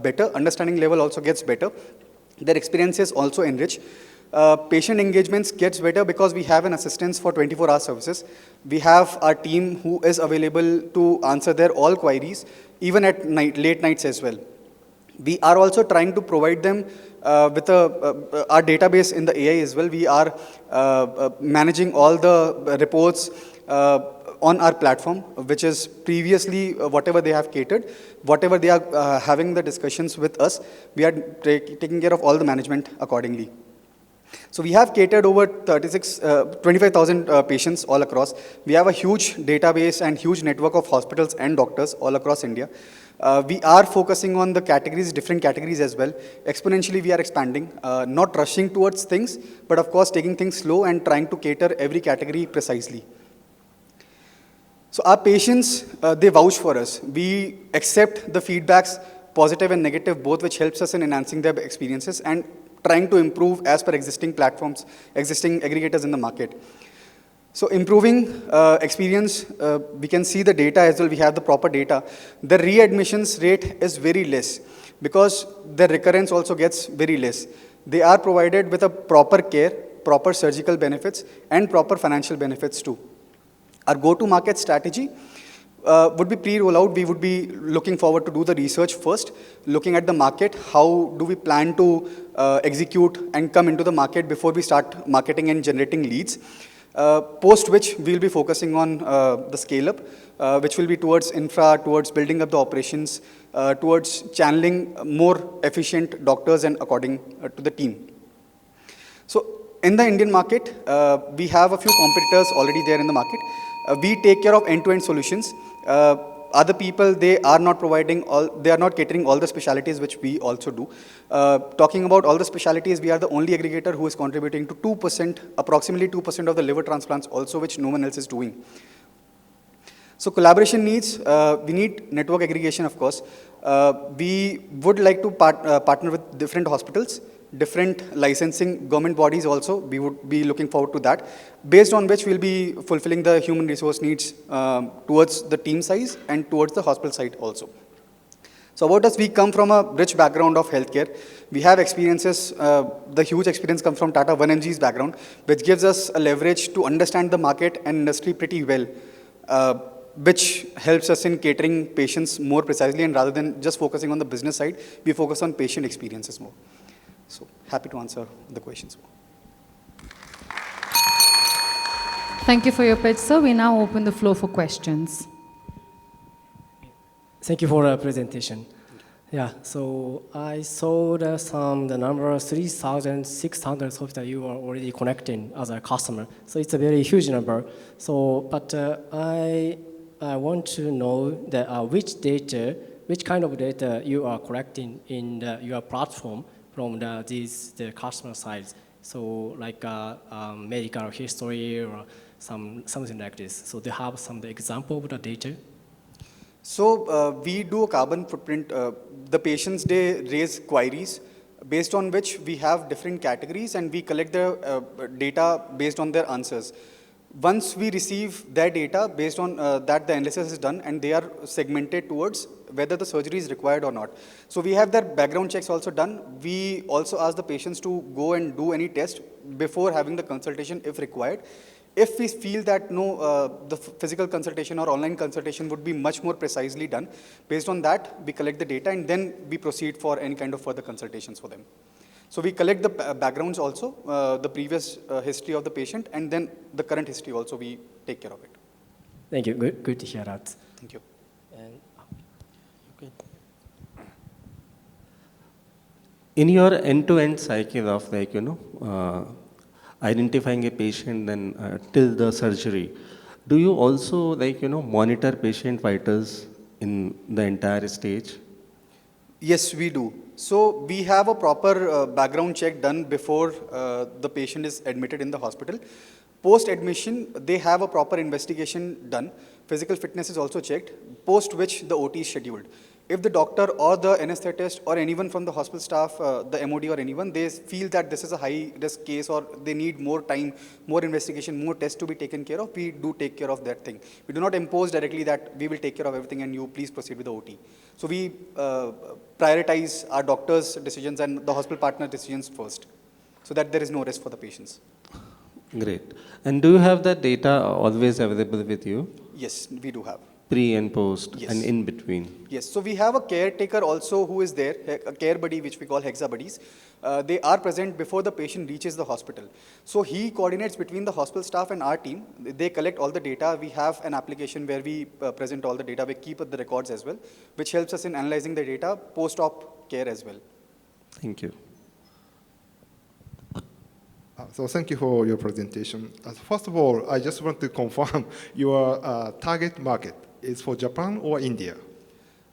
better. Understanding level also gets better. Their experiences also enrich. Patient engagements gets better because we have an assistance for 24-hour services. We have our team who is available to answer their all queries, even at night, late nights as well. We are also trying to provide them with our database in the AI as well. We are managing all the reports on our platform, which is previously whatever they have catered, whatever they are having the discussions with us, we are taking care of all the management accordingly. So we have catered over 25,000 patients all across. We have a huge database and huge network of hospitals and doctors all across India. We are focusing on the categories, different categories as well. Exponentially, we are expanding, not rushing towards things, but of course taking things slow and trying to cater every category precisely. So our patients, they vouch for us. We accept the feedbacks, positive and negative, both, which helps us in enhancing their experiences and trying to improve as per existing platforms, existing aggregators in the market. So improving experience, we can see the data as well. We have the proper data. The readmissions rate is very less because the recurrence also gets very less. They are provided with a proper care, proper surgical benefits, and proper financial benefits too. Our go-to-market strategy would be pre-rollout. We would be looking forward to do the research first, looking at the market, how do we plan to execute and come into the market before we start marketing and generating leads. Post which we'll be focusing on the scale-up, which will be towards infra, towards building up the operations, towards channeling more efficient doctors and according to the team. So in the Indian market, we have a few competitors already there in the market. We take care of end-to-end solutions. Other people, they are not catering all the specialties which we also do. Talking about all the specialties, we are the only aggregator who is contributing to 2%, approximately 2% of the liver transplants also, which no one else is doing. So collaboration needs, we need network aggregation, of course. We would like to partner with different hospitals, different licensing government bodies also. We would be looking forward to that, based on which we'll be fulfilling the human resource needs towards the team size and towards the hospital side also. So about us, we come from a rich background of healthcare. We have experiences, the huge experience comes from Tata 1mg's background, which gives us a leverage to understand the market and industry pretty well, which helps us in catering patients more precisely, and rather than just focusing on the business side, we focus on patient experiences more. So happy to answer the questions. Thank you for your pitch, sir. We now open the floor for questions. Thank you for the presentation. Yeah, so I saw the number 3,600 hospitals you are already connecting as a customer. So it's a very huge number. So, but I want to know that which kind of data you are collecting in your platform from the customer sides. So like medical history or something like this. So they have some example of the data? So we do a carbon footprint. The patients, they raise queries based on which we have different categories, and we collect the data based on their answers. Once we receive their data, based on that, the analysis is done, and they are segmented towards whether the surgery is required or not. So we have their background checks also done. We also ask the patients to go and do any test before having the consultation if required. If we feel that the physical consultation or online consultation would be much more precisely done, based on that, we collect the data and then we proceed for any kind of further consultations for them. So we collect the backgrounds also, the previous history of the patient, and then the current history also, we take care of it. Thank you. Good to hear that. Thank you. And, okay. In your end-to-end cycle of identifying a patient then till the surgery, do you also monitor patient vitals in the entire stage? Yes, we do. So we have a proper background check done before the patient is admitted in the hospital. Post-admission, they have a proper investigation done. Physical fitness is also checked, post which the OT is scheduled. If the doctor or the anesthetist or anyone from the hospital staff, the MOD or anyone, they feel that this is a high-risk case or they need more time, more investigation, more tests to be taken care of, we do take care of that thing. We do not impose directly that we will take care of everything and you please proceed with the OT. So we prioritize our doctor's decisions and the hospital partner decisions first, so that there is no risk for the patients. Great. And do you have that data always available with you? Yes, we do have. Pre and post, Yes. and in between? Yes, so we have a caretaker also who is there, a care buddy which we call Hexa buddies. They are present before the patient reaches the hospital. So he coordinates between the hospital staff and our team. They collect all the data. We have an application where we present all the data. We keep the records as well, which helps us in analyzing the data post-op care as well. Thank you. So thank you for your presentation. First of all, I just want to confirm your target market is for Japan or India?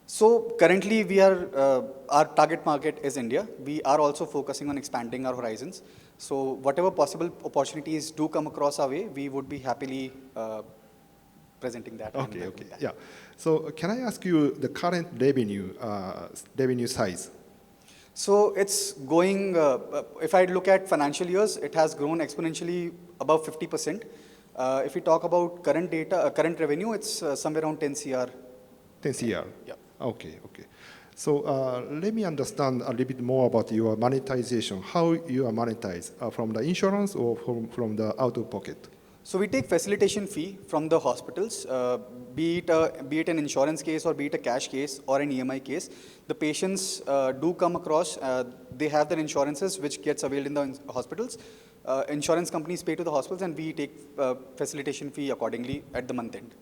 So currently we are, our target market is India. We are also focusing on expanding our horizons. So whatever possible opportunities do come across our way, we would be happily presenting that. Okay, okay, yeah. So can I ask you the current revenue, revenue size? So it's going, if I look at financial years, it has grown exponentially above 50%. If we talk about current data, current revenue, it's somewhere around 10 CR. 10 CR? Yeah. Okay, okay. So let me understand a little bit more about your monetization. How you are monetized, from the insurance or from the out-of-pocket? So we take facilitation fee from the hospitals, be it an insurance case or be it a cash case or an EMI case. The patients do come across, they have their insurances which gets availed in the hospitals. Insurance companies pay to the hospitals and we take facilitation fee accordingly at the month end.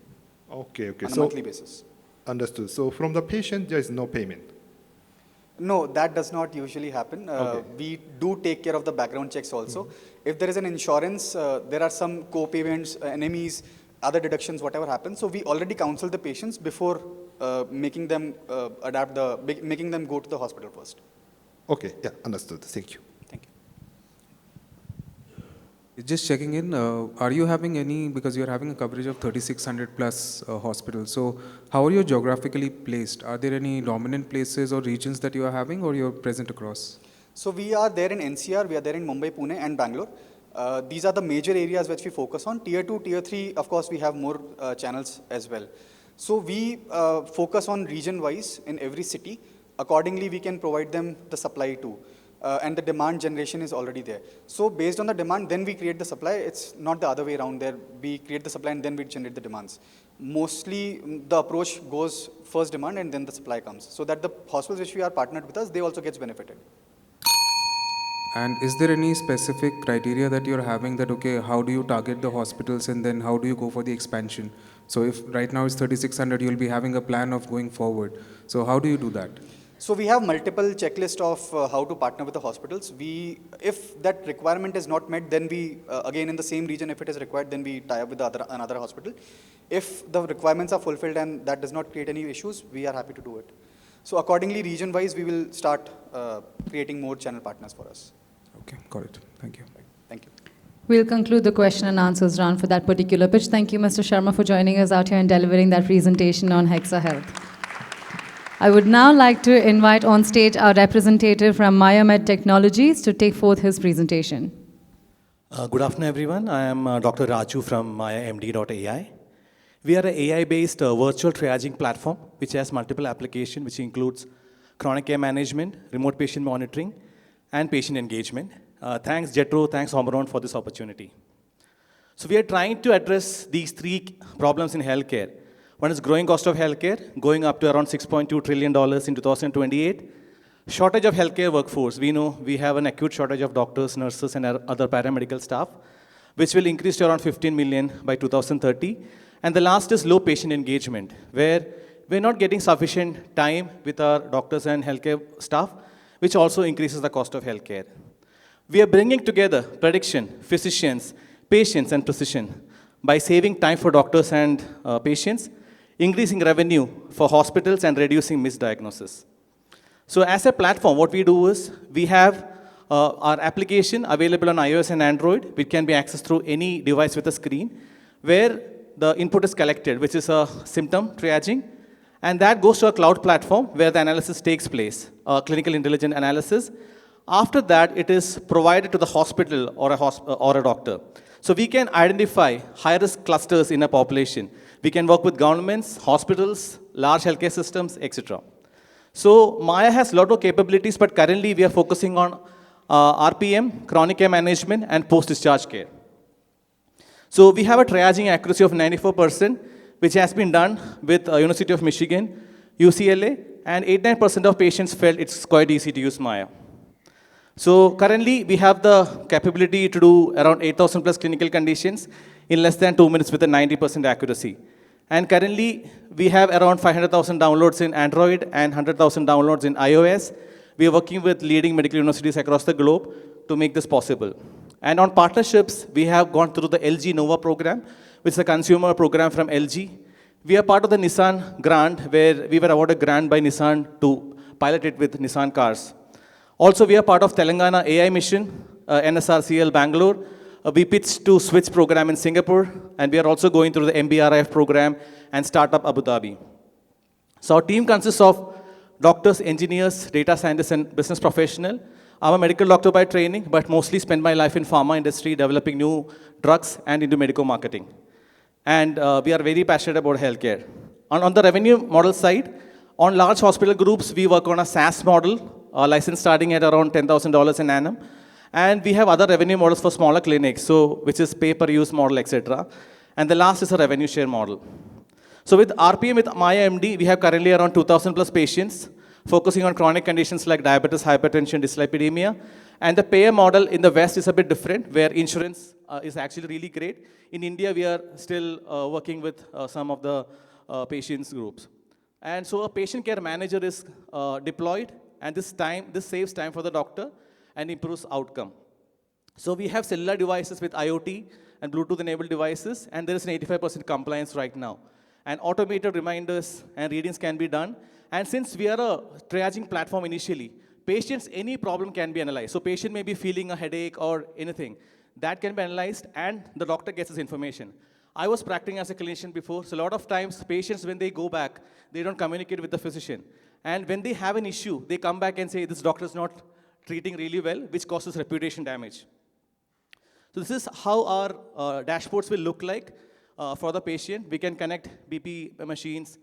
Okay, okay. On a monthly basis. Understood. So from the patient, there is no payment? No, that does not usually happen. Okay. We do take care of the background checks also. If there is an insurance, there are some co-payments, NMEs, other deductions, whatever happens. So we already counsel the patients before making them making them go to the hospital first. Okay, yeah, understood. Thank you. Just checking in, are you having any, because you're having a coverage of 3,600 plus hospitals, so how are you geographically placed? Are there any dominant places or regions that you are having, or you're present across? So we are there in NCR, we are there in Mumbai, Pune and Bangalore. These are the major areas which we focus on. Tier 2, Tier 3, of course, we have more channels as well. So we focus on region-wise in every city. Accordingly, we can provide them the supply too. And the demand generation is already there. So based on the demand, then we create the supply. It's not the other way around there. We create the supply and then we generate the demands. Mostly the approach goes first demand and then the supply comes. So that the hospitals which we are partnered with us, they also gets benefited. And is there any specific criteria that you're having that, okay, how do you target the hospitals and then how do you go for the expansion? So if right now it's 3,600, you'll be having a plan of going forward. So how do you do that? So we have multiple checklists of how to partner with the hospitals. If that requirement is not met, then we, again in the same region, if it is required, then we tie up with another hospital. If the requirements are fulfilled and that does not create any issues, we are happy to do it. So accordingly, region-wise, we will start creating more channel partners for us. Okay, got it. Thank you. Thank you. We'll conclude the question and answers round for that particular pitch. Thank you, Mr. Sharma, for joining us out here and delivering that presentation on Hexa Health. I would now like to invite on stage our representative from MayaMed Technologies to take forth his presentation. Good afternoon, everyone. I am Dr. Raju from MayaMD.ai. We are an AI-based virtual triaging platform which has multiple applications, which includes chronic care management, remote patient monitoring, and patient engagement. Thanks, JETRO. Thanks, Omron, for this opportunity. So we are trying to address these three problems in healthcare. One is growing cost of healthcare, going up to around $6.2 trillion in 2028. Shortage of healthcare workforce. We know we have an acute shortage of doctors, nurses, and other paramedical staff, which will increase to around 15 million by 2030. And the last is low patient engagement, where we're not getting sufficient time with our doctors and healthcare staff, which also increases the cost of healthcare. We are bringing together prediction, physicians, patients, and precision by saving time for doctors and patients, increasing revenue for hospitals, and reducing misdiagnosis. So as a platform, what we do is we have our application available on iOS and Android, which can be accessed through any device with a screen, where the input is collected, which is a symptom triaging, and that goes to a cloud platform where the analysis takes place, clinical intelligent analysis. After that, it is provided to the hospital or a doctor. So we can identify high-risk clusters in a population. We can work with governments, hospitals, large healthcare systems, etc. So Maya has a lot of capabilities, but currently we are focusing on RPM, chronic care management, and post-discharge care. So we have a triaging accuracy of 94%, which has been done with University of Michigan, UCLA, and 89% of patients felt it's quite easy to use Maya. So currently, we have the capability to do around 8,000 plus clinical conditions in less than 2 minutes with a 90% accuracy. And currently, we have around 500,000 downloads in Android and 100,000 downloads in iOS. We are working with leading medical universities across the globe to make this possible. And on partnerships, we have gone through the LG Nova program, which is a consumer program from LG. We are part of the Nissan grant, where we were awarded a grant by Nissan to pilot it with Nissan cars. Also, we are part of Telangana AI mission, NSRCL Bangalore. We pitched to Switch program in Singapore, and we are also going through the MBRIF program and Startup Abu Dhabi. So our team consists of doctors, engineers, data scientists, and business professionals. I'm a medical doctor by training, but mostly spend my life in pharma industry, developing new drugs and into medical marketing. And we are very passionate about healthcare. On the revenue model side, on large hospital groups, we work on a SaaS model, license starting at around $10,000 an annum. And we have other revenue models for smaller clinics, which is pay-per-use model, etc. And the last is a revenue share model. So with RPM, with Maya MD, we have currently around 2,000 plus patients, focusing on chronic conditions like diabetes, hypertension, dyslipidemia. And the payer model in the West is a bit different, where insurance is actually really great. In India, we are still working with some of the patients groups. And so a patient care manager is deployed, and this saves time for the doctor and improves outcome. So we have cellular devices with IoT and Bluetooth-enabled devices, and there is an 85% compliance right now. And automated reminders and readings can be done. And since we are a triaging platform initially, patients, any problem can be analyzed. So patient may be feeling a headache or anything. That can be analyzed, and the doctor gets this information. I was practicing as a clinician before, so a lot of times patients, when they go back, they don't communicate with the physician. And when they have an issue, they come back and say, this doctor is not treating really well, which causes reputation damage. So this is how our dashboards will look like for the patient. We can connect BP machines,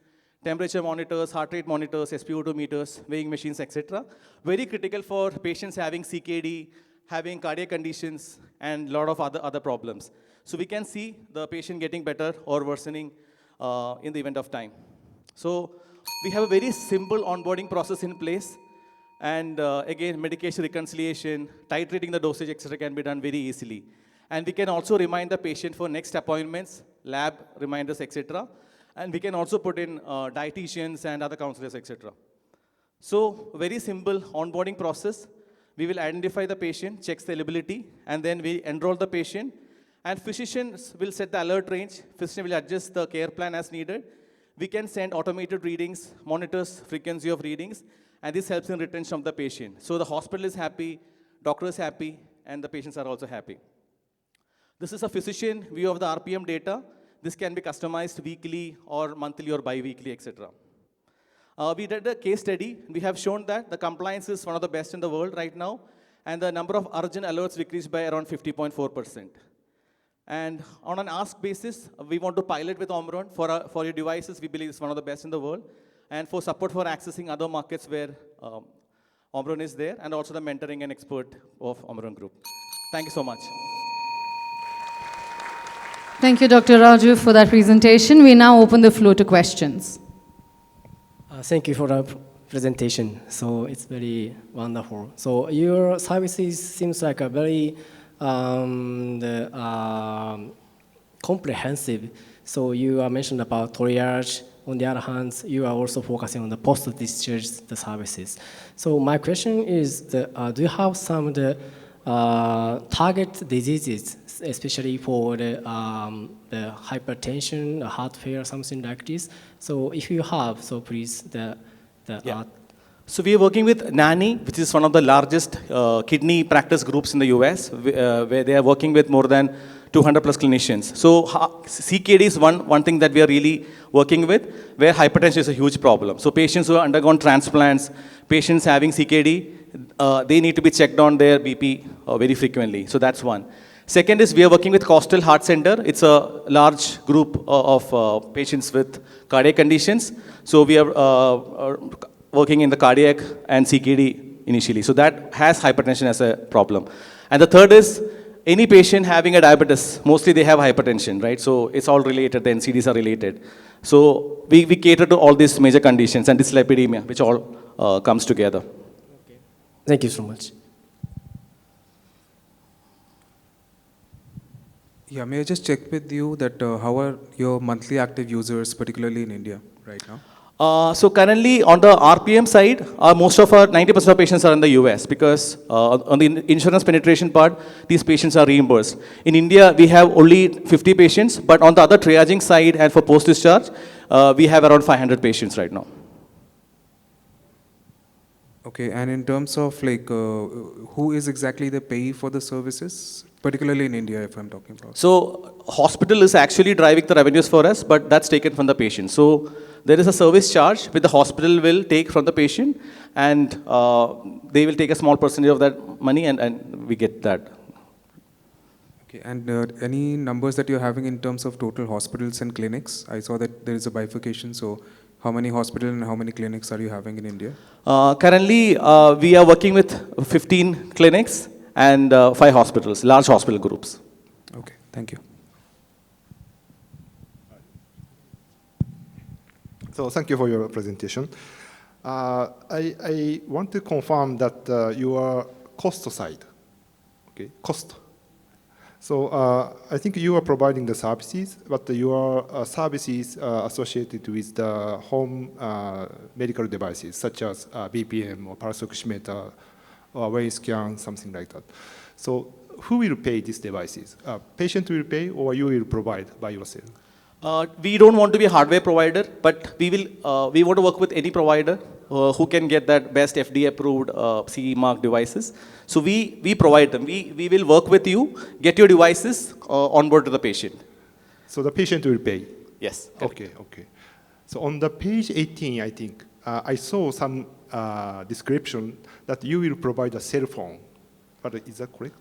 temperature monitors, heart rate monitors, SpO2 meters, weighing machines, etc. Very critical for patients having CKD, having cardiac conditions, and a lot of other problems. So we can see the patient getting better or worsening in the event of time. So we have a very simple onboarding process in place. And again, medication reconciliation, titrating the dosage, etc. can be done very easily. And we can also remind the patient for next appointments, lab reminders, etc. And we can also put in dietitians and other counselors, etc. So very simple onboarding process. We will identify the patient, checks the eligibility, and then we enroll the patient. And physicians will set the alert range. Physician will adjust the care plan as needed. We can send automated readings, monitors frequency of readings, and this helps in retention of the patient. So the hospital is happy, doctor is happy, and the patients are also happy. This is a physician view of the RPM data. This can be customized weekly or monthly or bi-weekly, etc. We did a case study. We have shown that the compliance is one of the best in the world right now, and the number of urgent alerts decreased by around 50.4%. And on an ask basis, we want to pilot with Omron for your devices. We believe it's one of the best in the world. And for support for accessing other markets where Omron is there, and also the mentoring and expert of Omron Group. Thank you so much. Thank you, Dr. Raju, for that presentation. We now open the floor to questions. Thank you for the presentation. So it's very wonderful. So your services seems like a very comprehensive. So you are mentioned about triage. On the other hand, you are also focusing on the post-discharge services. So my question is, do you have some of the target diseases, especially for the hypertension, the heart failure, something like this? So if you have, so please, So we are working with NANI, which is one of the largest kidney practice groups in the US, where they are working with more than 200 plus clinicians. So CKD is one thing that we are really working with, where hypertension is a huge problem. So patients who have undergone transplants, patients having CKD, they need to be checked on their BP very frequently. So that's one. Second is we are working with Coastal Heart Center. It's a large group of patients with cardiac conditions. So we are working in the cardiac and CKD initially. So that has hypertension as a problem. And the third is any patient having a diabetes, mostly they have hypertension, right? So it's all related, the NCDs are related. So we cater to all these major conditions and dyslipidemia, which all comes together. Okay. Thank you so much. Yeah, may I just check with you that how are your monthly active users, particularly in India right now? So currently on the RPM side, most of our 90% of patients are in the US because on the insurance penetration part, these patients are reimbursed. In India, we have only 50 patients, but on the other triaging side and for post-discharge, we have around 500 patients right now. Okay, and in terms of like, who is exactly the payee for the services, particularly in India, if I'm talking about? So hospital is actually driving the revenues for us, but that's taken from the patient. So there is a service charge which the hospital will take from the patient, and they will take a small percentage of that money, and we get that. Okay, and any numbers that you're having in terms of total hospitals and clinics? I saw that there is a bifurcation, so how many hospitals and how many clinics are you having in India? Currently, we are working with 15 clinics and 5 hospitals, large hospital groups. Okay, thank you. So thank you for your presentation. I want to confirm that your cost side, okay, cost. So I think you are providing the services, but your services associated with the home medical devices, such as BPM or pulse oximeter or weight scan, something like that. So who will pay these devices? Patient will pay, or you will provide by yourself? We don't want to be a hardware provider, but we want to work with any provider who can get that best FDA approved CE mark devices. So we provide them. We will work with you, get your devices on board to the patient. So the patient will pay? Yes. Okay, okay. So on the page 18, I think, I saw some description that you will provide a cell phone. But is that correct?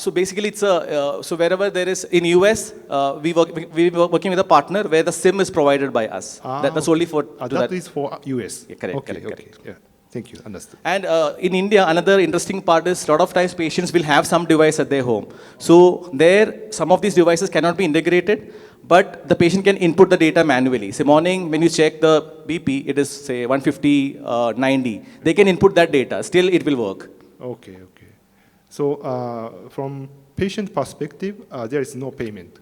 So basically, it's so wherever there is in US, we working with a partner where the SIM is provided by us. That's only for that is for US. Yeah, correct. Okay, correct, okay. correct. Yeah. Thank you. Understood. And in India, another interesting part is a lot of times patients will have some device at their home. So there, some of these devices cannot be integrated, but the patient can input the data manually. Say morning, when you check the BP, it is say 150, 90. They can input that data. Still, it will work. Okay, okay. So from patient perspective, there is no payment.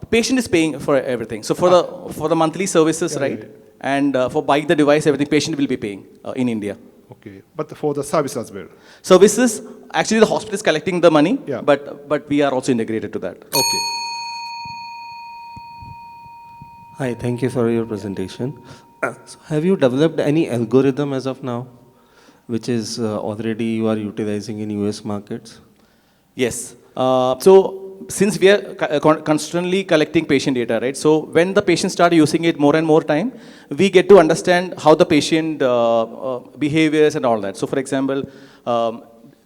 Patient is paying for everything. So for the monthly services, Yeah, right? yeah, yeah. And for buying the device, everything patient will be paying in India. Okay, but for the service as well. Services, actually the hospital is collecting the money, Yeah. but we are also integrated to that. Okay. Hi, thank you for your presentation. So have you developed any algorithm as of now, which is already you are utilizing in US markets? Yes. So since we are constantly collecting patient data, right? So when the patient start using it more and more time, we get to understand how the patient behaviors and all that. So for example,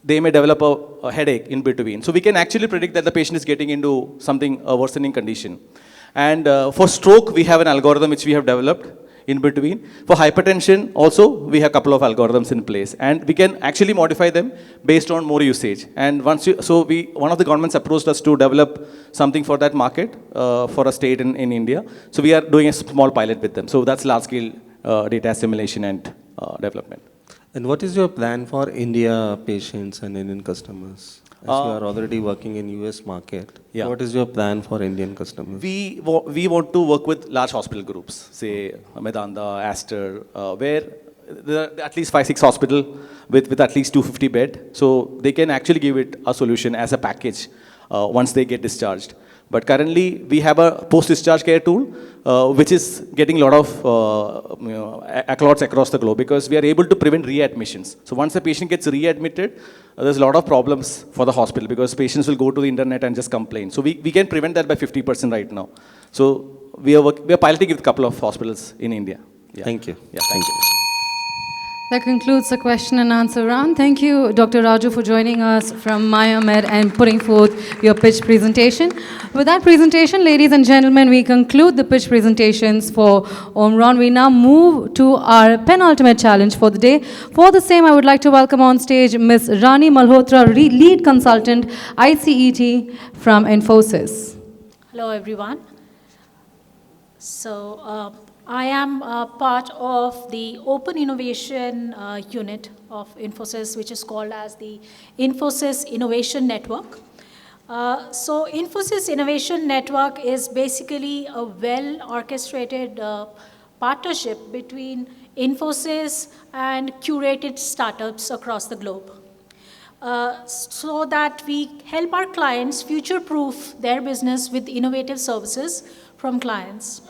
they may develop a headache in between. So we can actually predict that the patient is getting into something, a worsening condition. And for stroke, we have an algorithm which we have developed. in between. For hypertension also, we have a couple of algorithms in place, and we can actually modify them based on more usage. And one of the governments approached us to develop something for that market, for a state in India. So we are doing a small pilot with them. So that's large scale data assimilation and development. And what is your plan for India patients and Indian customers? As you are already working in US market, Yeah. what is your plan for Indian customers? We want to work with large hospital groups, say Medanda, Aster, where there are at least 5-6 hospitals with at least 250 bed. So they can actually give it a solution as a package once they get discharged. But currently, we have a post-discharge care tool, which is getting a lot of accolades across the globe because we are able to prevent readmissions. So once the patient gets readmitted, there's a lot of problems for the hospital because patients will go to the internet and just complain. So we can prevent that by 50% right now. So we are piloting with a couple of hospitals in India. Yeah. Thank you. Yeah, thank you. That concludes the question and answer round. Thank you, Dr. Raju, for joining us from Myomed and putting forth your pitch presentation. With that presentation, ladies and gentlemen, we conclude the pitch presentations for Omron. We now move to our penultimate challenge for the day. For the same, I would like to welcome on stage Ms. Rani Malhotra, Lead Consultant, ICET from Infosys. Hello, everyone. So, I am part of the Open Innovation Unit of Infosys, which is called as the Infosys Innovation Network. So Infosys Innovation Network is basically a well-orchestrated partnership between Infosys and curated startups across the globe. So that we help our clients future-proof their business with innovative services from clients.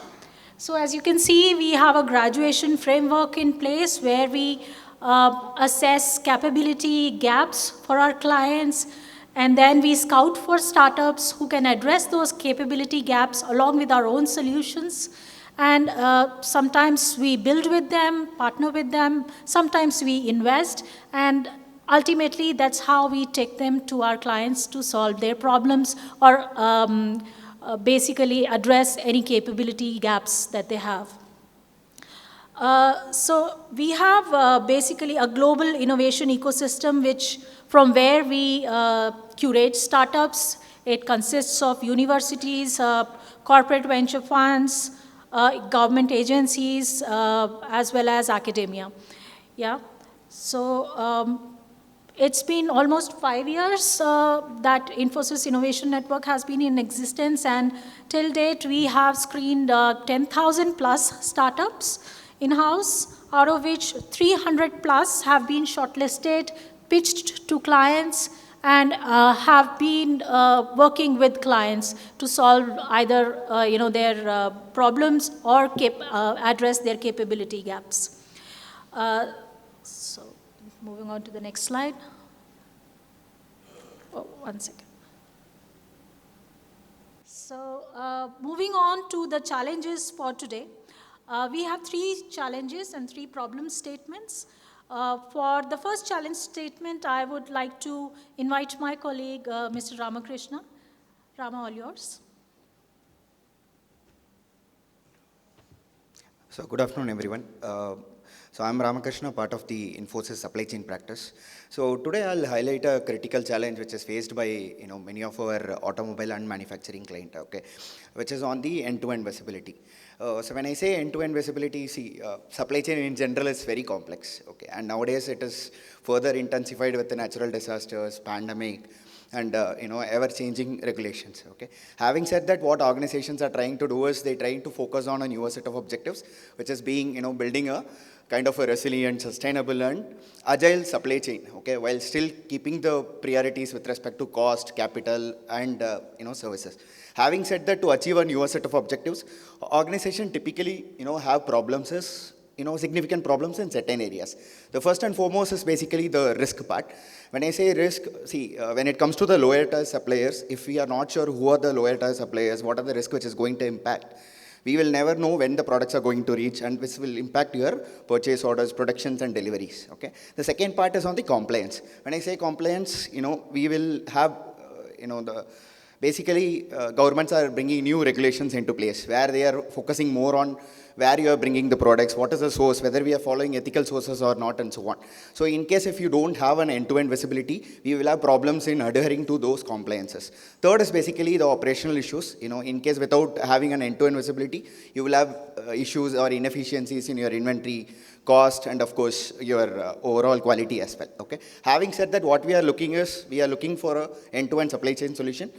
So as you can see, we have a graduation framework in place where we assess capability gaps for our clients, and then we scout for startups who can address those capability gaps along with our own solutions. And sometimes we build with them, partner with them, sometimes we invest, and ultimately that's how we take them to our clients to solve their problems or basically address any capability gaps that they have. So we have basically a global innovation ecosystem from where we curate startups. It consists of universities, corporate venture funds, government agencies, as well as academia. Yeah. So it's been almost 5 years that Infosys Innovation Network has been in existence, and till date we have screened 10,000 plus startups in-house, out of which 300 plus have been shortlisted, pitched to clients, and have been working with clients to solve either their problems or address their capability gaps. So moving on to the next slide. Oh, 1 second. So moving on to the challenges for today. We have 3 challenges and 3 problem statements. For the first challenge statement, I would like to invite my colleague, Mr. Ramakrishna. Rama, all yours. So good afternoon, everyone. So I'm Ramakrishna, part of the Infosys supply chain practice. So today I'll highlight a critical challenge which is faced by many of our automobile and manufacturing clients, okay, which is on the end-to-end visibility. So when I say end-to-end visibility, see, supply chain in general is very complex, okay, and nowadays it is further intensified with the natural disasters, pandemic, and ever-changing regulations, okay. Having said that, what organizations are trying to do is they're trying to focus on a newer set of objectives, which is being, building a kind of a resilient, sustainable, and agile supply chain, okay, while still keeping the priorities with respect to cost, capital, and services. Having said that, to achieve a newer set of objectives, organizations typically, have problems is, significant problems in certain areas. The first and foremost is basically the risk part. When I say risk, see, when it comes to the lower tier suppliers, if we are not sure who are the lower tier suppliers, what are the risks which is going to impact, we will never know when the products are going to reach, and which will impact your purchase orders, productions, and deliveries, okay. The second part is on the compliance. When I say compliance, we will have, basically governments are bringing new regulations into place where they are focusing more on where you are bringing the products, what is the source, whether we are following ethical sources or not, and so on. So in case if you don't have an end-to-end visibility, we will have problems in adhering to those compliances. Third is basically the operational issues. In case without having an end-to-end visibility, you will have issues or inefficiencies in your inventory, cost, and of course your overall quality as well. Okay. Having said that, what we are looking for an end-to-end supply chain solution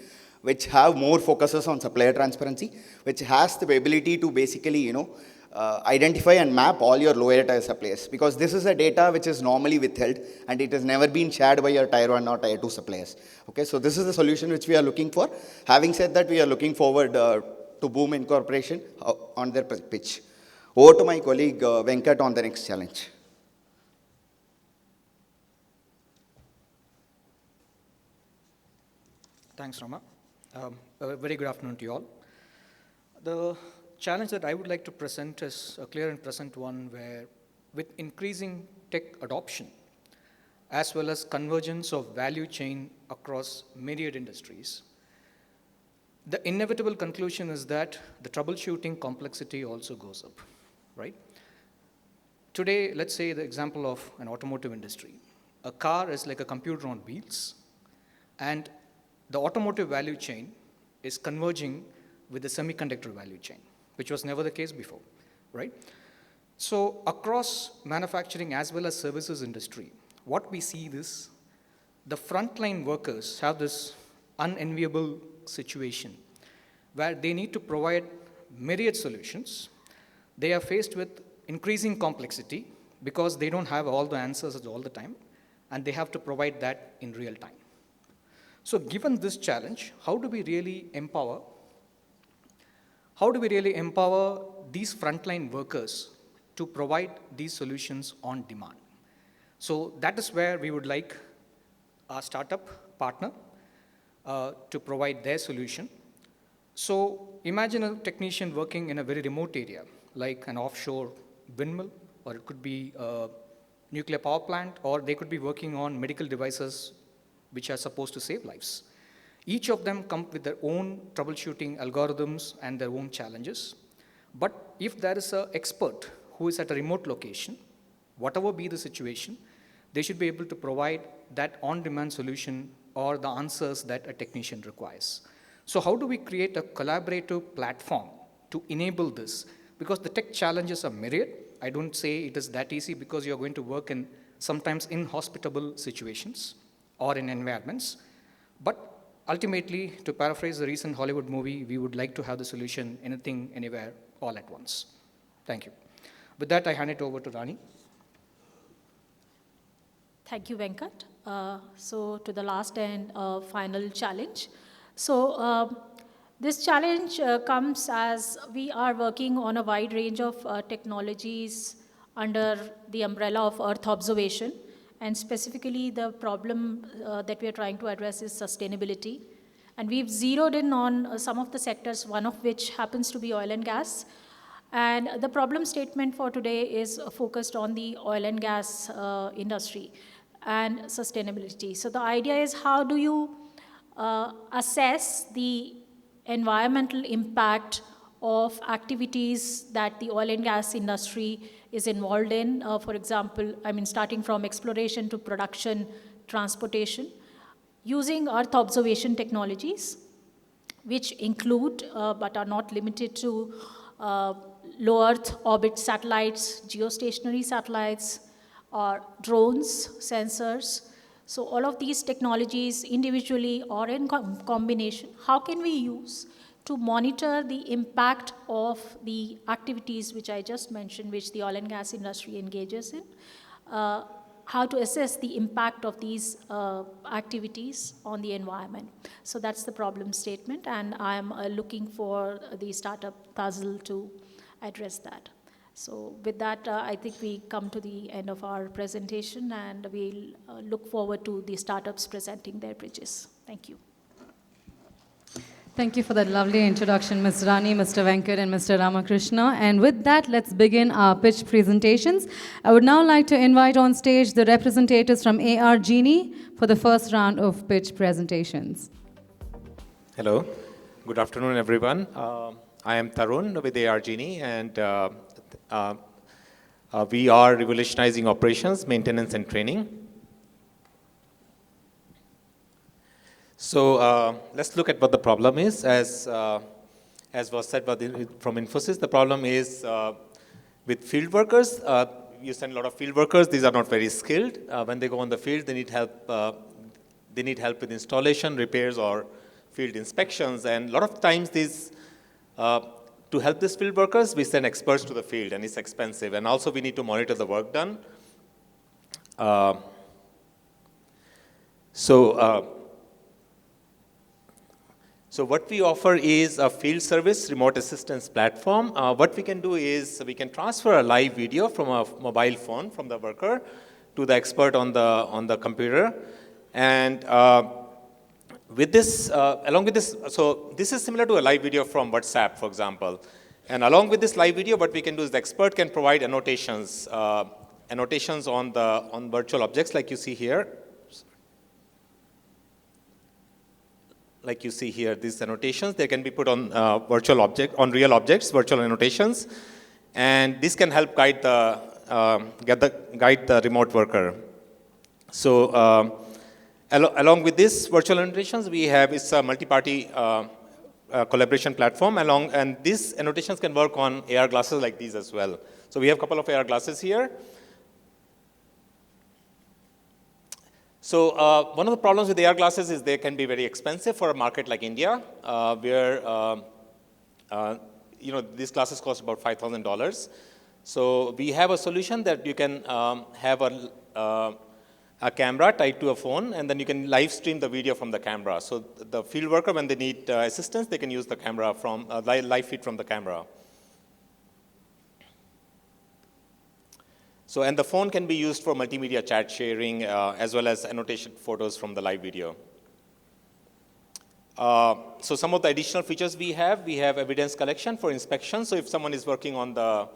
which have more focuses on supplier transparency, which has the ability to basically, identify and map all your lower tier suppliers, because this is a data which is normally withheld and it has never been shared by your tier 1 or tier 2 suppliers. Okay, so this is the solution which we are looking for. Having said that, we are looking forward to Boom Incorporation on their pitch. Over to my colleague Venkat on the next challenge. Thanks, Rama. A very good afternoon to you all. The challenge that I would like to present is a clear and present one where, with increasing tech adoption, as well as convergence of value chain across myriad industries, the inevitable conclusion is that the troubleshooting complexity also goes up, right? Today, let's say the example of an automotive industry. A car is like a computer on wheels, and the automotive value chain is converging with the semiconductor value chain, which was never the case before, right? So across manufacturing as well as services industry, what we see is the frontline workers have this unenviable situation where they need to provide myriad solutions. They are faced with increasing complexity because they don't have all the answers all the time, and they have to provide that in real time. So given this challenge, how do we really empower these frontline workers to provide these solutions on demand? So that is where we would like our startup partner to provide their solution. So imagine a technician working in a very remote area, like an offshore windmill, or it could be a nuclear power plant, or they could be working on medical devices which are supposed to save lives. Each of them come with their own troubleshooting algorithms and their own challenges. But if there is an expert who is at a remote location, whatever be the situation, they should be able to provide that on-demand solution or the answers that a technician requires. So how do we create a collaborative platform to enable this? Because the tech challenges are myriad. I don't say it is that easy because you're going to work in sometimes inhospitable situations or in environments. But ultimately, to paraphrase the recent Hollywood movie, we would like to have the solution anything, anywhere, all at once. Thank you. With that, I hand it over to Rani. Thank you, Venkat. So to the last and final challenge. So this challenge comes as we are working on a wide range of technologies under the umbrella of Earth observation. And specifically, the problem that we are trying to address is sustainability. And we've zeroed in on some of the sectors, one of which happens to be oil and gas. And the problem statement for today is focused on the oil and gas industry and sustainability. So the idea is, how do you assess the environmental impact of activities that the oil and gas industry is involved in? For example, starting from exploration to production, transportation, using Earth observation technologies, which include, but are not limited to, low Earth orbit satellites, geostationary satellites, or drones, sensors. So all of these technologies individually or in combination, how can we use to monitor the impact of the activities which I just mentioned, which the oil and gas industry engages in, how to assess the impact of these activities on the environment. So that's the problem statement, and I'm looking for the startup puzzle to address that. So with that, I think we come to the end of our presentation, and we'll look forward to the startups presenting their bridges. Thank you. Thank you for that lovely introduction, Ms. Rani, Mr. Venkat, and Mr. Ramakrishna. And with that, let's begin our pitch presentations. I would now like to invite on stage the representatives from AR Genie for the first round of pitch presentations. Hello. Good afternoon, everyone. I am Tarun with AR Genie, and we are revolutionizing operations, maintenance, and training. So let's look at what the problem is. As was said from Infosys, the problem is with field workers. You send a lot of field workers. These are not very skilled. When they go on the field, they need help. They need help with installation, repairs, or field inspections. And a lot of times, to help these field workers, we send experts to the field, and it's expensive. And also, we need to monitor the work done. So what we offer is a field service remote assistance platform. What we can do is we can transfer a live video from a mobile phone from the worker to the expert on the computer. And with this, along with this, so this is similar to a live video from WhatsApp, for example. And along with this live video, what we can do is the expert can provide annotations on virtual objects like you see here. Like you see here, these annotations, they can be put on real objects, virtual annotations, and this can help guide the remote worker. So along with this virtual annotations, we have it's a multi-party collaboration platform. And these annotations can work on AR glasses like these as well. So we have a couple of AR glasses here. So one of the problems with AR glasses is they can be very expensive for a market like India, where these glasses cost about $5,000. So we have a solution that you can have a camera tied to a phone, and then you can live stream the video from the camera. So the field worker, when they need assistance, they can use the camera from live feed from the camera. So, and the phone can be used for multimedia chat sharing, as well as annotation photos from the live video. So some of the additional features we have evidence collection for inspection. So if someone is working on the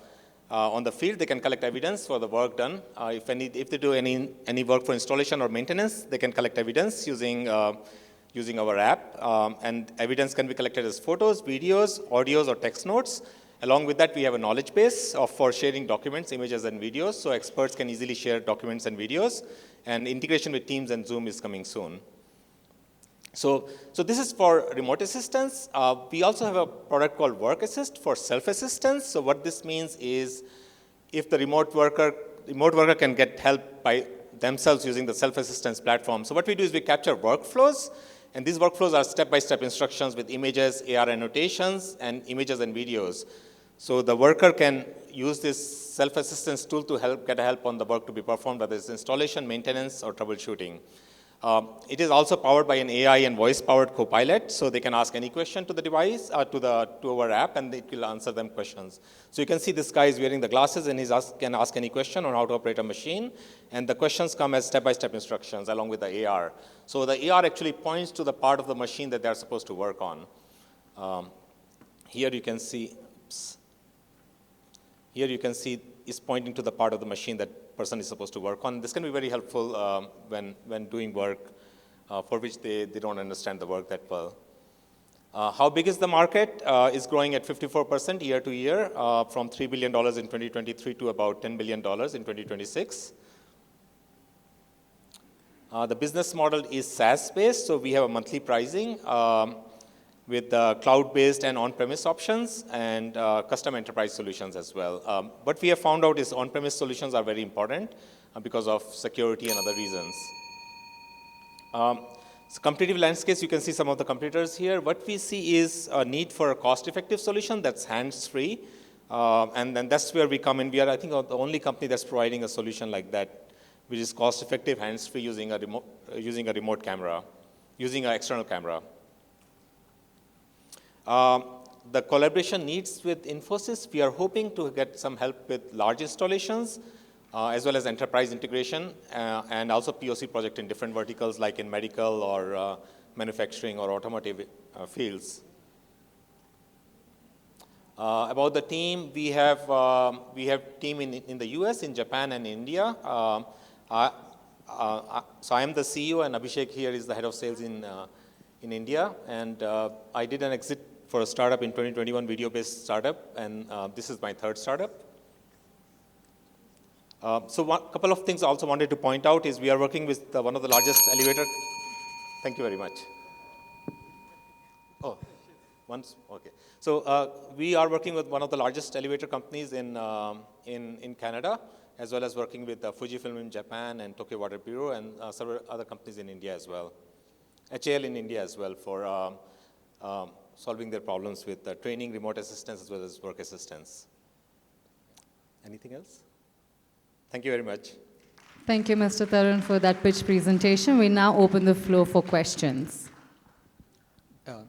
field, they can collect evidence for the work done. If they do any work for installation or maintenance, they can collect evidence using our app. And evidence can be collected as photos, videos, audios, or text notes. Along with that, we have a knowledge base for sharing documents, images, and videos, so experts can easily share documents and videos. And integration with Teams and Zoom is coming soon. So this is for remote assistance. We also have a product called Work Assist for self-assistance. So what this means is if the remote worker can get help by themselves using the self-assistance platform. So what we do is we capture workflows. And these workflows are step-by-step instructions with images, AR annotations, and images and videos. So the worker can use this self-assistance tool to get help on the work to be performed, whether it's installation, maintenance, or troubleshooting. It is also powered by an AI and voice-powered copilot, so they can ask any question to the device, to our app, and it will answer them questions. So you can see this guy is wearing the glasses, and he can ask any question on how to operate a machine, and the questions come as step-by-step instructions along with the AR. So the AR actually points to the part of the machine that they're supposed to work on. Here you can see it's pointing to the part of the machine that person is supposed to work on. This can be very helpful when doing work for which they don't understand the work that well. How big is the market? Is growing at 54% year to year, from $3 billion in 2023 to about $10 billion in 2026. The business model is SaaS-based, so we have a monthly pricing with cloud-based and on-premise options and custom enterprise solutions as well. What we have found out is on-premise solutions are very important because of security and other reasons. So competitive landscapes, you can see some of the competitors here. What we see is a need for a cost-effective solution that's hands-free, and then that's where we come in. We are, I think, the only company that's providing a solution like that, which is cost-effective, hands-free, using a remote camera, using an external camera. The collaboration needs with Infosys, we are hoping to get some help with large installations, as well as enterprise integration, and also POC project in different verticals like in medical or manufacturing or automotive fields. About the team, we have team in the US, in Japan, and India. So I am the CEO, and Abhishek here is the head of sales in in India, and I did an exit for a startup in 2021, video-based startup, and this is my third startup. So one couple of things I also wanted to point out is we are working with one of the largest elevator. Thank you very much. Oh, once, okay. So we are working with one of the largest elevator companies in Canada, as well as working with Fujifilm in Japan and Tokyo Water Bureau and several other companies in India as well. HAL in India as well for solving their problems with training, remote assistance, as well as work assistance. Anything else? Thank you very much. Thank you, Mr. Tarun, for that pitch presentation. We now open the floor for questions.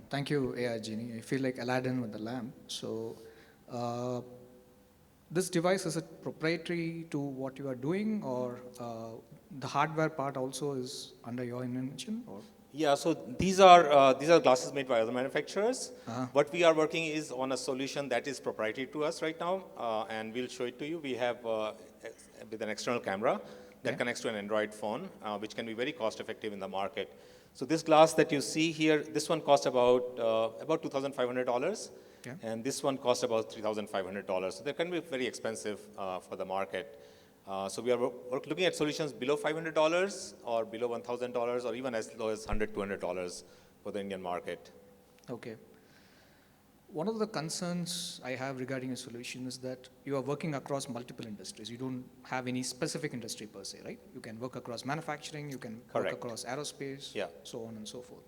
Thank you, AI Genie. I feel like Aladdin with the lamp. So this device, is it proprietary to what you are doing, or the hardware part also is under your invention? Or? Yeah, so these are glasses made by other manufacturers. What we are working is on a solution that is proprietary to us right now, and we'll show it to you. We have with an external camera that connects to an Android phone, which can be very cost effective in the market. So this glass that you see here, this one costs about $2,500, and this one costs about $3,500. So they can be very expensive for the market. So we are looking at solutions below $500 or below $1,000 or even as low as $100, $200 for the Indian market. Okay. One of the concerns I have regarding a solution is that you are working across multiple industries. You don't have any specific industry per se, right? You can work across manufacturing, you can work across aerospace, so on and so forth.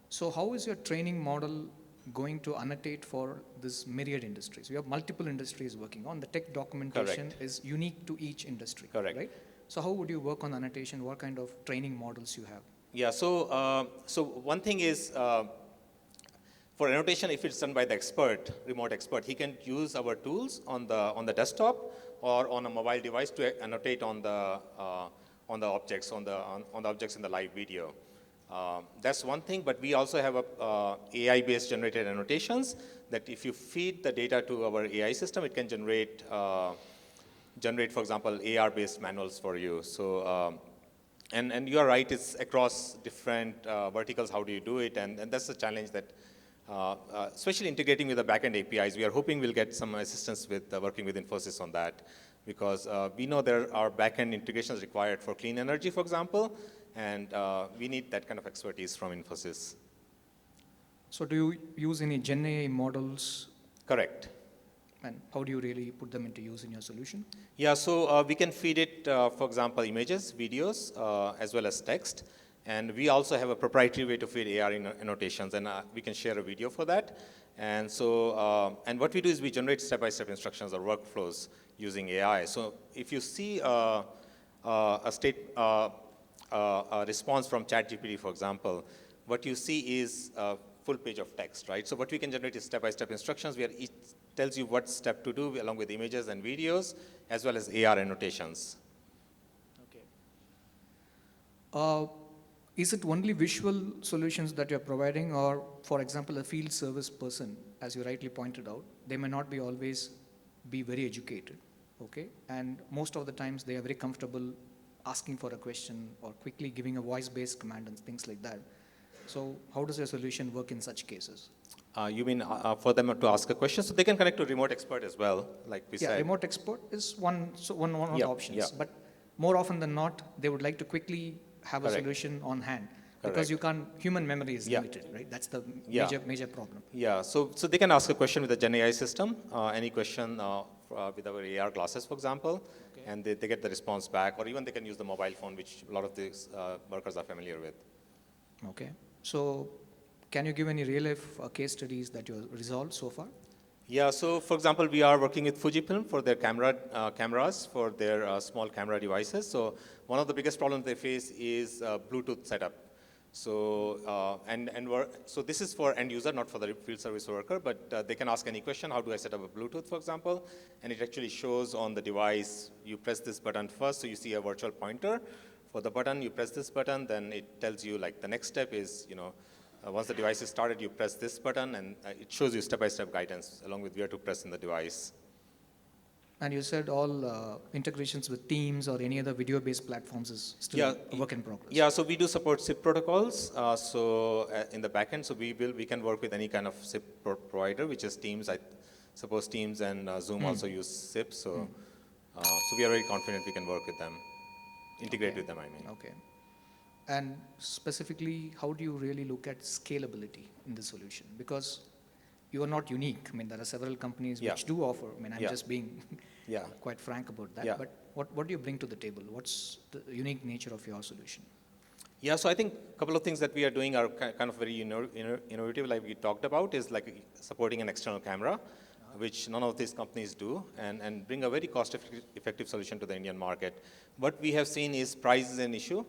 So how is your training model going to annotate for this myriad industries? You have multiple industries working on. The tech documentation is unique to each industry, right? So how would you work on annotation? What kind of training models you have? Yeah, so one thing is, for annotation, if it's done by the expert, remote expert, he can use our tools on the desktop or on a mobile device to annotate on the objects on the objects in the live video. That's one thing, but we also have AI-based generated annotations that if you feed the data to our AI system, it can generate, for example, AR-based manuals for you. So, and you are right, it's across different verticals. How do you do it? And that's the challenge that. Especially integrating with the backend APIs, we are hoping we'll get some assistance with working with Infosys on that, because we know there are backend integrations required for clean energy, for example, and we need that kind of expertise from Infosys. So do you use any Gen AI models? Correct. And how do you really put them into use in your solution? Yeah, so we can feed it, for example, images, videos, as well as text. And we also have a proprietary way to feed AR annotations, and we can share a video for that. And so, and what we do is we generate step-by-step instructions or workflows using AI. So if you see a response from ChatGPT, for example, what you see is a full page of text, right? So what we can generate is step-by-step instructions where each tells you what step to do along with images and videos, as well as AR annotations. Okay. Is it only visual solutions that you're providing, or, for example, a field service person, as you rightly pointed out, they may not be always be very educated, okay? And most of the times they are very comfortable asking for a question or quickly giving a voice-based command and things like that. So how does your solution work in such cases? You mean for them to ask a question? So they can connect to remote expert as well, like we said. Yeah, remote expert is one of the options. But more often than not, they would like to quickly have a solution on hand, because you can't, human memory is limited, right? That's the major problem. Yeah, so they can ask a question with the Gen AI system, any question with our AR glasses, for example, and they get the response back, or even they can use the mobile phone, which a lot of these workers are familiar with. Okay, so can you give any real-life case studies that you have resolved so far? Yeah, so for example, we are working with Fujifilm for their cameras, for their small camera devices. So one of the biggest problems they face is Bluetooth setup. So, so this is for end user, not for the field service worker, but they can ask any question, how do I set up a Bluetooth, for example? And it actually shows on the device, you press this button first, so you see a virtual pointer. For the button, you press this button, then it tells you like the next step is, once the device is started, you press this button, and it shows you step-by-step guidance along with where to press in the device. And you said all integrations with Teams or any other video-based platforms is still a work in progress. Yeah, so we do support SIP protocols. In the backend, so we can work with any kind of SIP provider, which is Teams. I suppose Teams and Zoom also use SIP. So, so we are very confident we can work with them, integrate with them. I mean. Okay. And specifically, how do you really look at scalability in the solution? Because you are not unique. I mean, there are several companies which do offer. I mean, I'm just being quite frank about that. But what do you bring to the table? What's the unique nature of your solution? Yeah, so I think a couple of things that we are doing are kind of very innovative, like we talked about, is like supporting an external camera, which none of these companies do, and bring a very cost-effective solution to the Indian market. What we have seen is price is an issue.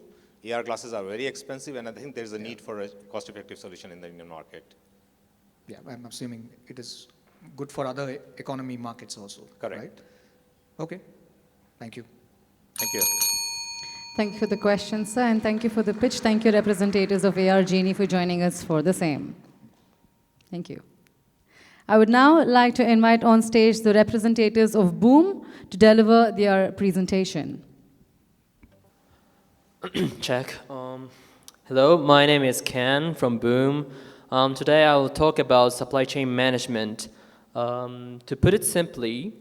AR glasses are very expensive, and I think there's a need for a cost-effective solution in the Indian market. Yeah, I'm assuming it is good for other economy markets also. Correct. Right? Okay. Thank you. Thank you. Thank you for the question, sir, and thank you for the pitch. Thank you, representatives of AR Genie, for joining us for the same. Thank you. I would now like to invite on stage the representatives of Boom to deliver their presentation. Check. Hello, my name is Ken from Boom. Today I will talk about supply chain management. To put it simply,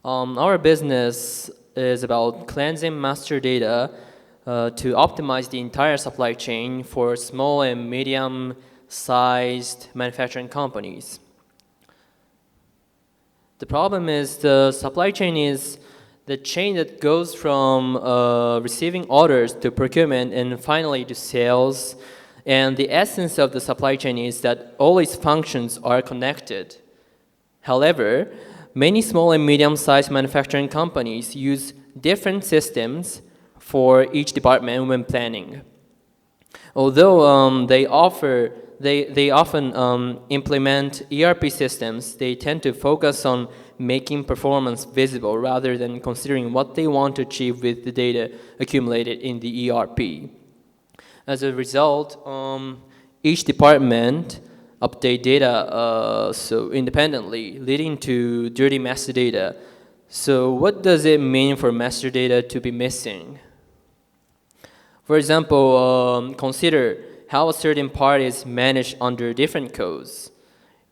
our business is about cleansing master data to optimize the entire supply chain for small and medium-sized manufacturing companies. The problem is the supply chain is the chain that goes from receiving orders to procurement and finally to sales. And the essence of the supply chain is that all its functions are connected. However, many small and medium-sized manufacturing companies use different systems for each department when planning. Although they often implement ERP systems, they tend to focus on making performance visible rather than considering what they want to achieve with the data accumulated in the ERP. As a result, each department update data so independently, leading to dirty master data. So what does it mean for master data to be missing? For example, consider how a certain part is managed under different codes.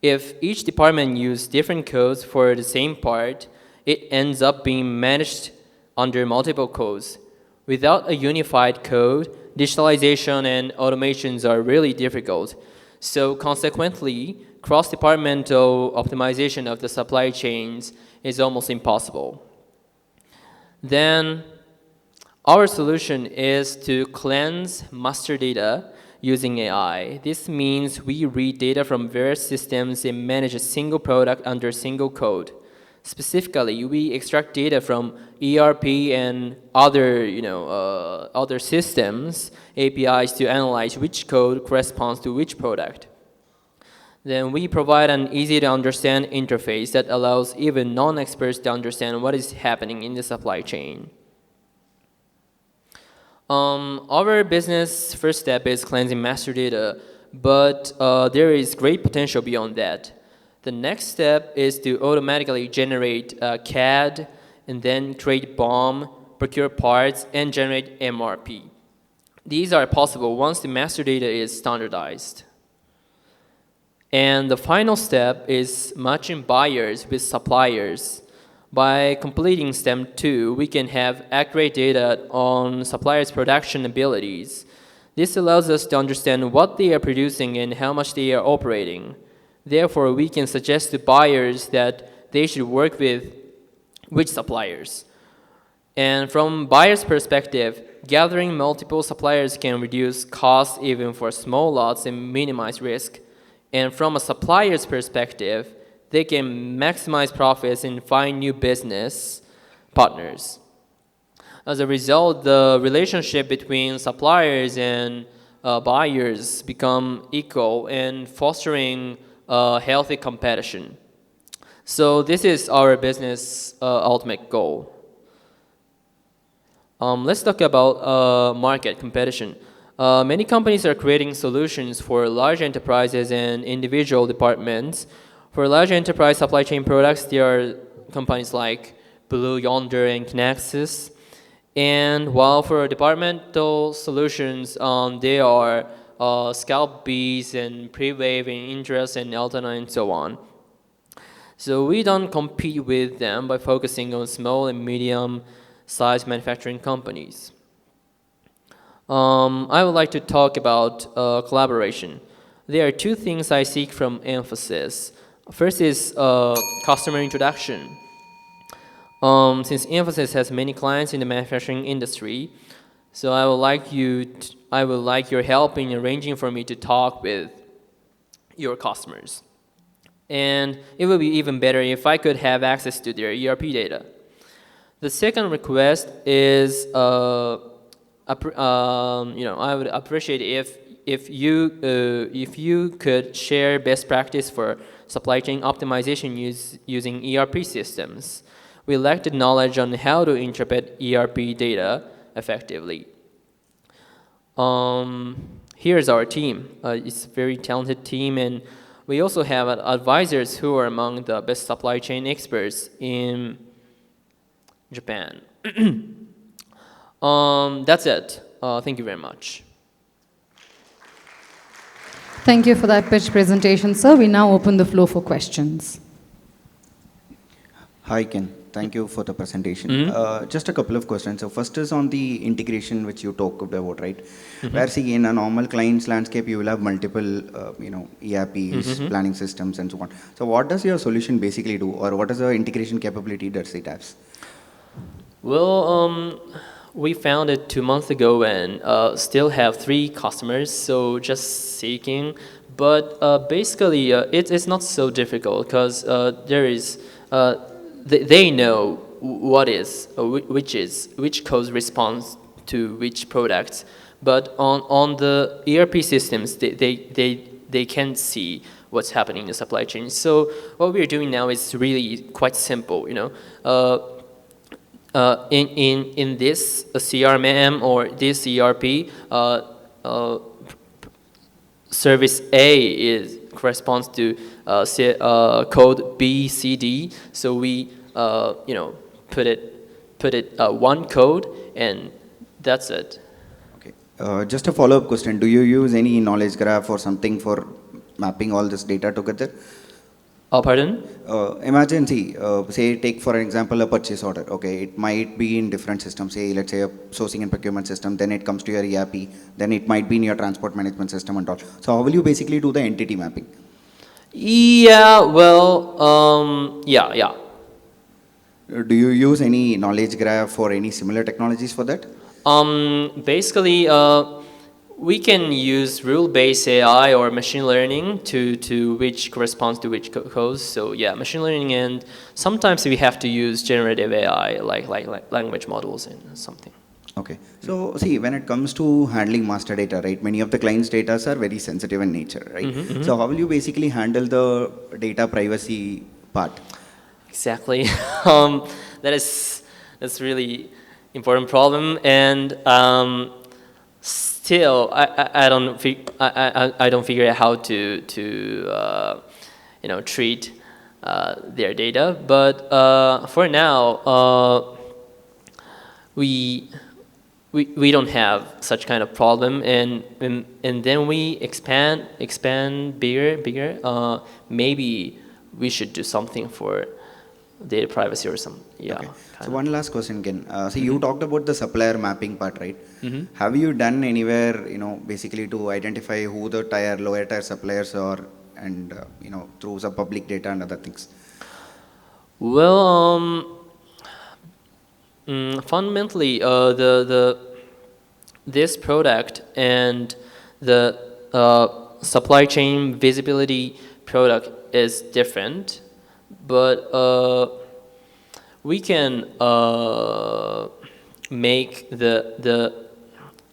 If each department uses different codes for the same part, it ends up being managed under multiple codes. Without a unified code, digitalization and automations are really difficult. So consequently, cross-departmental optimization of the supply chains is almost impossible. Then, our solution is to cleanse master data using AI. This means we read data from various systems and manage a single product under a single code. Specifically, we extract data from ERP and other systems, APIs, to analyze which code corresponds to which product. Then we provide an easy-to-understand interface that allows even non-experts to understand what is happening in the supply chain. Our business first step is cleansing master data, but there is great potential beyond that. The next step is to automatically generate CAD and then create BOM, procure parts, and generate MRP. These are possible once the master data is standardized. And the final step is matching buyers with suppliers. By completing step 2, we can have accurate data on suppliers' production abilities. This allows us to understand what they are producing and how much they are operating. Therefore, we can suggest to buyers that they should work with which suppliers. And from buyer's perspective, gathering multiple suppliers can reduce costs even for small lots and minimize risk. And from a supplier's perspective, they can maximize profits and find new business partners. As a result, the relationship between suppliers and buyers become equal and fostering healthy competition. So this is our business ultimate goal. Let's talk about market competition. Many companies are creating solutions for large enterprises and individual departments. For large enterprise supply chain products, there are companies like Blue Yonder and Kinaxis. And while for departmental solutions, they are Scalp Bees and Prewave and Interest and Altana and so on. So we don't compete with them by focusing on small and medium-sized manufacturing companies. I would like to talk about collaboration. There are two things I seek from Infosys. First is customer introduction. Since Infosys has many clients in the manufacturing industry, so I would like your help in arranging for me to talk with your customers. And it would be even better if I could have access to their ERP data. The second request is, I would appreciate if you could share best practice for supply chain optimization using ERP systems. We lack the knowledge on how to interpret ERP data effectively. Here's our team. It's a very talented team, and we also have advisors who are among the best supply chain experts in Japan. That's it. Thank you very much. Thank you for that pitch presentation, sir. We now open the floor for questions. Hi, Ken. Thank you for the presentation. Just a couple of questions. So first is on the integration which you talked about, right? Where see in a normal client's landscape, you will have multiple, ERPs, planning systems and so on. So what does your solution basically do, or what is the integration capability that it has? Well, we found it 2 months ago and still have 3 customers, so just seeking. But basically, it's not so difficult because they know which code responds to which products. But on the ERP systems, they can see what's happening in the supply chain. So what we're doing now is really quite simple, in this CRM or this ERP, service A corresponds to code B, C, D. So we put it one code, and that's it. Okay. Just a follow-up question. Do you use any knowledge graph or something for mapping all this data together? Pardon? Imagine, say take for example a purchase order. Okay, it might be in different systems. Say let's say a sourcing and procurement system. Then it comes to your ERP. Then it might be in your transport management system and all. So how will you basically do the entity mapping? Yeah. Well. Yeah. Do you use any knowledge graph or any similar technologies for that? Basically, we can use rule-based AI or machine learning to which corresponds to which codes. So yeah, machine learning, and sometimes we have to use generative AI like language models and something. Okay. So see, when it comes to handling master data, right, many of the clients' data are very sensitive in nature, right? So how will you basically handle the data privacy part? Exactly. That's really important problem, and still I don't figure out how to treat their data. But for now, we don't have such kind of problem, and then we expand bigger. Maybe we should do something for data privacy or some. Yeah. Okay. So one last question, Ken. So you talked about the supplier mapping part, right? Have you done anywhere, basically to identify who the lower tier suppliers are, and through some public data and other things? Well, fundamentally, this product and the supply chain visibility product is different, but we can make the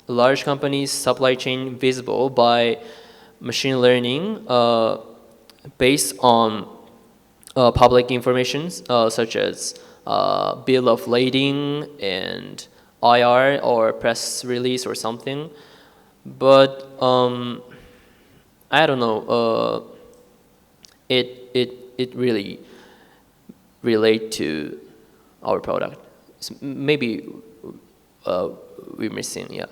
large companies' supply chain visible by machine learning based on public information such as bill of lading and IR or press release or something. But I don't know. It really relate to our product. So maybe we're missing, yeah.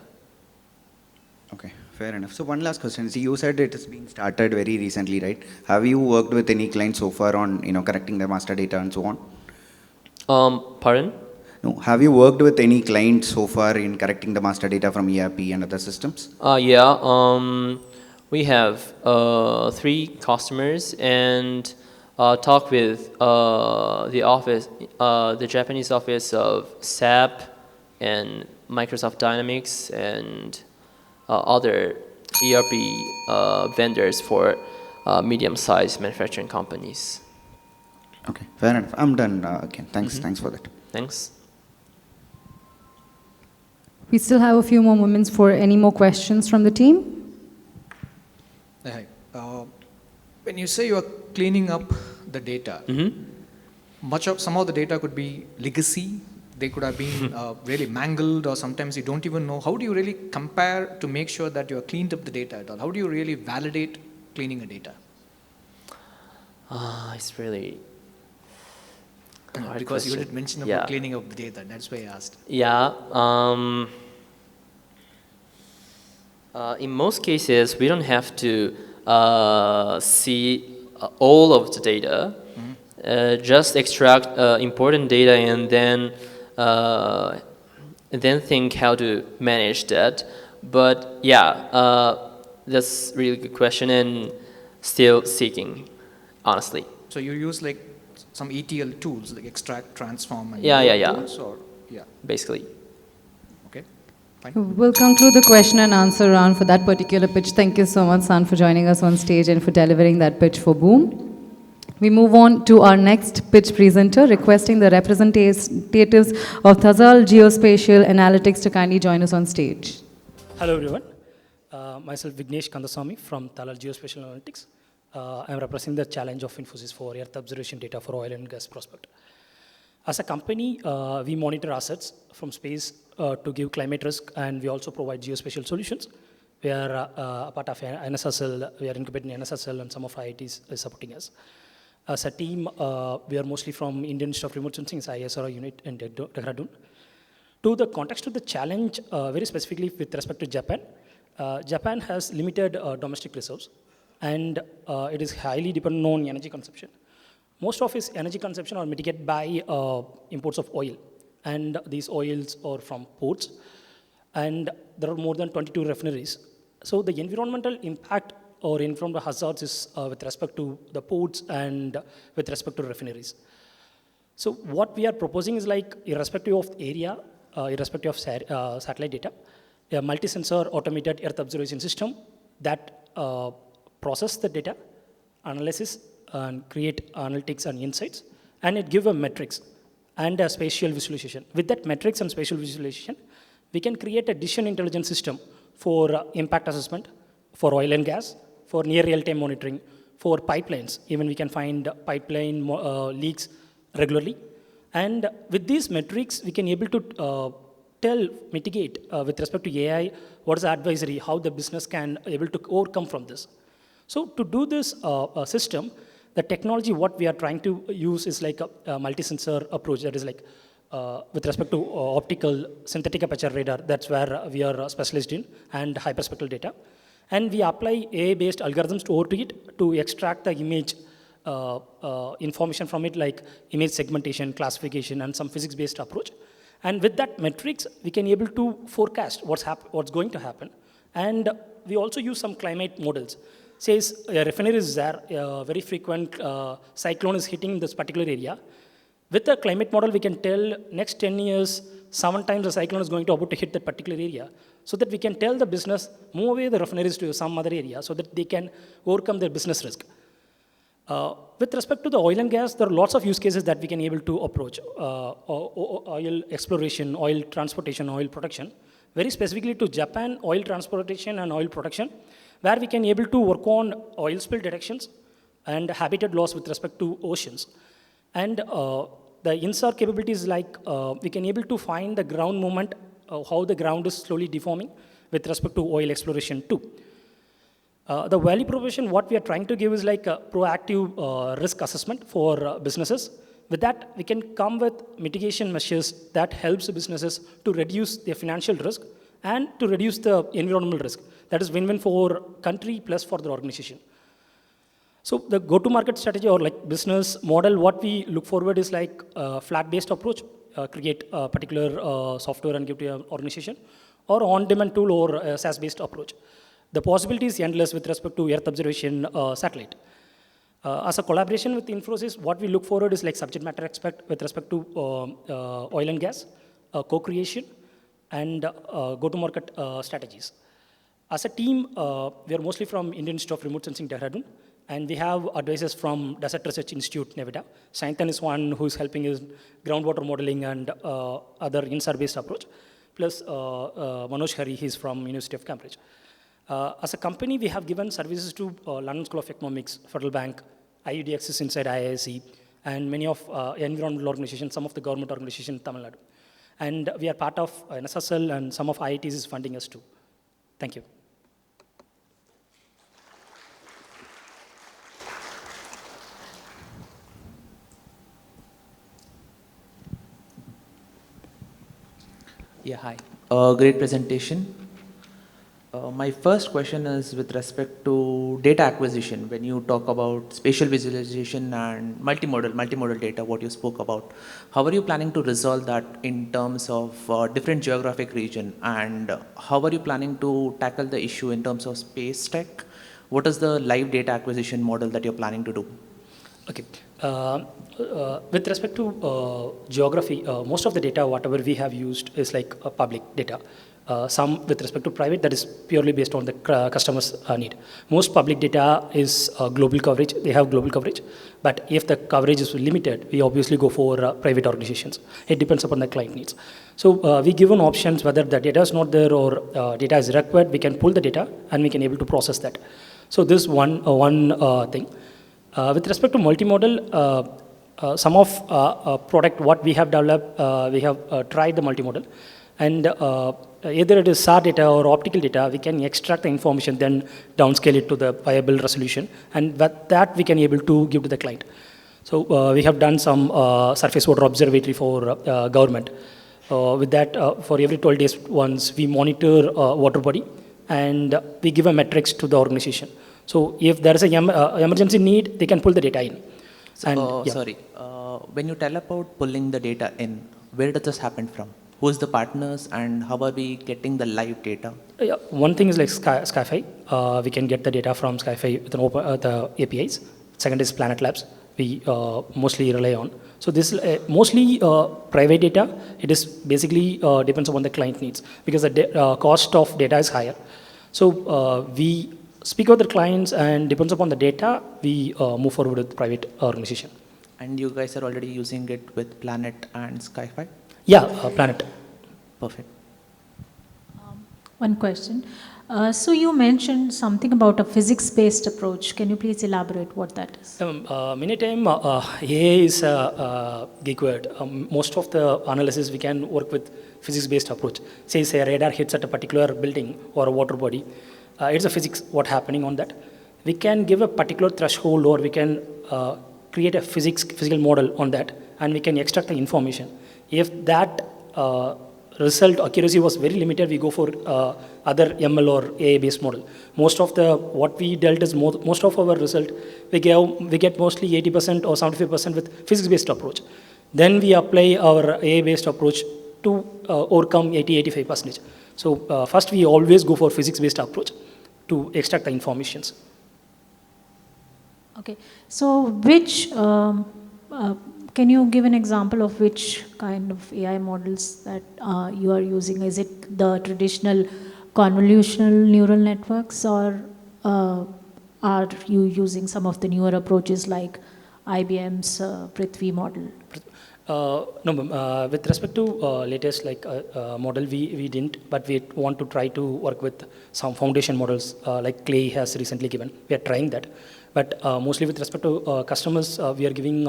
Okay, fair enough. So one last question. See, you said it has been started very recently, right? Have you worked with any clients so far on, correcting the master data and so on? Pardon? No. Have you worked with any clients so far in correcting the master data from ERP and other systems? Yeah. We have 3 customers and talk with the Japanese office of SAP and Microsoft Dynamics and other ERP vendors for medium-sized manufacturing companies. Okay, fair enough. I'm done again. Thanks. Thanks for that. Thanks. We still have a few more moments for any more questions from the team. Hi. When you say you are cleaning up the data, some of the data could be legacy. They could have been really mangled, or sometimes you don't even know. How do you really compare to make sure that you have cleaned up the data at all? How do you really validate cleaning a data? It's really hard because question. you did mention about cleaning up the data. That's why I asked. Yeah. In most cases, we don't have to see all of the data. Just extract important data and then think how to manage that. But yeah, that's a really good question and still seeking, honestly. So you use like some ETL tools like extract, transform, and tools, or basically. Okay, fine. We'll conclude the question and answer round for that particular pitch. Thank you so much, San, for joining us on stage and for delivering that pitch for Boom. We move on to our next pitch presenter, requesting the representatives of Thazal Geospatial Analytics to kindly join us on stage. Hello everyone. Myself Vignesh Kandasamy from Thazal Geospatial Analytics. I am representing the challenge of Infosys for Earth observation data for oil and gas prospect. As a company, we monitor assets from space to give climate risk, and we also provide geospatial solutions. We are a part of NSSL, we are incubating NSSL, and some of IITs is supporting us. As a team, we are mostly from Indian Institute of Remote Sensing, ISRO unit in Dehradun. To the context of the challenge, very specifically with respect to Japan, Japan has limited domestic reserves, and it is highly dependent on energy consumption. Most of its energy consumption are mitigated by imports of oil, and these oils are from ports, and there are more than 22 refineries. So the environmental impact or environmental hazards is with respect to the ports and with respect to refineries. So what we are proposing is like, irrespective of area, irrespective of satellite data, a multi-sensor automated Earth observation system that process the data, analysis, and create analytics and insights, and it give a metrics and a spatial visualization. With that metrics and spatial visualization, we can create a decision intelligence system for impact assessment, for oil and gas, for near real-time monitoring, for pipelines. Even we can find pipeline leaks regularly. And with these metrics, we can able to mitigate with respect to AI, what is the advisory, how the business can able to overcome from this. So to do this system, the technology what we are trying to use is like a multi-sensor approach. That is like with respect to optical synthetic aperture radar, that's where we are specialized in, and hyperspectral data. And we apply AI-based algorithms to it to extract the image information from it, like image segmentation, classification, and some physics-based approach. And with that metrics, we can able to forecast what's going to happen. And we also use some climate models. Says a refinery is there, a very frequent cyclone is hitting this particular area. With the climate model, we can tell next 10 years, 7 times the cyclone is going to about to hit that particular area, so that we can tell the business, move away the refineries to some other area, so that they can overcome their business risk. With respect to the oil and gas, there are lots of use cases that we can able to approach. Oil exploration, oil transportation, oil production. Very specifically to Japan, oil transportation and oil production, where we can able to work on oil spill detections and habitat loss with respect to oceans. And the INSAR capabilities like we can able to find the ground movement, how the ground is slowly deforming with respect to oil exploration too. The value proposition, what we are trying to give is like a proactive risk assessment for businesses with that, we can come with mitigation measures that helps businesses to reduce their financial risk and to reduce the environmental risk. That is win-win for country plus for the organization. So the go-to-market strategy or like business model, what we look forward is like a flat-based approach, create a particular software and give to an organization, or on-demand tool or a SaaS-based approach. The possibility is endless with respect to Earth observation satellite. As a collaboration with Infosys, what we look forward is like subject matter expert with respect to oil and gas, co-creation, and go-to-market strategies. As a team, we are mostly from Indian Institute of Remote Sensing, Dehradun, and we have advisors from Desert Research Institute, Nevada. Saintan is one who is helping in groundwater modeling and other INSAR-based approach. Plus, Manoj Hari, he's from University of Cambridge. As a company, we have given services to London School of Economics, Federal Bank, IUDXs inside IISc, and many of environmental organizations, some of the government organizations in Tamil Nadu. And we are part of NSSL, and some of IITs is funding us too. Thank you. Yeah, hi. Great presentation. My first question is with respect to data acquisition. When you talk about spatial visualization and multimodal data, what you spoke about, how are you planning to resolve that in terms of different geographic region? And how are you planning to tackle the issue in terms of space tech? What is the live data acquisition model that you're planning to do? Okay. With respect to geography, most of the data, whatever we have used is like public data. Some with respect to private, that is purely based on the customer's need. Most public data is global coverage. They have global coverage. But if the coverage is limited, we obviously go for private organizations. It depends upon the client needs. So we give an options whether the data is not there or data is required. We can pull the data and we can able to process that. So this one thing. With respect to multimodal, some of product what we have developed, we have tried the multimodal, and either it is SAR data or optical data, we can extract the information, then downscale it to the viable resolution, and that we can able to give to the client. So we have done some surface water observatory for government. With that, for every 12 days once, we monitor water body, and we give a metrics to the organization. So if there is a emergency need, they can pull the data in. So, and, Sorry, when you tell about pulling the data in, where does this happen from? Who's the partners and how are we getting the live data? Yeah, one thing is like Skyfi. We can get the data from Skyfi with an open, the APIs. Second is Planet Labs. We mostly rely on. So this is mostly private data. It is basically depends upon the client needs because the cost of data is higher. So we speak with the clients and depends upon the data, we move forward with private organization. And you guys are already using it with Planet and Skyfi? Yeah, Planet. Perfect. One question. So you mentioned something about a physics-based approach. Can you please elaborate what that is? Many times AI is a geek word. Most of the analysis we can work with physics-based approach. Say a radar hits at a particular building or a water body. It's a physics, what happening on that. We can give a particular threshold or we can create a physical model on that and we can extract the information. If that result accuracy was very limited, we go for other ML or AI based model. Most of the, what we dealt is most of our result, we get mostly 80% or 75% with physics based approach. Then we apply our AI based approach to overcome 80-85%. So first we always go for physics based approach to extract the informations. Okay, so which, can you give an example of which kind of AI models that you are using? Is it the traditional convolutional neural networks or are you using some of the newer approaches like IBM's Prithvi model? No, with respect to latest like model, we didn't, but we want to try to work with some foundation models like Clay has recently given. We are trying that. But mostly with respect to customers, we are giving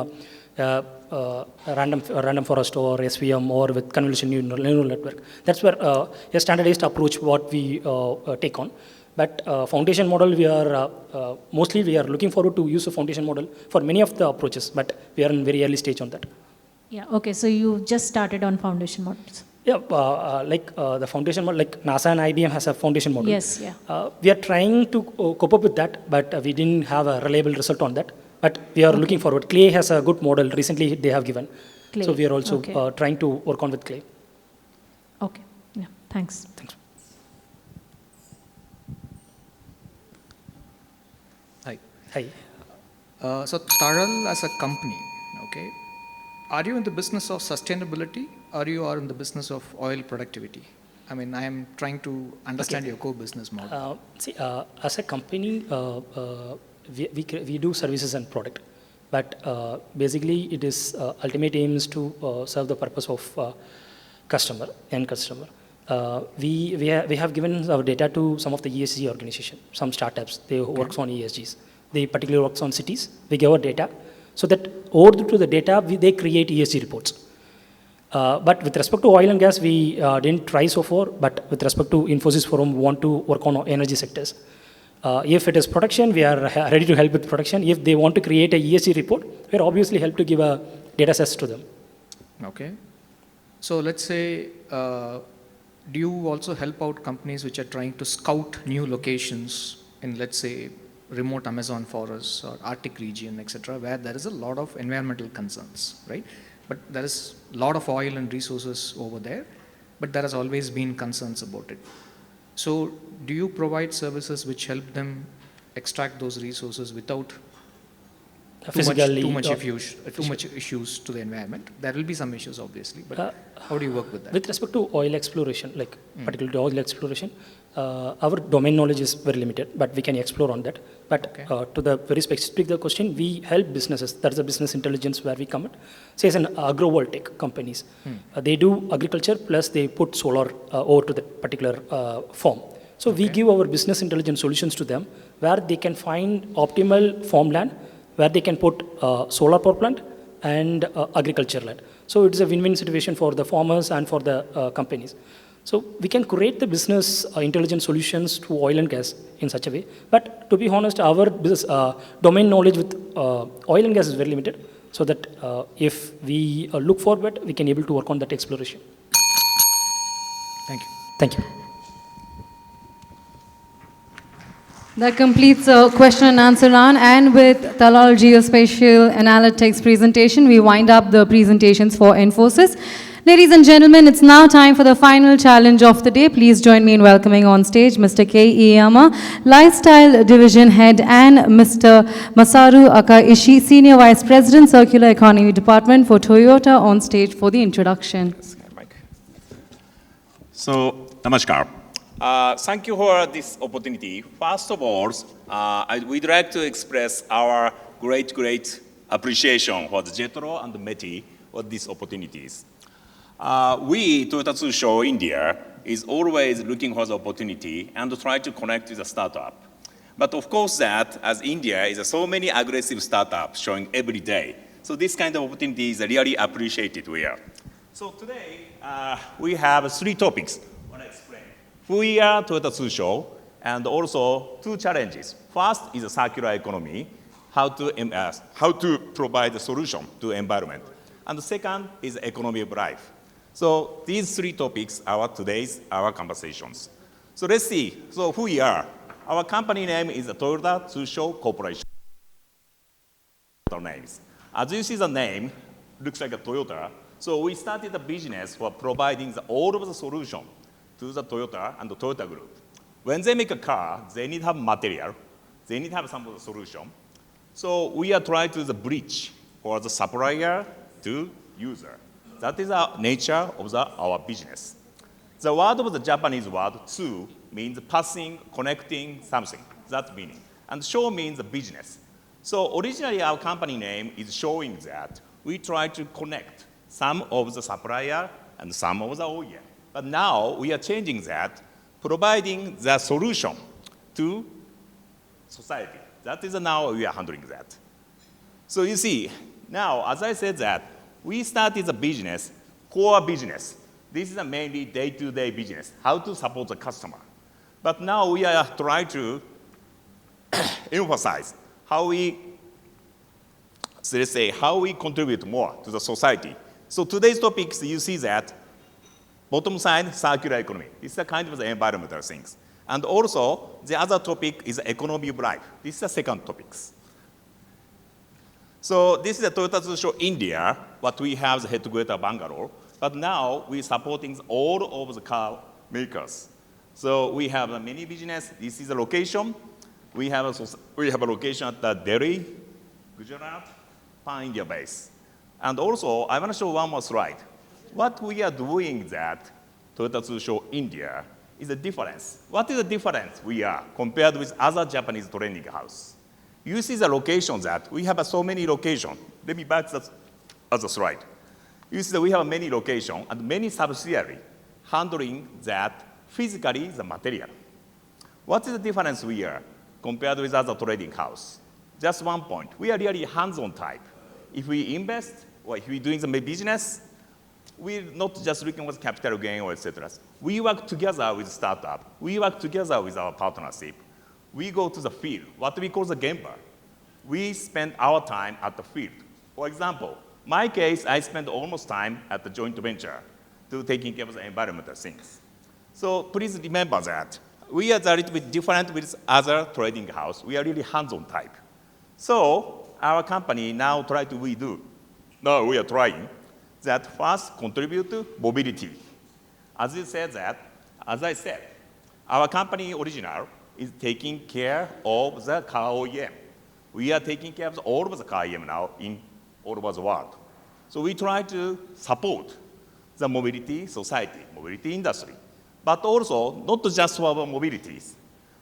random forest or SVM or with convolutional neural network. That's where a standardized approach what we take on. But foundation model, mostly we are looking forward to use a foundation model for many of the approaches, but we are in very early stage on that. Yeah, okay, so you just started on foundation models. Yeah, the foundation model, like NASA and IBM has a foundation model. Yes, yeah. We are trying to cope up with that, but we didn't have a reliable result on that. But we are looking forward. Clay has a good model. Recently, they have given. Clay. So we are also trying to work on with Clay. Okay, yeah, thanks. Thanks. Hi. Hi. So Taral as a company, okay, are you in the business of sustainability or you are in the business of oil productivity? I mean, I am trying to understand your core business model. As a company, we do services and product, but basically it is ultimate aim is to serve the purpose of end customer. We have given our data to some of the ESG organizations, some startups. They work on ESGs. They particularly work on cities. We give our data so that over to the data they create ESG reports. But with respect to oil and gas, we didn't try so far. But with respect to Infosys Forum, we want to work on energy sectors. If it is production, we are ready to help with production. If they want to create a ESG report, we are obviously help to give a data sets to them. Okay. So let's say, do you also help out companies which are trying to scout new locations in, let's say, remote Amazon forests or Arctic region, etc., where there is a lot of environmental concerns, right? But there is a lot of oil and resources over there, but there has always been concerns about it. So do you provide services which help them extract those resources without too much issues to the environment? There will be some issues, obviously, but how do you work with that? With respect to oil exploration, like particularly oil exploration, our domain knowledge is very limited, but we can explore on that. But to the very specific the question, we help businesses. That is a business intelligence where we come at. Say as an agro-voltaic companies. They do agriculture plus they put solar over to that particular farm. So we give our business intelligence solutions to them where they can find optimal farmland where they can put solar power plant and agriculture land. So it's a win-win situation for the farmers and for the companies. So we can create the business intelligence solutions to oil and gas in such a way. But to be honest, our business domain knowledge with oil and gas is very limited. So that if we look forward, we can able to work on that exploration. Thank you. Thank you. That completes the question and answer round. And with Talal Geospatial Analytics presentation, we wind up the presentations for Infosys. Ladies and gentlemen, it's now time for the final challenge of the day. Please join me in welcoming on stage Mr. K. Iyama, Lifestyle Division Head, and Mr. Masaru Akaishi, Senior Vice President, Circular Economy Department for Toyota, on stage for the introduction. So, namaskar. Thank you for this opportunity. First of all, we'd like to express our great appreciation for the JETRO and the METI for these opportunities. We, Toyota Tsusho India, is always looking for the opportunity and try to connect with the startup. But of course that, as India is so many aggressive startups showing every day. So this kind of opportunity is really appreciated here. So today, we have 3 topics I want to explain. Who we are, Toyota Tsusho, and also 2 challenges. First is a circular economy, how to provide a solution to environment. And the second is economy of life. So these 3 topics are our conversations. So let's see. So who we are. Our company name is the Toyota Tsusho Corporation. Names. As you see the name, looks like a Toyota. So we started the business for providing all of the solution to the Toyota and the Toyota Group. When they make a car, they need to have material. They need to have some of the solution. So we are trying to the bridge for the supplier to user. That is the nature of our business. The word of the Japanese word, tsu, means passing, connecting something. That meaning. And show means the business. So originally our company name is showing that we try to connect some of the supplier and some of the OEM. But now we are changing that, providing the solution to society. That is now we are handling that. So you see, now as I said that, we started the business, core business. This is a mainly day-to-day business, how to support the customer. But now we are trying to emphasize how we, so let's say, how we contribute more to the society. So today's topics, you see that bottom side, circular economy. This is a kind of the environmental things. And also, the other topic is economy of life. This is the second topics. So this is the Toyota Tsusho India, what we have the headquarters Bangalore. But now we're supporting all of the car makers. So we have a mini business. This is a location. We have a location at the Delhi, Gujarat, Pan-India base. And also, I want to show one more slide. What we are doing that Toyota Tsusho India is a difference. What is the difference we are compared with other Japanese training house? You see the location that we have so many locations. Let me back that other slide. You see that we have many locations and many subsidiaries handling that physically the material. What is the difference we are compared with other trading house? Just one point. We are really hands-on type. If we invest or if we're doing the business, we're not just looking at capital gain or etc. We work together with startup. We work together with our partnership. We go to the field, what we call the gemba. We spend our time at the field. For example, my case, I spend almost time at the joint venture to taking care of the environmental things. So please remember that we are a little bit different with other trading house. We are really hands-on type. So our company now we are trying that first contribute to mobility. As I said, our company original is taking care of the car OEM. We are taking care of all of the car OEM now in all over the world. So we try to support the mobility society, mobility industry, but also not just for our mobilities.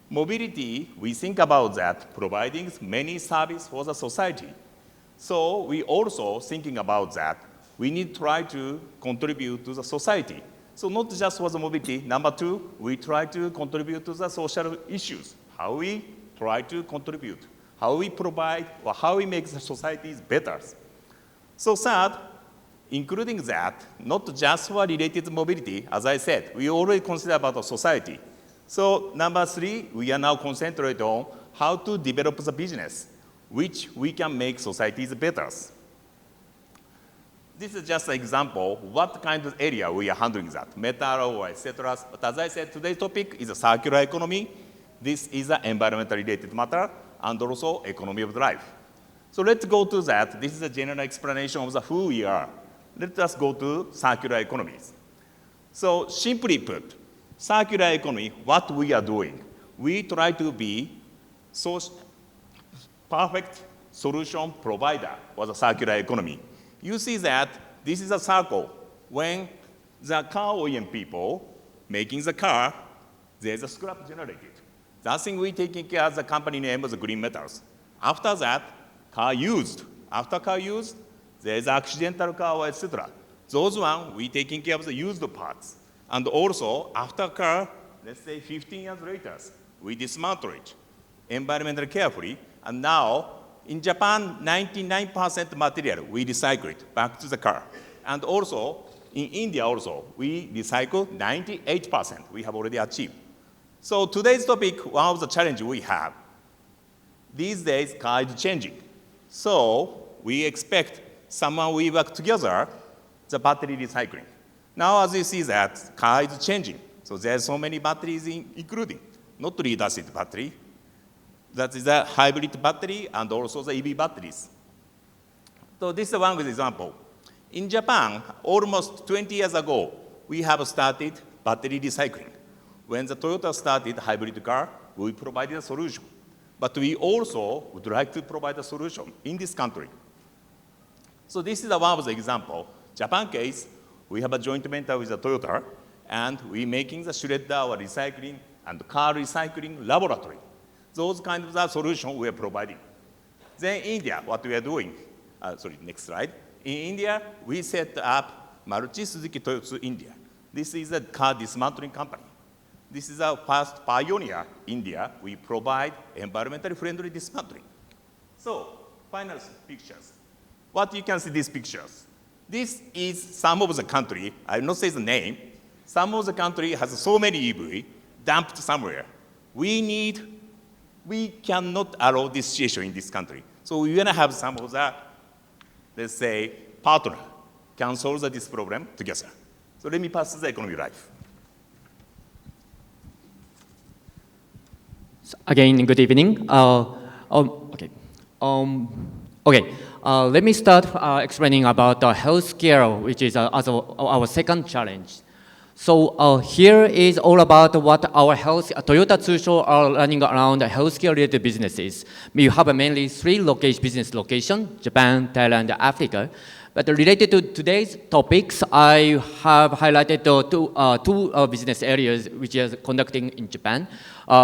Mobility, we think about that, providing many services for the society. So we also thinking about that, we need to try to contribute to the society. So not just for the mobility. Number two, we try to contribute to the social issues. How we try to contribute, how we provide, or how we make the societies better. So third, including that, not just for related to mobility, as I said, we already consider about the society. So number three, we are now concentrated on how to develop the business, which we can make societies better. This is just an example what kind of area we are handling that, metal or etc. But as I said, today's topic is a circular economy. This is an environmental related matter and also economy of life. So let's go to that. This is a general explanation of the who we are. Let us go to circular economies. So simply put, circular economy, what we are doing, we try to be so perfect solution provider for the circular economy. You see that this is a circle. When the car OEM people making the car, there's a scrap generated. That thing we taking care of the company name is the green metals. After that, car used. After car used, there's accidental car, etc. Those one, we taking care of the used parts. And also, after car, let's say 15 years later, we dismantle it environmentally carefully. And now, in Japan, 99% material, we recycle it back to the car. And also, in India also, we recycle 98%. We have already achieved. So today's topic, one of the challenges we have, these days, car is changing. So we expect someone we work together, the battery recycling. Now, as you see that, car is changing. So there's so many batteries including, not lead acid battery, that is a hybrid battery and also the EV batteries. So this is one good example. In Japan, almost 20 years ago, we have started battery recycling. When the Toyota started hybrid car, we provided a solution. But we also would like to provide a solution in this country. So this is one of the example. Japan case, we have a joint venture with the Toyota, and we're making the shredder or recycling and car recycling laboratory. Those kinds of solutions we are providing. Then India, what we are doing, next slide. In India, we set up Maruti Suzuki Toyotsu India. This is a car dismantling company. This is our first pioneer in India. We provide environmentally friendly dismantling. So, final pictures. What you can see these pictures. This is some of the country, I will not say the name, some of the country has so many EV dumped somewhere. we cannot allow this situation in this country. So we want to have some of the, let's say, partner can solve this problem together. So let me pass the economy life. Again, good evening. Let me start explaining about healthcare, which is our second challenge. So here is all about what our Toyota Tsusho are running around healthcare-related businesses. We have mainly three business locations: Japan, Thailand, Africa. But related to today's topics, I have highlighted two business areas which is conducting in Japan,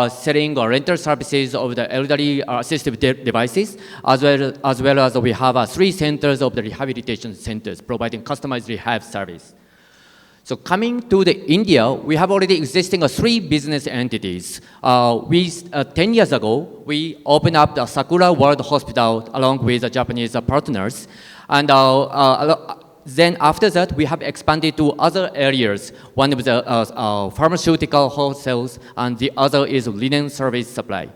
selling rental services of the elderly assistive devices, as well as we have 3 centers of the rehabilitation centers providing customized rehab service. So coming to India, we have already existing 3 business entities. 10 years ago, we opened up the Sakura World Hospital along with the Japanese partners. And then after that, we have expanded to other areas. One is pharmaceutical wholesales, and the other is linen service supply.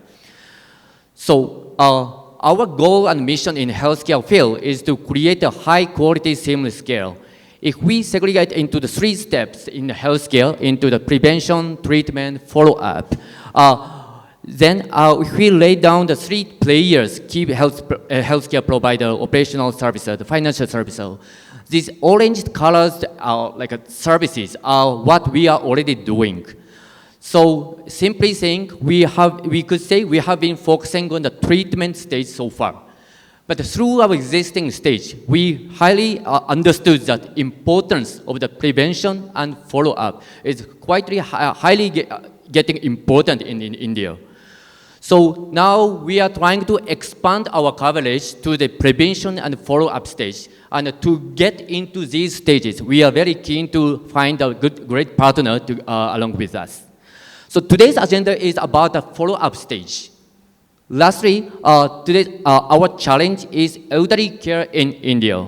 So our goal and mission in healthcare field is to create a high-quality seamless care. If we segregate into the 3 steps in healthcare, into the prevention, treatment, follow-up, then if we lay down the 3 players, key healthcare provider, operational services, the financial services, these orange colors services are what we are already doing. So simply saying, we could say we have been focusing on the treatment stage so far. But through our existing stage, we highly understood that importance of the prevention and follow-up is quite highly getting important in India. So now we are trying to expand our coverage to the prevention and follow-up stage. And to get into these stages, we are very keen to find a great partner along with us. So today's agenda is about the follow-up stage. Lastly, today our challenge is elderly care in India.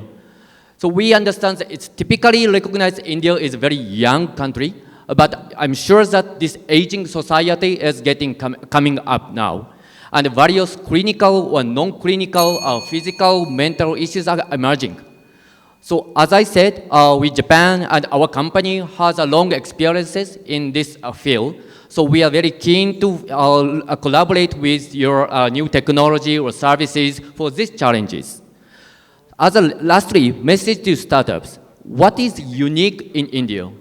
So we understand that it's typically recognized India is a very young country, but I'm sure that this aging society is coming up now. And various clinical or non-clinical, physical, mental issues are emerging. So as I said, Japan and our company has a long experiences in this field. So we are very keen to collaborate with your new technology or services for these challenges. Lastly, message to startups. What is unique in India?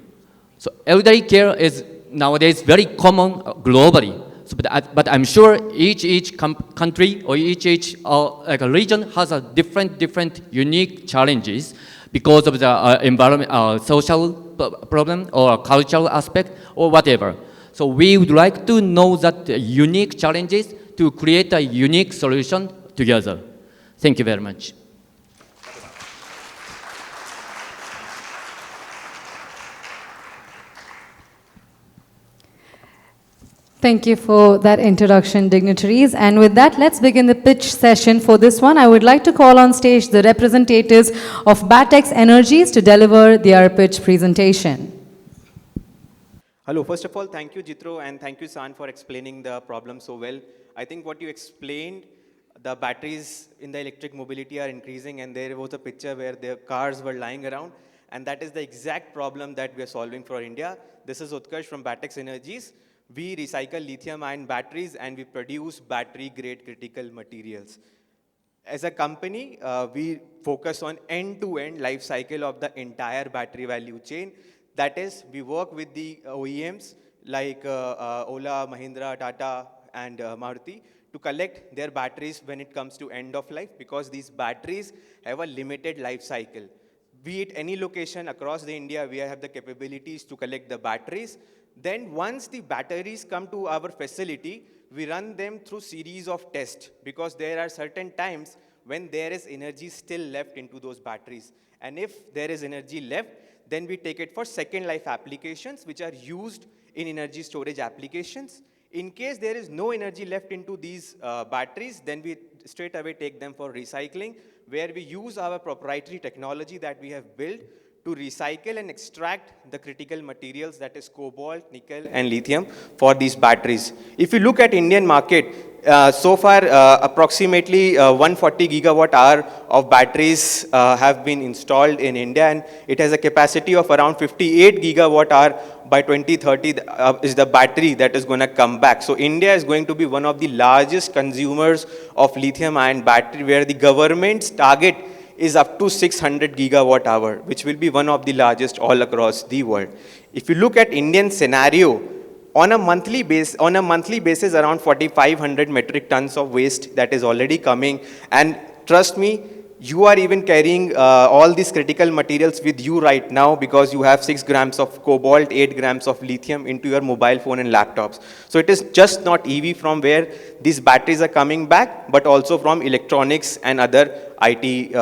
So elderly care is nowadays very common globally. So, but I'm sure each country or each region has a different unique challenges because of the environment, social problem or cultural aspect or whatever. So we would like to know that unique challenges to create a unique solution together. Thank you very much. Thank you for that introduction, dignitaries. And with that, let's begin the pitch session for this one. I would like to call on stage the representatives of Batex Energies to deliver their pitch presentation. Hello, first of all, thank you, JETRO, and thank you, San, for explaining the problem so well. I think what you explained, the batteries in the electric mobility are increasing, and there was a picture where the cars were lying around, and that is the exact problem that we are solving for India. This is Utkarsh from Batex Energies. We recycle lithium-ion batteries, and we produce battery-grade critical materials. As a company, we focus on end-to-end life cycle of the entire battery value chain. That is, we work with the OEMs like Ola, Mahindra, Tata, and Maruti to collect their batteries when it comes to end of life, because these batteries have a limited life cycle. Be it any location across the India, we have the capabilities to collect the batteries. Then once the batteries come to our facility, we run them through series of tests, because there are certain times when there is energy still left into those batteries. And if there is energy left, then we take it for second life applications, which are used in energy storage applications. In case there is no energy left into these batteries, then we straight away take them for recycling, where we use our proprietary technology that we have built to recycle and extract the critical materials, that is cobalt, nickel, and lithium for these batteries. If you look at Indian market, so far approximately 140 gigawatt hour of batteries have been installed in India, and it has a capacity of around 58 gigawatt hour by 2030 is the battery that is going to come back. So India is going to be one of the largest consumers of lithium ion battery, where the government's target is up to 600 gigawatt hour, which will be one of the largest all across the world. If you look at Indian scenario, on a monthly basis, around 4,500 metric tons of waste that is already coming. And trust me, you are even carrying all these critical materials with you right now, because you have 6 grams of cobalt, 8 grams of lithium into your mobile phone and laptops. So it is just not EV from where these batteries are coming back, but also from electronics and other IT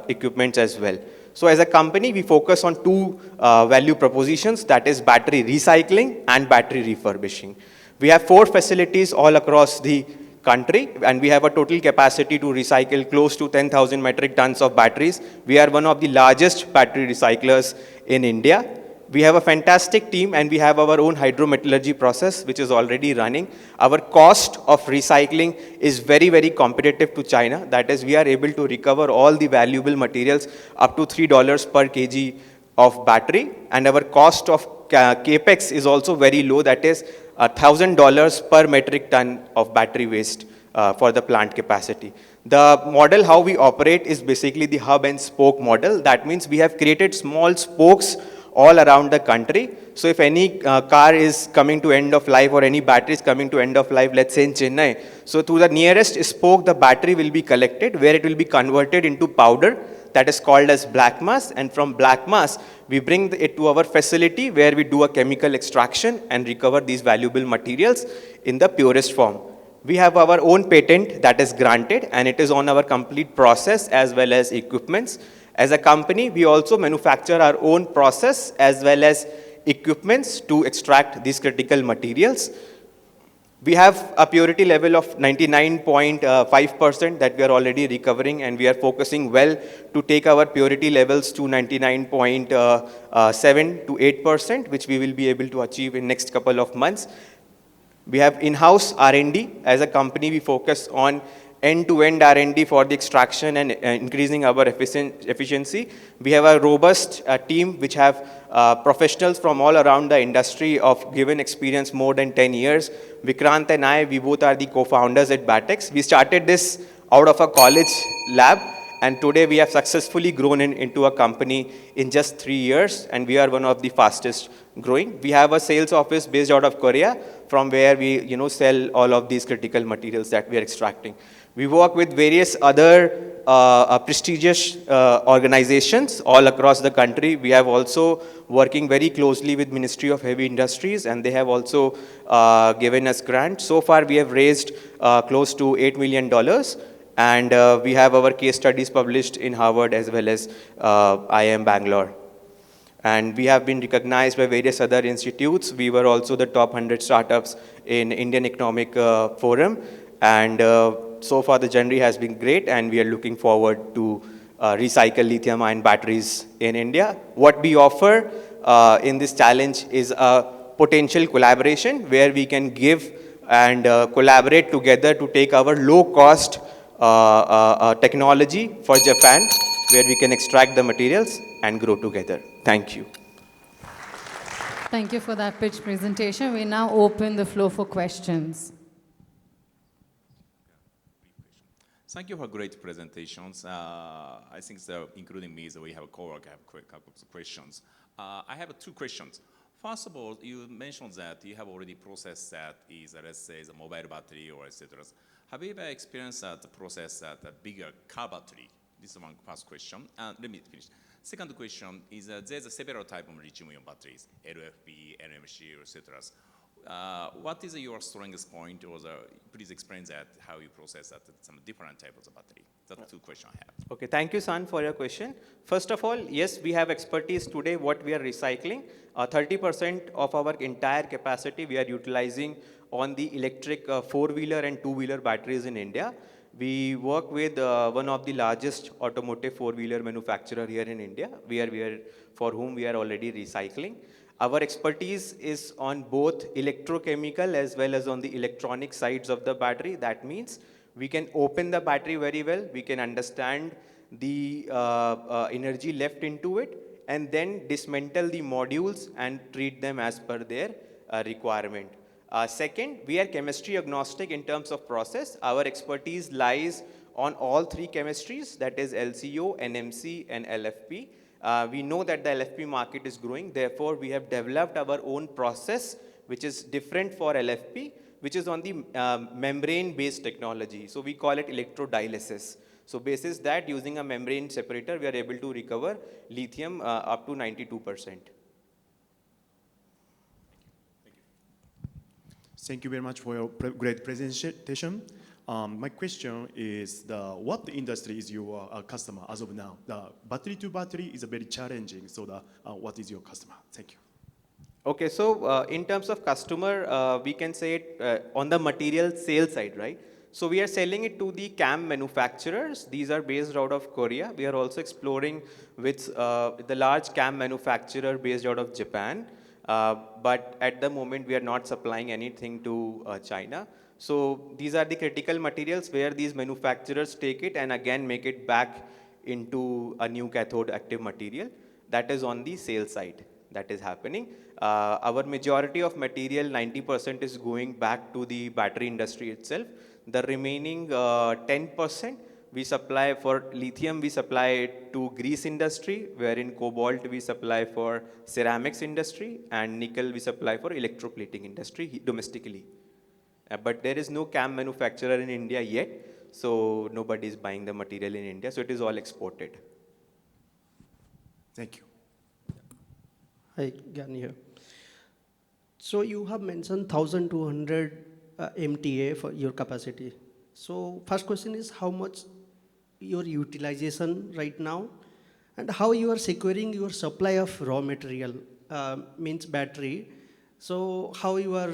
equipments as well. So as a company, we focus on two value propositions, that is battery recycling and battery refurbishing. We have 4 facilities all across the country, and we have a total capacity to recycle close to 10,000 metric tons of batteries. We are one of the largest battery recyclers in India. We have a fantastic team, and we have our own hydrometallurgy process, which is already running. Our cost of recycling is very, very competitive to China. That is, we are able to recover all the valuable materials up to $3 per kg of battery. And our cost of capex is also very low. That is $1,000 per metric ton of battery waste for the plant capacity. The model how we operate is basically the hub and spoke model. That means we have created small spokes all around the country. So if any car is coming to end of life, or any battery is coming to end of life, let's say in Chennai, so to the nearest spoke, the battery will be collected, where it will be converted into powder that is called as black mass. And from black mass, we bring it to our facility, where we do a chemical extraction and recover these valuable materials in the purest form. We have our own patent that is granted, and it is on our complete process as well as equipments. As a company, we also manufacture our own process as well as equipments to extract these critical materials. We have a purity level of 99.5% that we are already recovering, and we are focusing well to take our purity levels to 99.7 to 8%, which we will be able to achieve in next couple of months. We have in-house R&D. As a company, we focus on end-to-end R&D for the extraction and increasing our efficiency. We have a robust team which have professionals from all around the industry of given experience more than 10 years. Vikrant and I, we both are the co-founders at Batex. We started this out of a college lab, and today we have successfully grown into a company in just 3 years, and we are one of the fastest growing. We have a sales office based out of Korea, from where we sell all of these critical materials that we are extracting. We work with various other prestigious organizations all across the country. We have also working very closely with Ministry of Heavy Industries, and they have also given us grants. So far, we have raised close to $8 million, and we have our case studies published in Harvard as well as IIM Bangalore. And we have been recognized by various other institutes. We were also the top 100 startups in Indian Economic Forum, and so far the journey has been great, and we are looking forward to recycle lithium-ion batteries in India. What we offer in this challenge is a potential collaboration, where we can give and collaborate together to take our low-cost technology for Japan, where we can extract the materials and grow together. Thank you. Thank you for that pitch presentation. We now open the floor for questions. Thank you for great presentations. I think including me, we have a co-worker, I have a couple of questions. I have 2 questions. First of all, you mentioned that you have already processed that is, let's say, the mobile battery or etc. Have you ever experienced the process at a bigger car battery? This is one first question. Let me finish. Second question is there's several types of lithium-ion batteries, LFP, NMC, etc. What is your strongest point, or please explain that, how you process that, some different types of battery. That's 2 questions I have. Okay, thank you, San, for your question. First of all, yes, we have expertise today what we are recycling. 30% of our entire capacity we are utilizing on the electric 4-wheeler and 2-wheeler batteries in India. We work with one of the largest automotive four-wheeler manufacturer here in India, for whom we are already recycling. Our expertise is on both electrochemical as well as on the electronic sides of the battery. That means we can open the battery very well, we can understand the energy left into it, and then dismantle the modules and treat them as per their requirement. Second, we are chemistry agnostic in terms of process. Our expertise lies on all three chemistries, that is LCO, NMC, and LFP. We know that the LFP market is growing, therefore we have developed our own process which is different for LFP, which is on the membrane-based technology. So we call it electrodialysis. So basis that, using a membrane separator, we are able to recover lithium up to 92%. Thank you very much for your great presentation. My question is, what industry is your customer as of now? The battery to battery is very challenging, so what is your customer? Thank you. Okay, so in terms of customer, we can say it on the material sales side, right? So we are selling it to the CAM manufacturers. These are based out of Korea. We are also exploring with the large CAM manufacturer based out of Japan. But at the moment, we are not supplying anything to China. So these are the critical materials where these manufacturers take it and again make it back into a new cathode active material. That is on the sales side that is happening. Our majority of material, 90%, is going back to the battery industry itself. The remaining 10%, we supply for lithium, we supply it to grease industry, wherein cobalt we supply for ceramics industry, and nickel we supply for electroplating industry domestically. But there is no CAM manufacturer in India yet, so nobody is buying the material in India, so it is all exported. Thank you. Hi, Gyan here. So you have mentioned 1,200 MTA for your capacity. So first question is, how much your utilization right now, and how you are securing your supply of raw material, means battery. So how you are,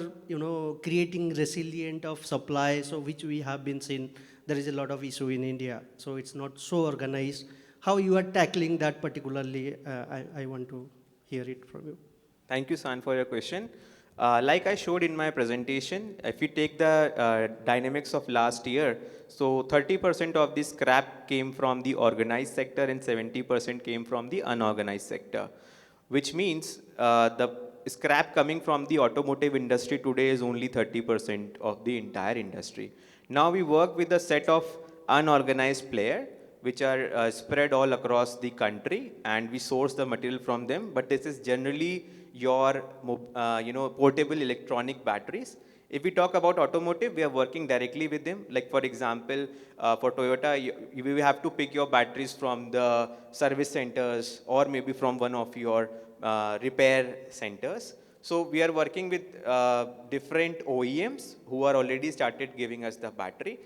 creating resilient of supply, so which we have been seeing, there is a lot of issue in India, so it's not so organized. How you are tackling that particularly, I want to hear it from you. Thank you, San, for your question. Like I showed in my presentation, if you take the dynamics of last year, so 30% of the scrap came from the organized sector and 70% came from the unorganized sector, which means the scrap coming from the automotive industry today is only 30% of the entire industry. Now we work with a set of unorganized players which are spread all across the country, and we source the material from them, but this is generally your portable electronic batteries. If we talk about automotive, we are working directly with them. Like for example, for Toyota, you have to pick your batteries from the service centers or maybe from one of your repair centers. So we are working with different OEMs who are already started giving us the battery.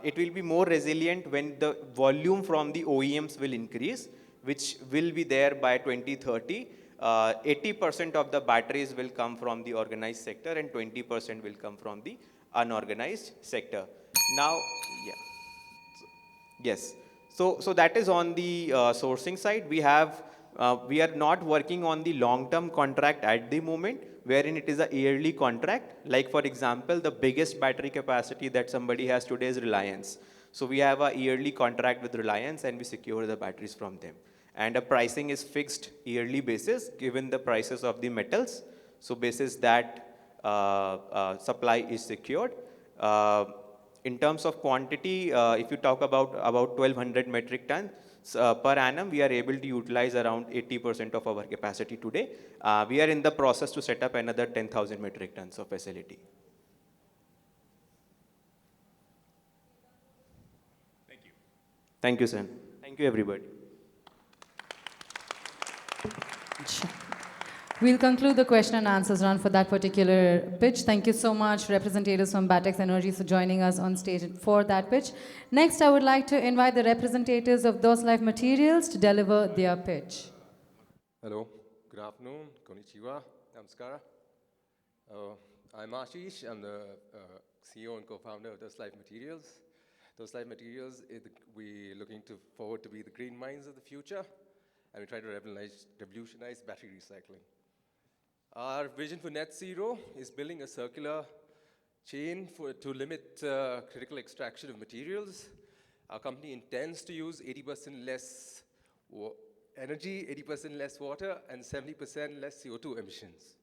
It will be more resilient when the volume from the OEMs will increase, which will be there by 2030. 80% of the batteries will come from the organized sector and 20% will come from the unorganized sector. Now, yeah. Yes. So that is on the sourcing side. We are not working on the long-term contract at the moment, wherein it is a yearly contract. Like for example, the biggest battery capacity that somebody has today is Reliance. So we have a yearly contract with Reliance and we secure the batteries from them. And the pricing is fixed yearly basis given the prices of the metals. So basis that supply is secured. In terms of quantity, if you talk about 1,200 metric tons per annum, we are able to utilize around 80% of our capacity today. We are in the process to set up another 10,000 metric tons of facility. Thank you. Thank you, sir. Thank you, everybody. We'll conclude the question and answers round for that particular pitch. Thank you so much, representatives from Batex Energies, for joining us on stage for that pitch. Next, I would like to invite the representatives of Those Life Materials to deliver their pitch. Hello, good afternoon, konnichiwa, namaskara. I'm Ashish, I'm the CEO and co-founder of Those Life Materials. those life materials, we're looking forward to be the green minds of the future, and we try to revolutionize battery recycling. Our vision for net zero is building a circular chain to limit critical extraction of materials. Our company intends to use 80% less energy, 80% less water, and 70% less CO2 emissions.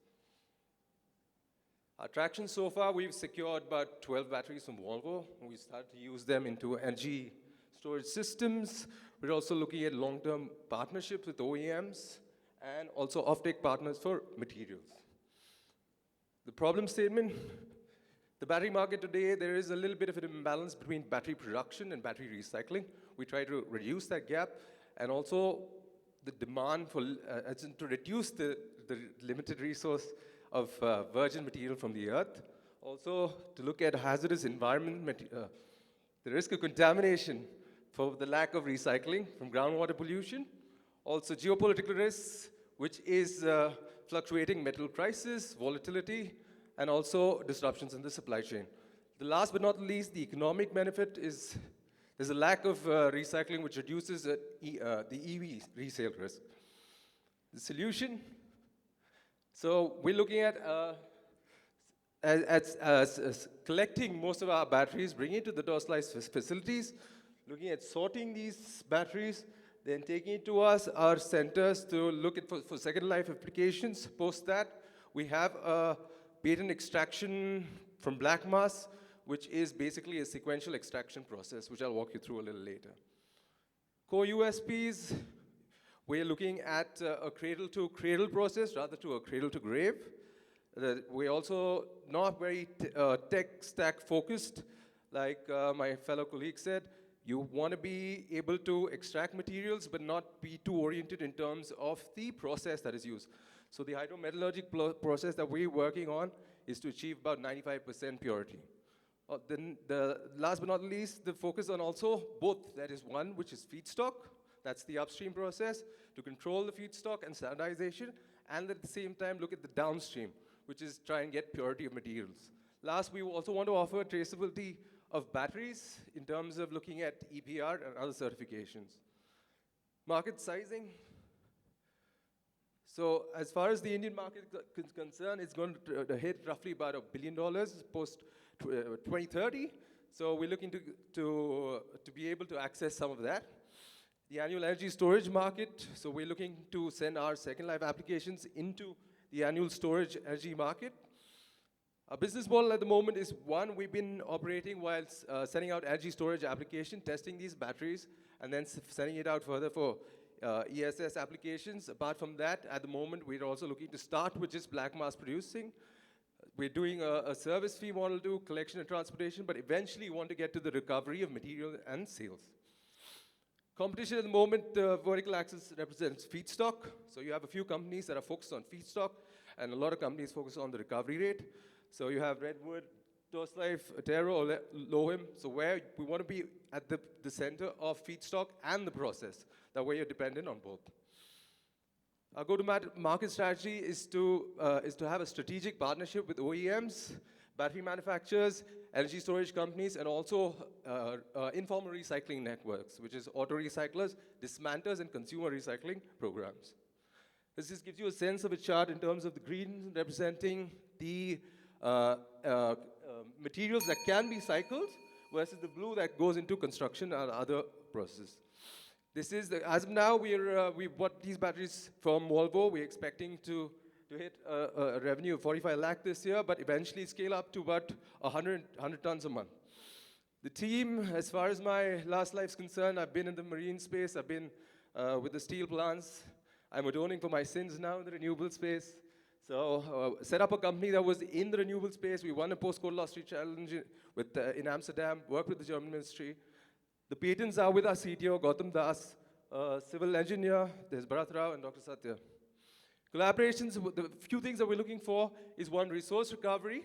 Our traction so far, we've secured about 12 batteries from Volvo. We started to use them into energy storage systems. We're also looking at long-term partnerships with OEMs and also offtake partners for materials. The problem statement, the battery market today, there is a little bit of an imbalance between battery production and battery recycling. We try to reduce that gap, and also the demand for, to reduce the limited resource of virgin material from the earth. Also, to look at hazardous environment, the risk of contamination for the lack of recycling from groundwater pollution. Also, geopolitical risks, which is fluctuating metal prices, volatility, and also disruptions in the supply chain. The last but not least, the economic benefit is there's a lack of recycling, which reduces the EV resale risk. The solution, so we're looking at collecting most of our batteries, bringing it to the DOS-Slice facilities, looking at sorting these batteries, then taking it to our centers to look at for second life applications. Post that, we have a patent extraction from black mass, which is basically a sequential extraction process, which I'll walk you through a little later. Core USPs, we're looking at a cradle-to-cradle process rather to a cradle-to-grave. We're also not very tech stack focused, like my fellow colleague said. You want to be able to extract materials, but not be too oriented in terms of the process that is used. So the hydrometallurgic process that we're working on is to achieve about 95% purity. Then the last but not least, the focus on also both. That is one, which is feedstock. That's the upstream process to control the feedstock and standardization, and at the same time look at the downstream, which is try and get purity of materials. Last, we also want to offer traceability of batteries in terms of looking at EPR and other certifications. Market sizing. So as far as the Indian market is concerned, it's going to hit roughly about $1 billion post 2030. So we're looking to be able to access some of that. The annual energy storage market, so we're looking to send our second life applications into the annual storage energy market. Our business model at the moment is one, we've been operating while sending out energy storage application, testing these batteries, and then sending it out further for ESS applications. Apart from that, at the moment, we're also looking to start with just black mass producing. We're doing a service fee model too, collection and transportation, but eventually we want to get to the recovery of material and sales. Competition at the moment, vertical axis represents feedstock. So you have a few companies that are focused on feedstock, and a lot of companies focus on the recovery rate. So you have Redwood, DOS-Life, JETRO, Lohim. So where we want to be at the center of feedstock and the process. That way you're dependent on both. Our go-to-market strategy is to have a strategic partnership with OEMs, battery manufacturers, energy storage companies, and also informal recycling networks, which is auto recyclers, dismantlers, and consumer recycling programs. This just gives you a sense of a chart in terms of the green representing the materials that can be cycled versus the blue that goes into construction and other processes. This is as of now, we bought these batteries from Volvo. We're expecting to hit a revenue of 45 lakh this year, but eventually scale up to about 100 tons a month. The team, as far as my last life's concerned, I've been in the marine space, I've been with the steel plants. I'm atoning for my sins now in the renewable space. So set up a company that was in the renewable space. We won a postcode lottery challenge in Amsterdam, worked with the German ministry. The patents are with our CTO, Gautam Das, civil engineer, there's Bharat Rao and Dr. Satya. Collaborations, the few things that we're looking for is one, resource recovery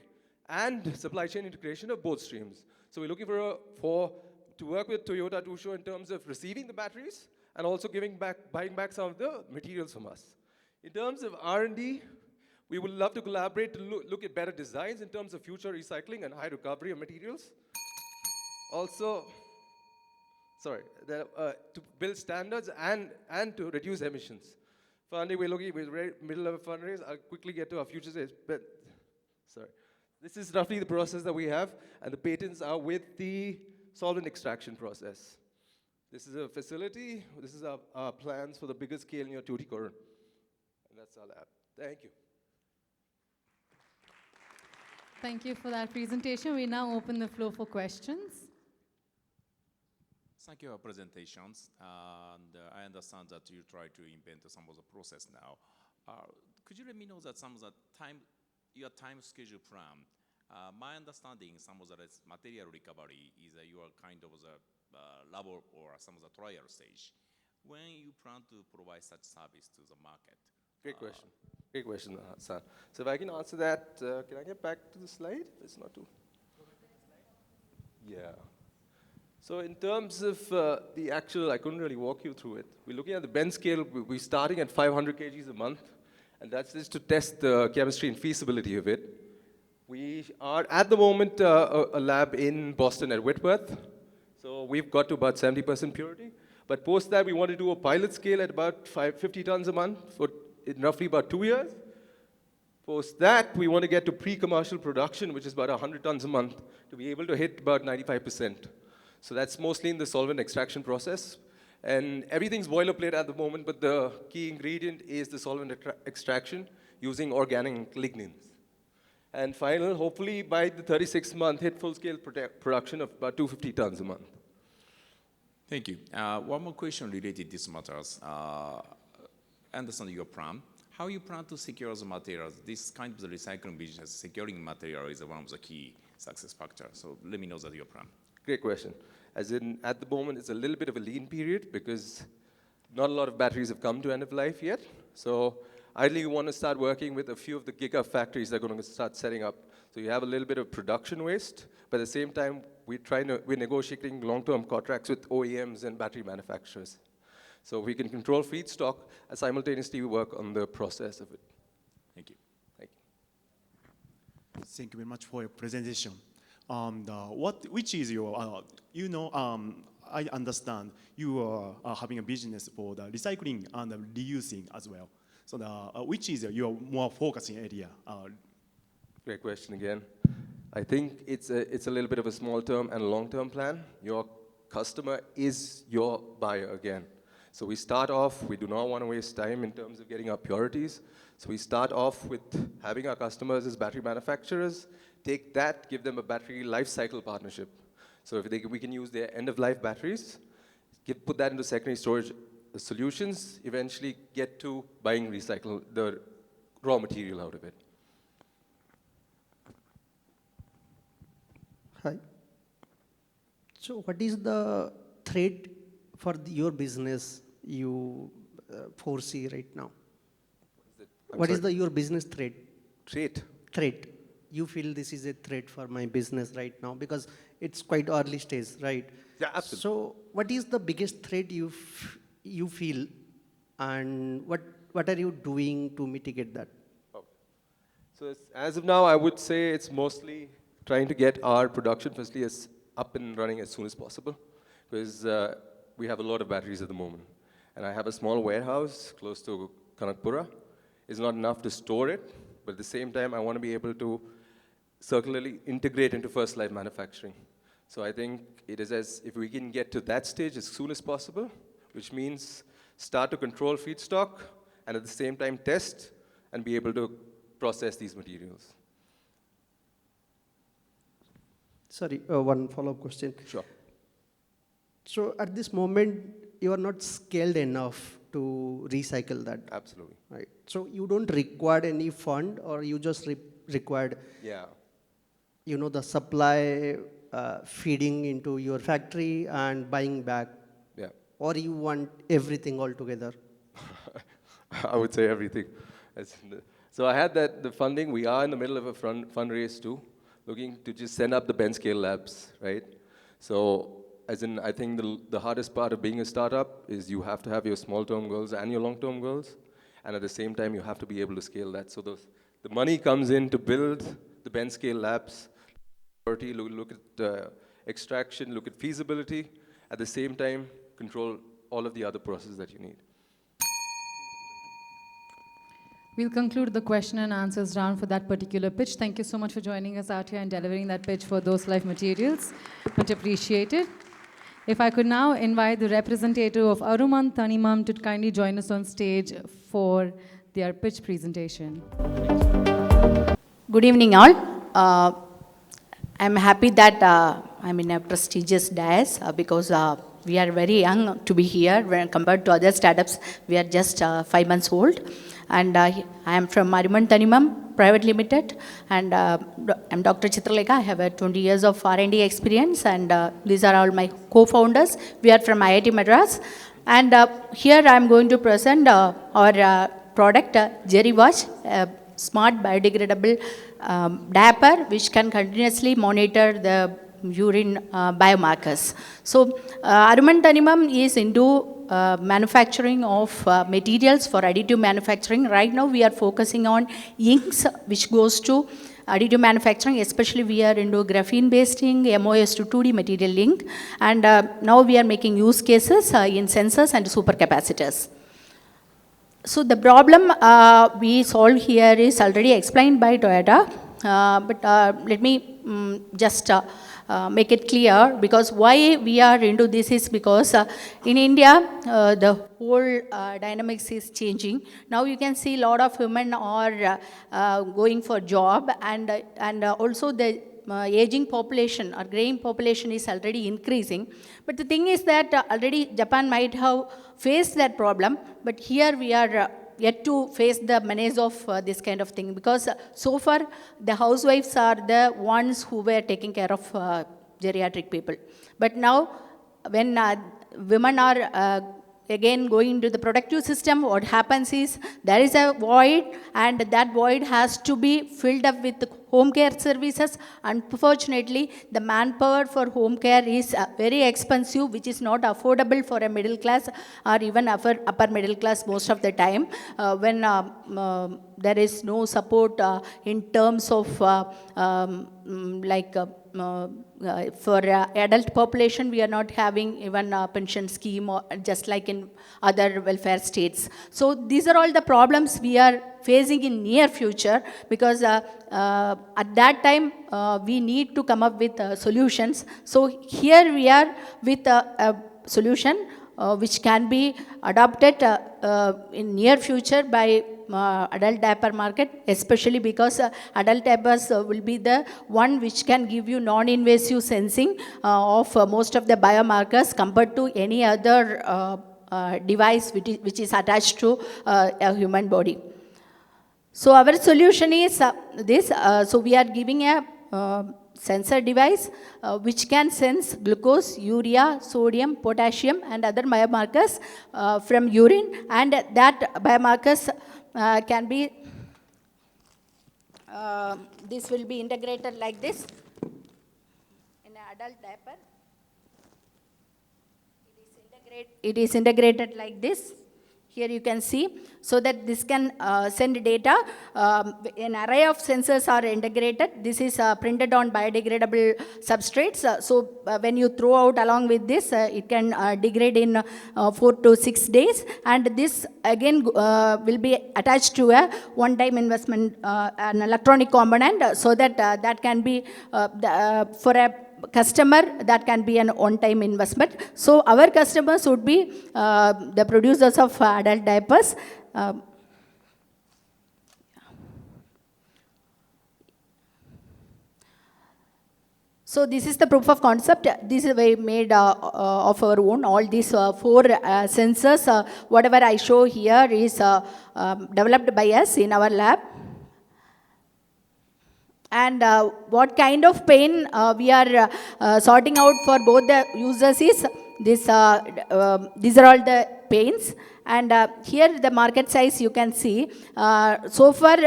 and supply chain integration of both streams. So we're looking to work with Toyota Tsusho in terms of receiving the batteries and also buying back some of the materials from us. In terms of R&D, we would love to collaborate to look at better designs in terms of future recycling and high recovery of materials. Also, to build standards and to reduce emissions. Finally, we're middle of a fundraise. I'll quickly get to our future stage, but this is roughly the process that we have, and the patents are with the solvent extraction process. This is a facility. This is our plans for the biggest scale near Tuticorin. And that's our lab. Thank you. Thank you for that presentation. We now open the floor for questions. Thank you for presentations. And I understand that you try to invent some of the process now. Could you let me know that some of the your time schedule plan? My understanding, some of the material recovery is you are kind of the labo or some of the trial stage. When you plan to provide such service to the market? Great question. Great question, sir. So if I can answer that, can I get back to the slide? It's not too. Yeah. So in terms of the actual, I couldn't really walk you through it. We're looking at the bench scale. We're starting at 500 kgs a month, and that's just to test the chemistry and feasibility of it. We are at the moment a lab in Boston at Whitworth. So we've got to about 70% purity. But post that, we want to do a pilot scale at about 50 tons a month for in roughly about 2 years. Post that, we want to get to pre-commercial production, which is about 100 tons a month, to be able to hit about 95%. So that's mostly in the solvent extraction process. And everything's boilerplate at the moment, but the key ingredient is the solvent extraction using organic lignins. And final, hopefully by the 36th month, hit full-scale production of about 250 tons a month. Thank you. One more question related to these matters. I understand your plan. How you plan to secure the materials? This kind of the recycling business, securing material is one of the key success factors. So let me know that your plan. Great question. As in, at the moment, it's a little bit of a lean period because not a lot of batteries have come to end of life yet. So ideally, we want to start working with a few of the giga factories that are going to start setting up. So you have a little bit of production waste, but at the same time, we're negotiating long-term contracts with OEMs and battery manufacturers. So we can control feedstock and simultaneously work on the process of it. Thank you. Thank you. Thank you very much for your presentation. Which is your, I understand you are having a business for the recycling and reusing as well. So which is your more focusing area? Great question again. I think it's a little bit of a small-term and long-term plan. Your customer is your buyer again. So we start off, we do not want to waste time in terms of getting our purities. So we start off with having our customers as battery manufacturers, take that, give them a battery life cycle partnership. So if we can use their end-of-life batteries, put that into secondary storage solutions, eventually get to buying the raw material out of it. Hi. So what is the threat for your business you foresee right now? What is your business threat? Threat. You feel this is a threat for my business right now because it's quite early stage, right? Yeah, absolutely. So what is the biggest threat you feel, and what are you doing to mitigate that? So as of now, I would say it's mostly trying to get our production facility up and running as soon as possible, because we have a lot of batteries at the moment. And I have a small warehouse close to Kanakpura. It's not enough to store it, but at the same time, I want to be able to circularly integrate into first life manufacturing. So I think it is if we can get to that stage as soon as possible, which means start to control feedstock and at the same time test and be able to process these materials. Sorry, one follow-up question. Sure. So at this moment, you are not scaled enough to recycle that. Absolutely. Right. So you don't require any fund, or you just required, the supply feeding into your factory and buying back. Yeah. Or you want everything altogether? I would say everything. So I had the funding. We are in the middle of a fundraise too, looking to just send up the bench scale labs, right? So I think the hardest part of being a startup is you have to have your small-term goals and your long-term goals, and at the same time, you have to be able to scale that. So the money comes in to build the bench scale labs, look at extraction, look at feasibility, at the same time control all of the other processes that you need. We'll conclude the question and answers round for that particular pitch. Thank you so much for joining us out here and delivering that pitch for those life materials. Much appreciated. If I could now invite the representative of Aruman Thanimam to kindly join us on stage for their pitch presentation. Good evening all. I'm happy that I'm in a prestigious dais because we are very young to be here when compared to other startups. We are just 5 months old. And I am from Omron Thanimam Private Limited, and I'm Dr. Chitralekha. I have 20 years of R&D experience, and these are all my co-founders. We are from IIT Madras, and here I'm going to present our product, Jerry Watch, a smart biodegradable diaper which can continuously monitor the urine biomarkers. So Omron Thanimam is into manufacturing of materials for additive manufacturing. Right now we are focusing on inks which goes to additive manufacturing, especially we are into graphene based ink, MOS to 2D material ink, and now we are making use cases in sensors and supercapacitors. So the problem we solve here is already explained by Toyota, but let me just make it clear, because why we are into this is because in India the whole dynamics is changing. Now you can see a lot of women are going for job, and also the aging population or graying population is already increasing. But the thing is that already Japan might have faced that problem, but here we are yet to face the menace of this kind of thing, because so far the housewives are the ones who were taking care of geriatric people. But now when women are again going into the productive system, what happens is there is a void, and that void has to be filled up with home care services. Unfortunately, the manpower for home care is very expensive, which is not affordable for a middle class or even upper middle class most of the time, when there is no support in terms of for adult population, we are not having even a pension scheme, or just like in other welfare states. So these are all the problems we are facing in near future, because at that time we need to come up with solutions. So here we are with a solution which can be adopted in near future by adult diaper market, especially because adult diapers will be the one which can give you non-invasive sensing of most of the biomarkers compared to any other device which is attached to a human body. So our solution is this. So we are giving a sensor device which can sense glucose, urea, sodium, potassium and other biomarkers from urine, and that biomarkers can be, this will be integrated like this in an adult diaper. It is integrated like this. Here you can see, so that this can send data. An array of sensors are integrated. This is printed on biodegradable substrates. So when you throw out along with this, it can degrade in 4 to 6 days. And this again will be attached to a one-time investment, an electronic component, so that that can be for a customer, that can be an on-time investment. So our customers would be the producers of adult diapers. So this is the proof of concept. This is we made of our own. All these 4 sensors, whatever I show here is developed by us in our lab. And what kind of pain we are sorting out for both the users is this. These are all the pains. And here the market size you can see. So far,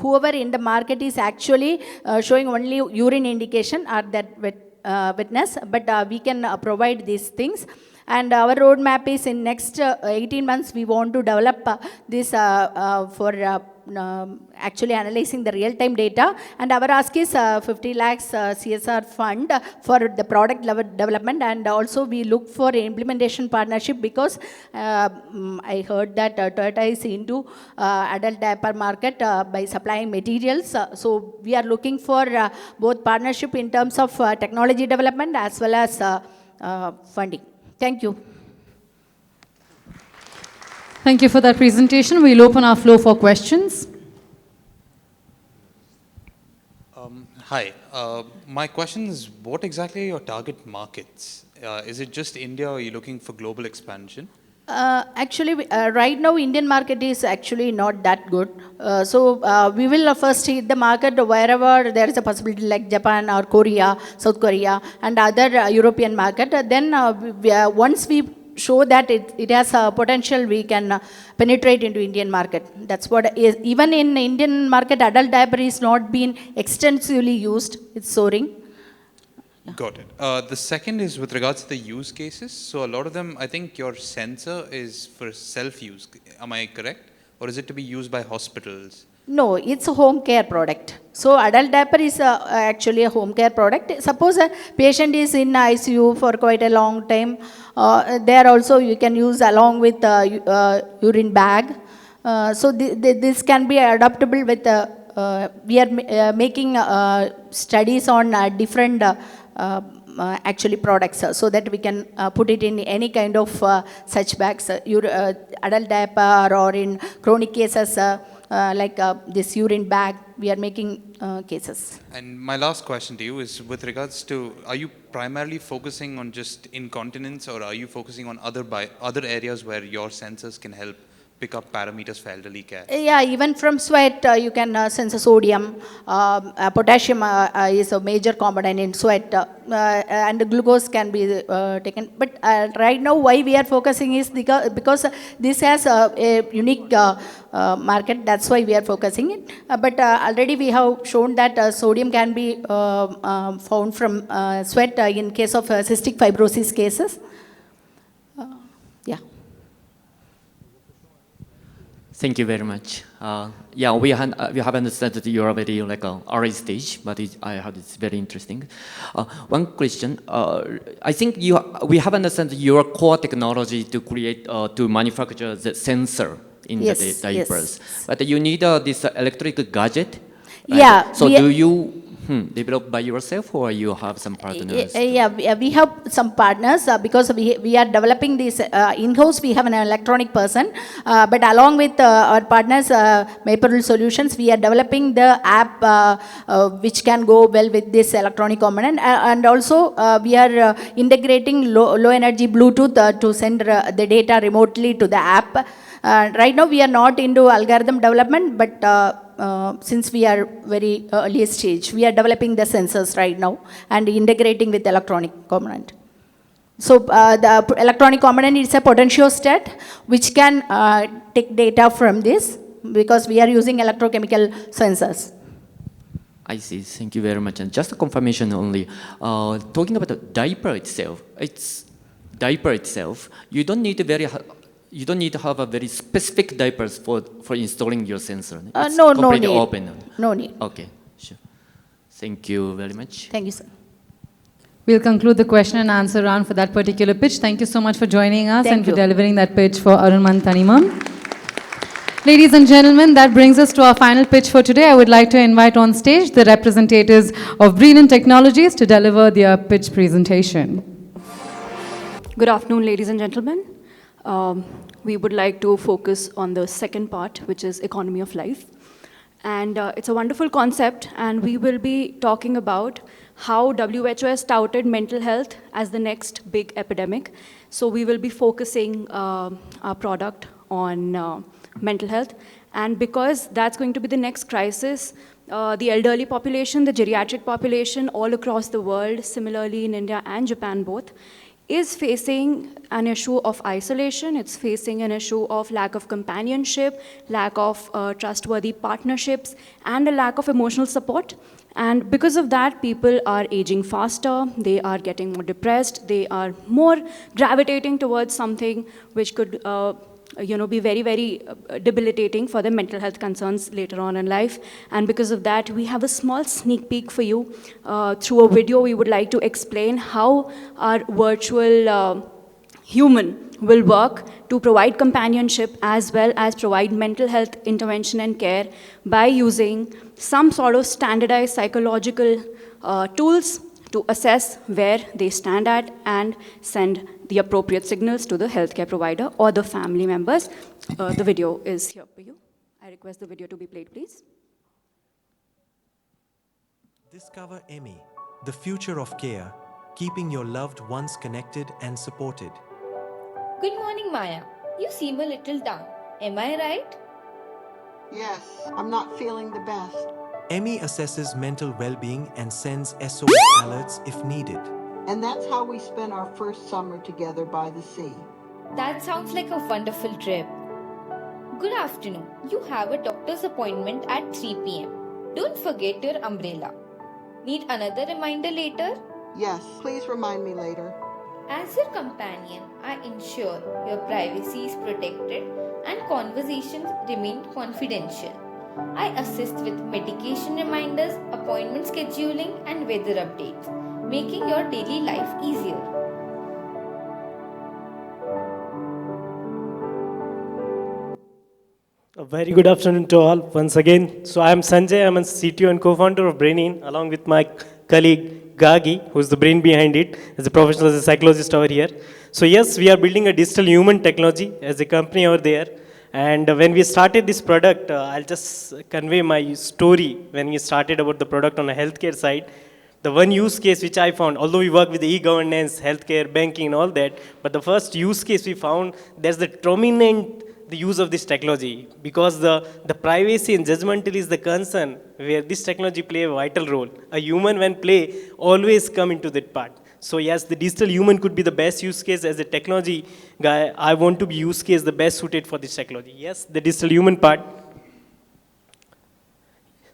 whoever in the market is actually showing only urine indication or that witness, but we can provide these things. And our roadmap is in next 18 months we want to develop this for actually analyzing the real-time data. And our ask is 50 lakhs CSR fund for the product level development. And also we look for implementation partnership because I heard that Toyota is into adult diaper market by supplying materials. So we are looking for both partnership in terms of technology development as well as funding. Thank you. Thank you for that presentation. We'll open our floor for questions. Hi. My question is, what exactly are your target markets? Is it just India, or are you looking for global expansion? Actually, right now, Indian market is actually not that good. So we will first hit the market wherever there is a possibility, like Japan or Korea, South Korea, and other European market. Then once we show that it has a potential, we can penetrate into Indian market. That's what is, even in Indian market, adult diaper is not being extensively used. It's soaring. Got it. The second is with regards to the use cases. So a lot of them, I think your sensor is for self-use. Am I correct? Or is it to be used by hospitals? No, it's a home care product. So adult diaper is actually a home care product. Suppose a patient is in ICU for quite a long time. There also you can use along with urine bag. So this can be adaptable with, we are making studies on different actually products so that we can put it in any kind of such bags, adult diaper or in chronic cases like this urine bag, we are making cases. And my last question to you is with regards to, are you primarily focusing on just incontinence, or are you focusing on other areas where your sensors can help pick up parameters for elderly care? Yeah, even from sweat, you can sense sodium. Potassium is a major component in sweat, and the glucose can be taken. But right now, why we are focusing is because this has a unique market. That's why we are focusing it. But already we have shown that sodium can be found from sweat in case of cystic fibrosis cases. Yeah. Thank you very much. Yeah, we have understood that you are very like early stage, but I heard it's very interesting. One question, I think we have understood your core technology to create to manufacture the sensor in the diapers, but you need this electric gadget. Right? Yeah. So do you develop by yourself, or you have some partners? Yeah, we have some partners because we are developing this in-house. We have an electronic person, but along with our partners, Maple Solutions, we are developing the app which can go well with this electronic component, and also we are integrating low energy Bluetooth to send the data remotely to the app. Right now we are not into algorithm development, but since we are very early stage, we are developing the sensors right now and integrating with electronic component. So the electronic component is a potentiostat which can take data from this because we are using electrochemical sensors. I see. Thank you very much. And just a confirmation only. Talking about the diaper itself, you don't need to have a very specific diapers for installing your sensor. It's completely open. No need. Okay, sure. Thank you very much. Thank you, sir. We'll conclude the question and answer round for that particular pitch. Thank you so much for joining us and for you. delivering that pitch for Arunman Tanimam. Ladies and gentlemen, that brings us to our final pitch for today. I would like to invite on stage the representatives of Brilliant Technologies to deliver their pitch presentation. Good afternoon, ladies and gentlemen. We would like to focus on the second part, which is economy of life. And it's a wonderful concept, and we will be talking about how WHO has touted mental health as the next big epidemic. So we will be focusing our product on mental health. And because that's going to be the next crisis, the elderly population, the geriatric population all across the world, similarly in India and Japan both, is facing an issue of isolation. It's facing an issue of lack of companionship, lack of trustworthy partnerships, and a lack of emotional support. And because of that, people are aging faster, they are getting more depressed, they are more gravitating towards something which could be very, very debilitating for their mental health concerns later on in life. And because of that, we have a small sneak peek for you. Through a video, we would like to explain how our virtual human will work to provide companionship as well as provide mental health intervention and care by using some sort of standardized psychological tools to assess where they stand at and send the appropriate signals to the healthcare provider or the family members. The video is here for you. I request the video to be played, please. Discover EMI, the future of care, keeping your loved ones connected and supported. Good morning, Maya. You seem a little down. Am I right? Yes, I'm not feeling the best. EMI assesses mental well-being and sends SOS alerts if needed. And that's how we spent our first summer together by the sea. That sounds like a wonderful trip. Good afternoon. You have a doctor's appointment at 3 p.m. Don't forget your umbrella. Need another reminder later? Yes, please remind me later. As your companion, I ensure your privacy is protected and conversations remain confidential. I assist with medication reminders, appointment scheduling, and weather updates, making your daily life easier. A very good afternoon to all once again. So I am Sanjay, I'm a CTO and co-founder of Brainin, along with my colleague Gagi, who's the brain behind it, as a professional, as a psychologist over here. So yes, we are building a digital human technology as a company over there. And when we started this product, I'll just convey my story when we started about the product on the healthcare side. The one use case which I found, although we work with e-governance, healthcare, banking and all that, but the first use case we found, there's the prominent the use of this technology, because the privacy and judgmental is the concern where this technology play a vital role. A human when play always come into that part. So yes, the digital human could be the best use case. As a technology guy, I want to be use case the best suited for this technology. Yes, the digital human part.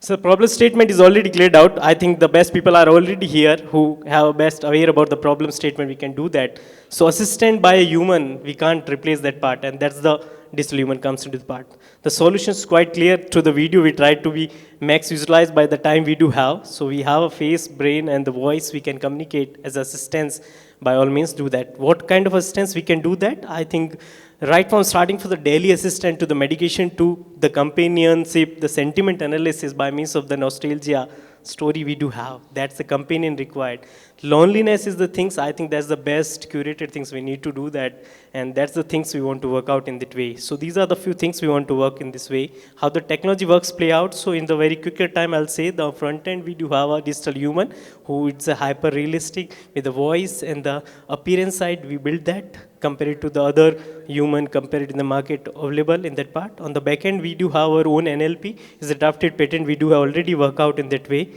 So the problem statement is already cleared out. I think the best people are already here who have best aware about the problem statement. We can do that. So assistant by a human, we can't replace that part, and that's the digital human comes into the part. The solution is quite clear. Through the video, we try to be max visualized by the time we do have. So we have a face, brain, and the voice we can communicate as assistants. By all means, do that. What kind of assistance we can do that? I think right from starting for the daily assistant to the medication to the companionship, the sentiment analysis by means of the nostalgia story we do have. That's the companion required. Loneliness is the things, I think that's the best curated things we need to do that, and that's the things we want to work out in that way. So these are the few things we want to work in this way. How the technology works play out. So in the very quicker time, I'll say the front end, we do have a digital human who it's a hyper realistic with the voice and the appearance side, we build that compared to the other human compared in the market available in that part. On the back end, we do have our own NLP. It's a drafted patent. We do already work out in that way.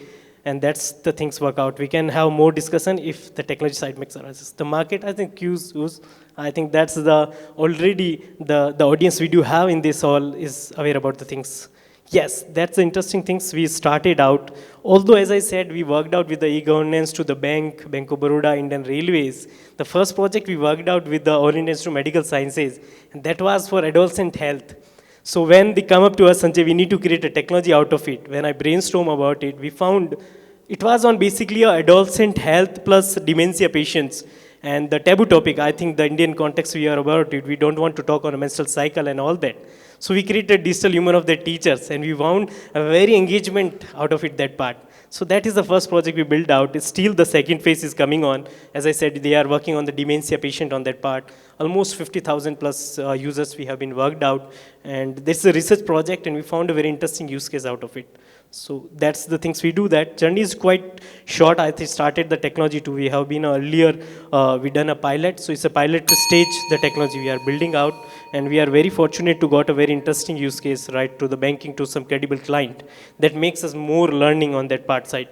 And that's the things work out. We can have more discussion if the technology side makes arises. The market, I think, I think that's the already the audience we do have in this all is aware about the things. Yes, that's the interesting things we started out. Although, as I said, we worked out with the e-governance to the bank, Bank of Baroda, Indian Railways. The first project we worked out with the All India Institute of Medical Sciences, and that was for adolescent health. So when they come up to us, Sanjay, we need to create a technology out of it. When I brainstorm about it, we found it was on basically a adolescent health plus dementia patients. And the taboo topic, I think the Indian context we are about it, we don't want to talk on a menstrual cycle and all that. So we created digital human of the teachers, and we found a very engagement out of it, that part. So that is the first project we built out. It's still the second phase is coming on. As I said, they are working on the dementia patient on that part. Almost 50,000 plus users we have been worked out. And this is a research project, and we found a very interesting use case out of it. So that's the things we do. That journey is quite short. I think started the technology too. We have been earlier, we done a pilot. So it's a pilot to stage the technology we are building out. And we are very fortunate to got a very interesting use case, right, to the banking, to some credible client. That makes us more learning on that part side.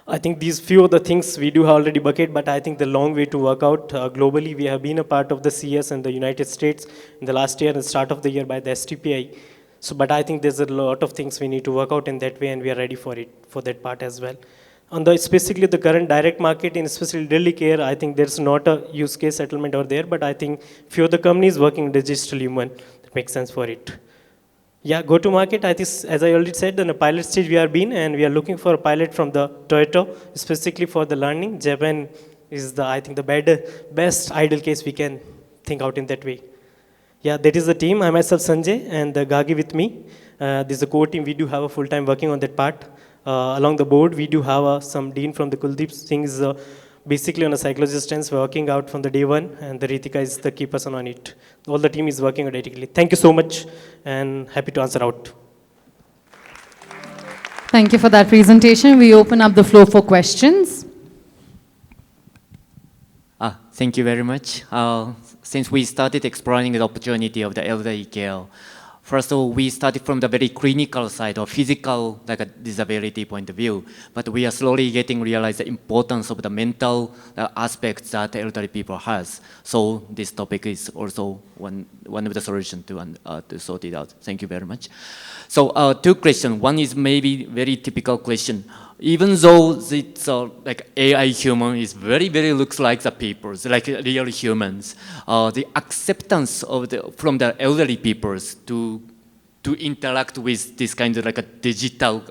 I think these few of the things we do have already bucket, but I think the long way to work out. Globally, we have been a part of the CS in the United States in the last year and start of the year by the STPI. So, but I think there's a lot of things we need to work out in that way, and we are ready for it, for that part as well. On the specifically the current direct market, in especially elderly care, I think there's not a use case settlement over there, but I think few of the companies working digital human, that makes sense for it. Yeah, go to market, I think, as I already said, in a pilot stage we are been, and we are looking for a pilot from the Toyota, specifically for the learning. Japan is the, I think, the best ideal case we can think out in that way. Yeah, that is the team. I myself, Sanjay, and Gagi with me. This is a core team. We do have a full-time working on that part. Along the board, we do have some dean from the Kuldeep Singh is basically on a psychologist working out from the day one, and the Ritika is the key person on it. All the team is working automatically. Thank you so much, and happy to answer out. Thank you for that presentation. We open up the floor for questions. Thank you very much. Since we started exploring the opportunity of the elderly care, first of all, we started from the very clinical side or physical like a disability point of view, but we are slowly getting realize the importance of the mental aspects that elderly people has. So this topic is also one of the solutions to sort it out. Thank you very much. So two questions. One is maybe very typical question. Even though it's like AI human is very looks like the peoples, like real humans, the acceptance of from the elderly peoples to interact with this kind of like a digital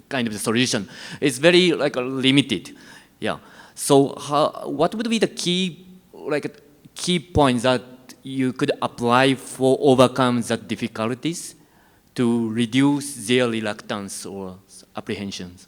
kind of solution is very like limited. Yeah. So what would be the key points that you could apply for overcome the difficulties to reduce their reluctance or apprehensions?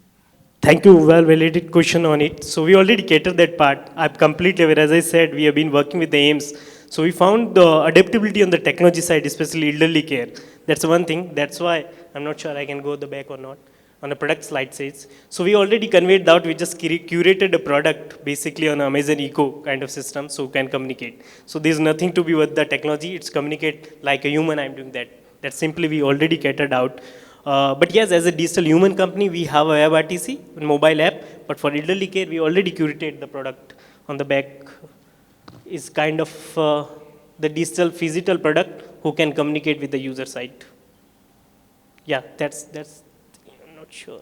Thank you, well-validated question on it. So we already catered that part. I'm completely aware, as I said, we have been working with the AIMS. So we found the adaptability on the technology side, especially elderly care. That's one thing. That's why I'm not sure I can go the back or not. On the product slide says. So we already conveyed that we just curated a product basically on Amazon Eco kind of system so we can communicate. So there's nothing to be with the technology. It's communicate like a human. I'm doing that. That simply we already catered out. But yes, as a digital human company, we have a web RTC, mobile app, but for elderly care, we already curated the product. On the back is kind of the digital physical product who can communicate with the user side. Yeah, that's I'm not sure.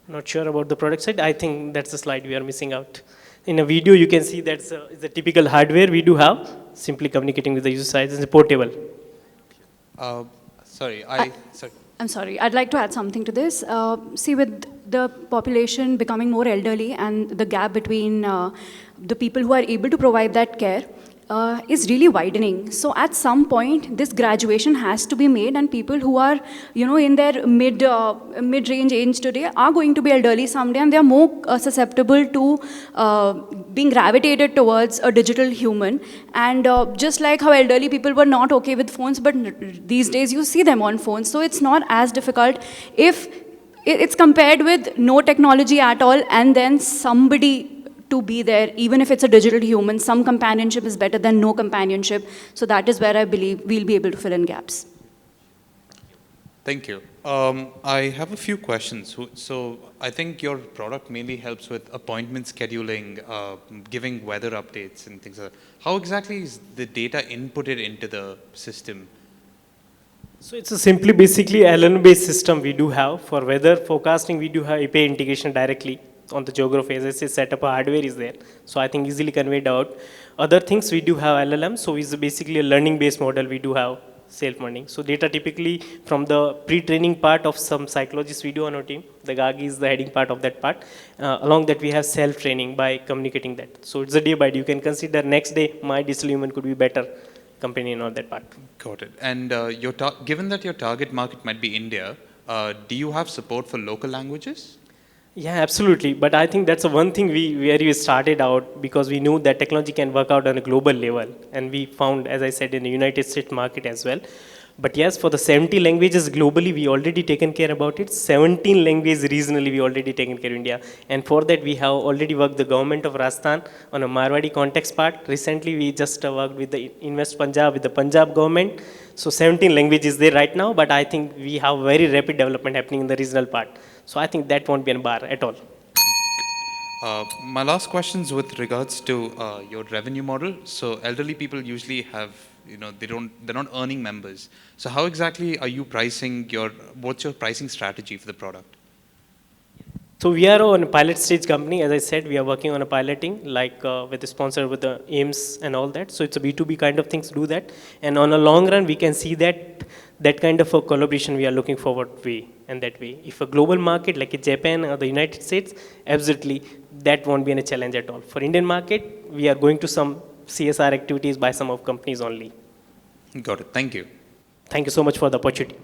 Not sure about the product side. I think that's the slide we are missing out. In a video, you can see that's the typical hardware we do have, simply communicating with the user side. It's portable. Sorry. I'm sorry. I'd like to add something to this. See, with the population becoming more elderly and the gap between the people who are able to provide that care, is really widening. So at some point, this graduation has to be made, and people who are, in their mid-range age today are going to be elderly someday, and they are more susceptible to being gravitated towards a digital human. And just like how elderly people were not okay with phones, but these days you see them on phones, so it's not as difficult if it's compared with no technology at all, and then somebody to be there, even if it's a digital human, some companionship is better than no companionship. So that is where I believe we'll be able to fill in gaps. Thank you. I have a few questions. So I think your product mainly helps with appointment scheduling, giving weather updates and things like that. How exactly is the data inputted into the system? So it's a simply basically LN-based system we do have. For weather forecasting, we do have API integration directly on the geography. As I say, setup hardware is there. So I think easily conveyed out. Other things we do have LLM. So it's basically a learning-based model we do have self-learning. So data typically from the pre-training part of some psychologists we do on our team. The Gagi is the heading part of that part. Along that we have self-training by communicating that. So it's a day by day. You can consider next day my digital human could be better companion on that part. Got it. And given that your target market might be India, do you have support for local languages? Yeah, absolutely. But I think that's the one thing where we started out, because we knew that technology can work out on a global level. And we found, as I said, in the United States market as well. But yes, for the 70 languages globally, we already taken care about it. 17 languages regionally, we already taken care of India. And for that, we have already worked the government of Rajasthan on a Marwadi context part. Recently, we just worked with the Invest Punjab, with the Punjab government. So 17 languages there right now, but I think we have very rapid development happening in the regional part. So I think that won't be a bar at all. My last question is with regards to your revenue model. So elderly people usually have, they're not earning members. So how exactly are you pricing what's your pricing strategy for the product? So we are on a pilot stage company. As I said, we are working on a piloting, like with the sponsor, with the aims and all that. So it's a B2B kind of things to do that. And on a long run, we can see that kind of a collaboration we are looking forward to in that way. If a global market like Japan or the United States, absolutely, that won't be any challenge at all. For Indian market, we are going to some CSR activities by some of companies only. Got it. Thank you. Thank you so much for the opportunity.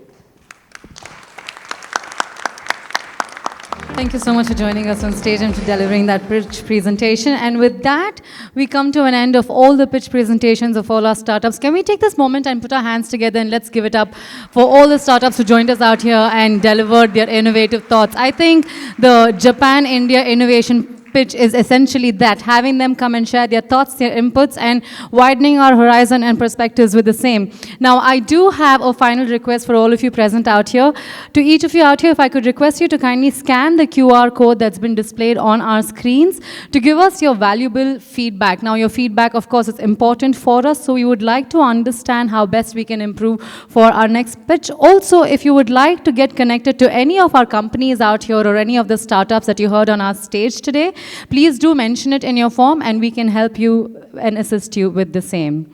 Thank you so much for joining us on stage and for delivering that pitch presentation. And with that, we come to an end of all the pitch presentations of all our startups. Can we take this moment and put our hands together and let's give it up for all the startups who joined us out here and delivered their innovative thoughts. I think the Japan-India innovation pitch is essentially that, having them come and share their thoughts, their inputs, and widening our horizon and perspectives with the same. Now, I do have a final request for all of you present out here. To each of you out here, if I could request you to kindly scan the QR code that's been displayed on our screens to give us your valuable feedback. Now, your feedback, of course, is important for us, so we would like to understand how best we can improve for our next pitch. Also, if you would like to get connected to any of our companies out here or any of the startups that you heard on our stage today, please do mention it in your form and we can help you and assist you with the same.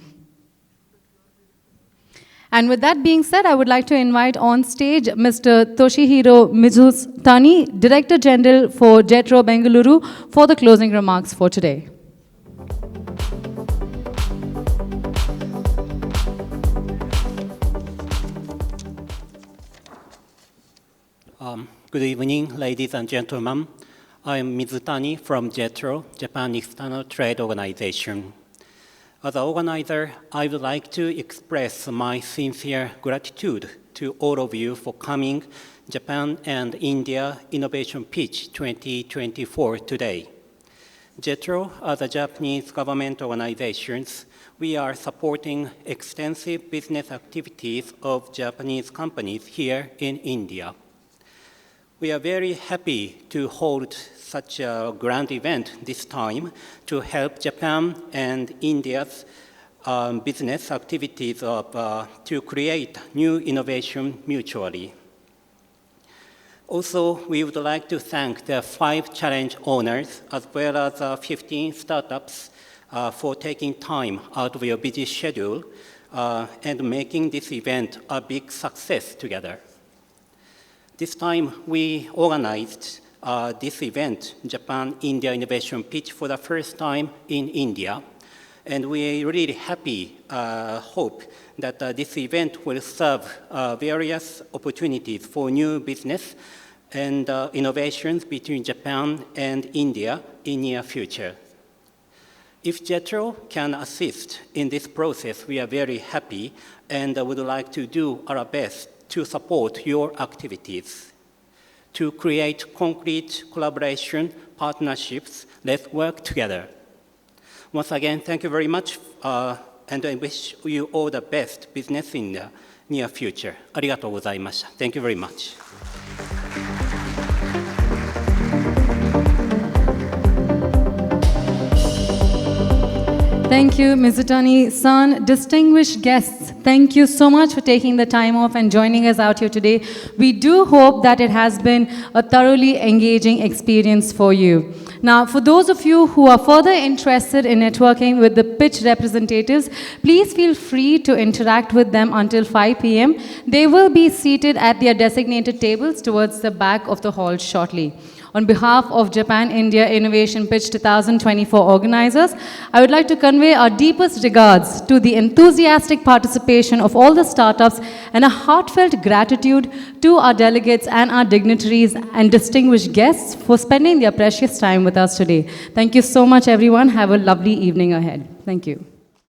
And with that being said, I would like to invite on stage Mr. Toshihiro Mizutani, Director General for JETRO Bengaluru, for the closing remarks for today. Good evening, ladies and gentlemen. I am Mizutani from JETRO, Japan External Trade Organization. As an organizer, I would like to express my sincere gratitude to all of you for coming Japan and India Innovation Pitch 2024 today. JETRO, as a Japanese government organization, we are supporting extensive business activities of Japanese companies here in India. We are very happy to hold such a grand event this time to help Japan and India's business activities to create new innovation mutually. Also, we would like to thank the 5 challenge owners as well as 15 startups for taking time out of your busy schedule and making this event a big success together. This time, we organized this event, Japan-India Innovation Pitch, for the first time in India. And we're really happy, hope that this event will serve various opportunities for new business and innovations between Japan and India in near future. If JETRO can assist in this process, we are very happy and would like to do our best to support your activities. To create concrete collaboration, partnerships, let's work together. Once again, thank you very much, and I wish you all the best business in the near future. ありがとうございました。Thank you very much. Thank you, Mizutani-san. Distinguished guests, thank you so much for taking the time off and joining us out here today. We do hope that it has been a thoroughly engaging experience for you. Now, for those of you who are further interested in networking with the pitch representatives, please feel free to interact with them until 5 p.m. They will be seated at their designated tables towards the back of the hall shortly. On behalf of Japan-India Innovation Pitch 2024 organizers, I would like to convey our deepest regards to the enthusiastic participation of all the startups and a heartfelt gratitude to our delegates and our dignitaries and distinguished guests for spending their precious time with us today. Thank you so much, everyone. Have a lovely evening ahead. Thank you.